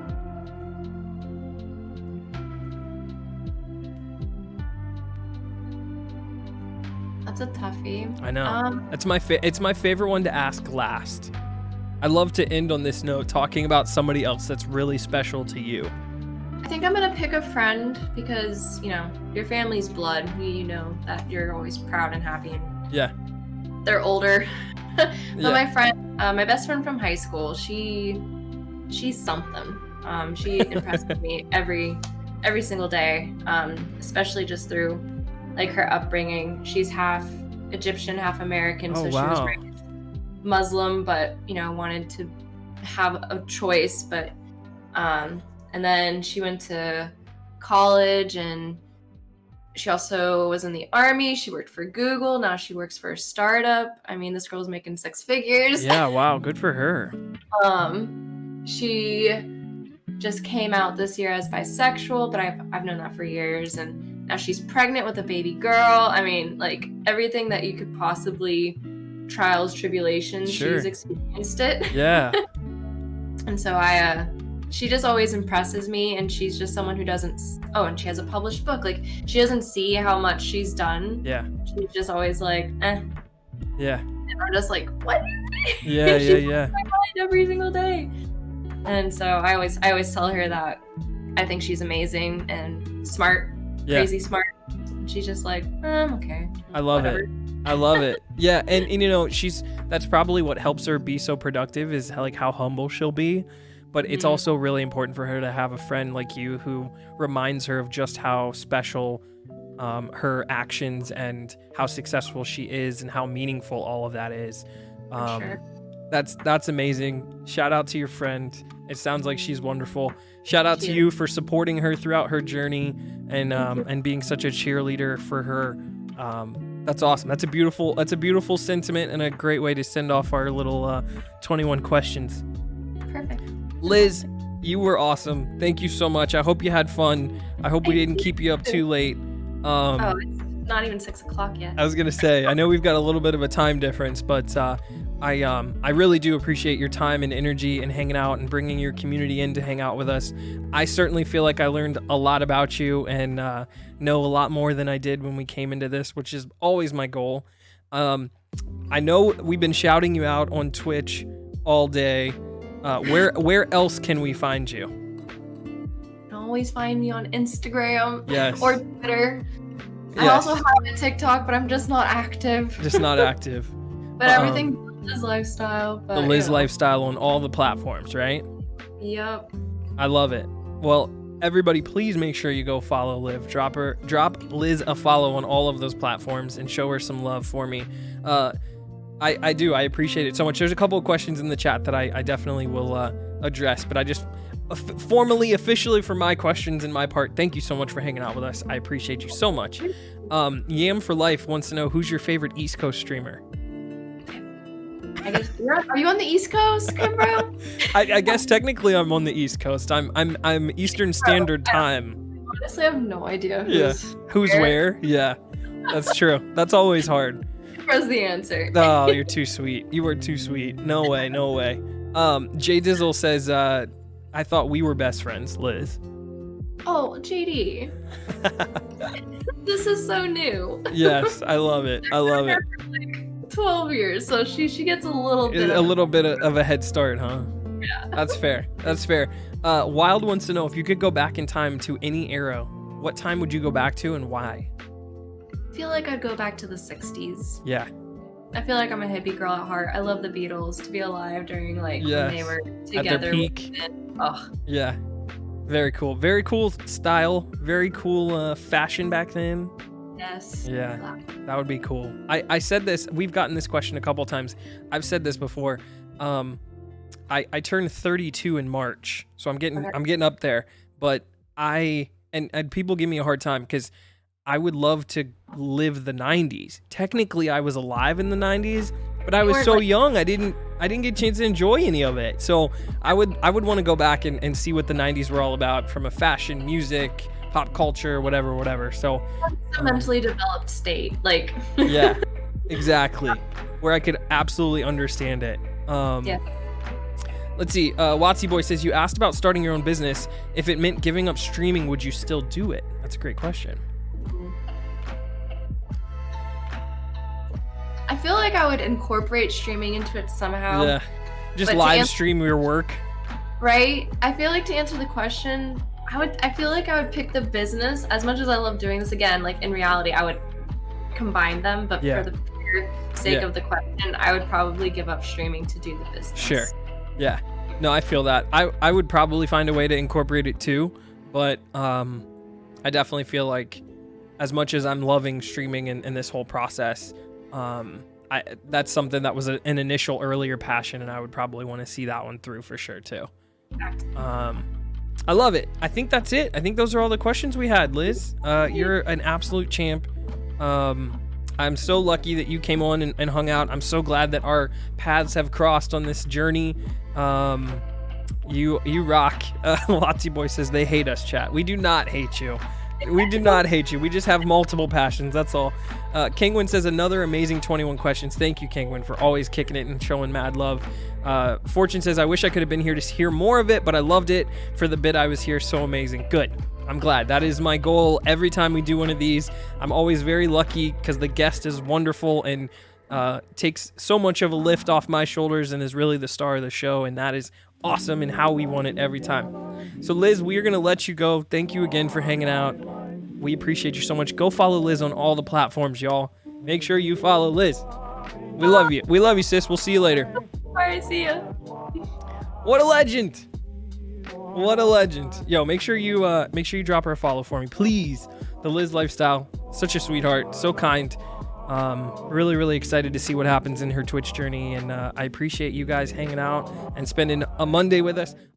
That's a toughie. I know. It's my favorite one to ask last. I love to end on this note talking about somebody else that's really special to you. I think I'm gonna pick a friend because, you know, your family's blood. You know that you're always proud and happy. And yeah. They're older. But yeah. My friend, my best friend from high school, she's something. She impresses me every single day, especially just through like her upbringing. She's half Egyptian, half American, so she was raised Muslim, but you know, wanted to have a choice. But and then she went to college, and she also was in the army. She worked for Google. Now she works for a startup. I mean, this girl's making 6 figures. Yeah, wow, good for her. She just came out this year as bisexual, but I've known that for years, and now she's pregnant with a baby girl. I mean, like everything that you could possibly trials, tribulations, she's experienced it. Yeah. And so she just always impresses me, and she's just someone who doesn't, and she has a published book. Like, she doesn't see how much she's done. Yeah. She's just always like, eh. Yeah. And I'm just like, what? Yeah, yeah. In my mind every single day. And so I always tell her that I think she's amazing and smart, crazy smart. She's just like, I'm okay. I love it. I love it. Yeah, and you know, that's probably what helps her be so productive is like how humble she'll be. But it's also really important for her to have a friend like you who reminds her of just how special her actions and how successful she is and how meaningful all of that is. Sure. That's amazing. Shout out to your friend. It sounds like she's wonderful. Shout out to you for supporting her throughout her journey and being such a cheerleader for her. That's awesome. That's a beautiful sentiment and a great way to send off our little 21 questions. Perfect. Liz, you were awesome. Thank you so much. I hope you had fun. I hope we didn't keep you up too late. It's not even 6 o'clock yet. I was gonna say, I know we've got a little bit of a time difference, but I really do appreciate your time and energy and hanging out and bringing your community in to hang out with us. I certainly feel like I learned a lot about you and know a lot more than I did when we came into this, which is always my goal. I know we've been shouting you out on Twitch all day. Where else can we find you? You can always find me on Instagram or Twitter. Yes. I also have a TikTok, but I'm just not active. But everything's Liz Lifestyle. But, the Liz Lifestyle on all the platforms, right? Yep. I love it. Well, everybody, please make sure you go follow Liv. Drop Liz a follow on all of those platforms and show her some love for me. I do. I appreciate it so much. There's a couple of questions in the chat that I definitely will address, but I just formally, officially for my questions and my part, thank you so much for hanging out with us. I appreciate you so much. Yam for Life wants to know, who's your favorite East Coast streamer? I guess are you on the East Coast, Kimbro? I guess technically I'm on the East Coast. I'm Eastern Standard Time. Honestly, I have no idea who's where. Yeah, that's true. That's always hard. Was the answer. Oh, you're too sweet. You were too sweet. No way. Jay Dizzle says, I thought we were best friends, Liz. Oh, Oh, JD. This is so new. Yes, I love it. I love it. Like 12 years, so she gets a little bit of a head start, huh? Yeah. That's fair. That's fair. Wild wants to know, if you could go back in time to any era, what time would you go back to and why? I feel like I'd go back to the 60s. Yeah. I feel like I'm a hippie girl at heart. I love the Beatles. To be alive during when they were together. At their peak. Oh. Yeah. Very cool. Very cool style. Very cool fashion back then. Yes. Yeah. That would be cool. I said this. We've gotten this question a couple times. I've said this before. I turned 32 in March, so I'm getting up there. But and people give me a hard time because I would love to live the 90s. Technically, I was alive in the 90s, but I was so young, I didn't get a chance to enjoy any of it. So I would want to go back and see what the 90s were all about from a fashion, music, pop culture, whatever. So it's a mentally developed state, like yeah, exactly, where I could absolutely understand it. Yeah. Let's see. Watsy Boy says, you asked about starting your own business. If it meant giving up streaming, would you still do it? That's a great question. I feel like I would incorporate streaming into it somehow. Yeah. Just live stream your work. Right? I feel like to answer the question, I feel like I would pick the business. As much as I love doing this, again, like in reality, I would combine them, but for the pure sake of the question, I would probably give up streaming to do the business. Sure. Yeah. No, I feel that. I would probably find a way to incorporate it too, but I definitely feel like as much as I'm loving streaming and this whole process, that's something that was an initial earlier passion, and I would probably want to see that one through for sure too. I love it. I think that's it. I think those are all the questions we had, Liz. You're an absolute champ. I'm so lucky that you came on and hung out. I'm so glad that our paths have crossed on this journey. You rock. Watsy Boy says they hate us, chat. We do not hate you. We do not hate you. We just have multiple passions. That's all. Kingwin says another amazing 21 questions. Thank you, Kingwin, for always kicking it and showing mad love. Fortune says, I wish I could have been here to hear more of it, but I loved it for the bit I was here. So amazing. Good. I'm glad. That is my goal every time we do one of these. I'm always very lucky because the guest is wonderful and takes so much of a lift off my shoulders and is really the star of the show, and that is awesome and how we want it every time. So Liz, we are going to let you go. Thank you again for hanging out. We appreciate you so much. Go follow Liz on all the platforms, y'all. Make sure you follow Liz. We love you. We love you, sis. We'll see you later. All right, see ya. What a legend. What a legend. Yo, make sure you drop her a follow for me, please. The Liz Lifestyle, such a sweetheart, so kind. Really, really excited to see what happens in her Twitch journey, and I appreciate you guys hanging out and spending a Monday with us.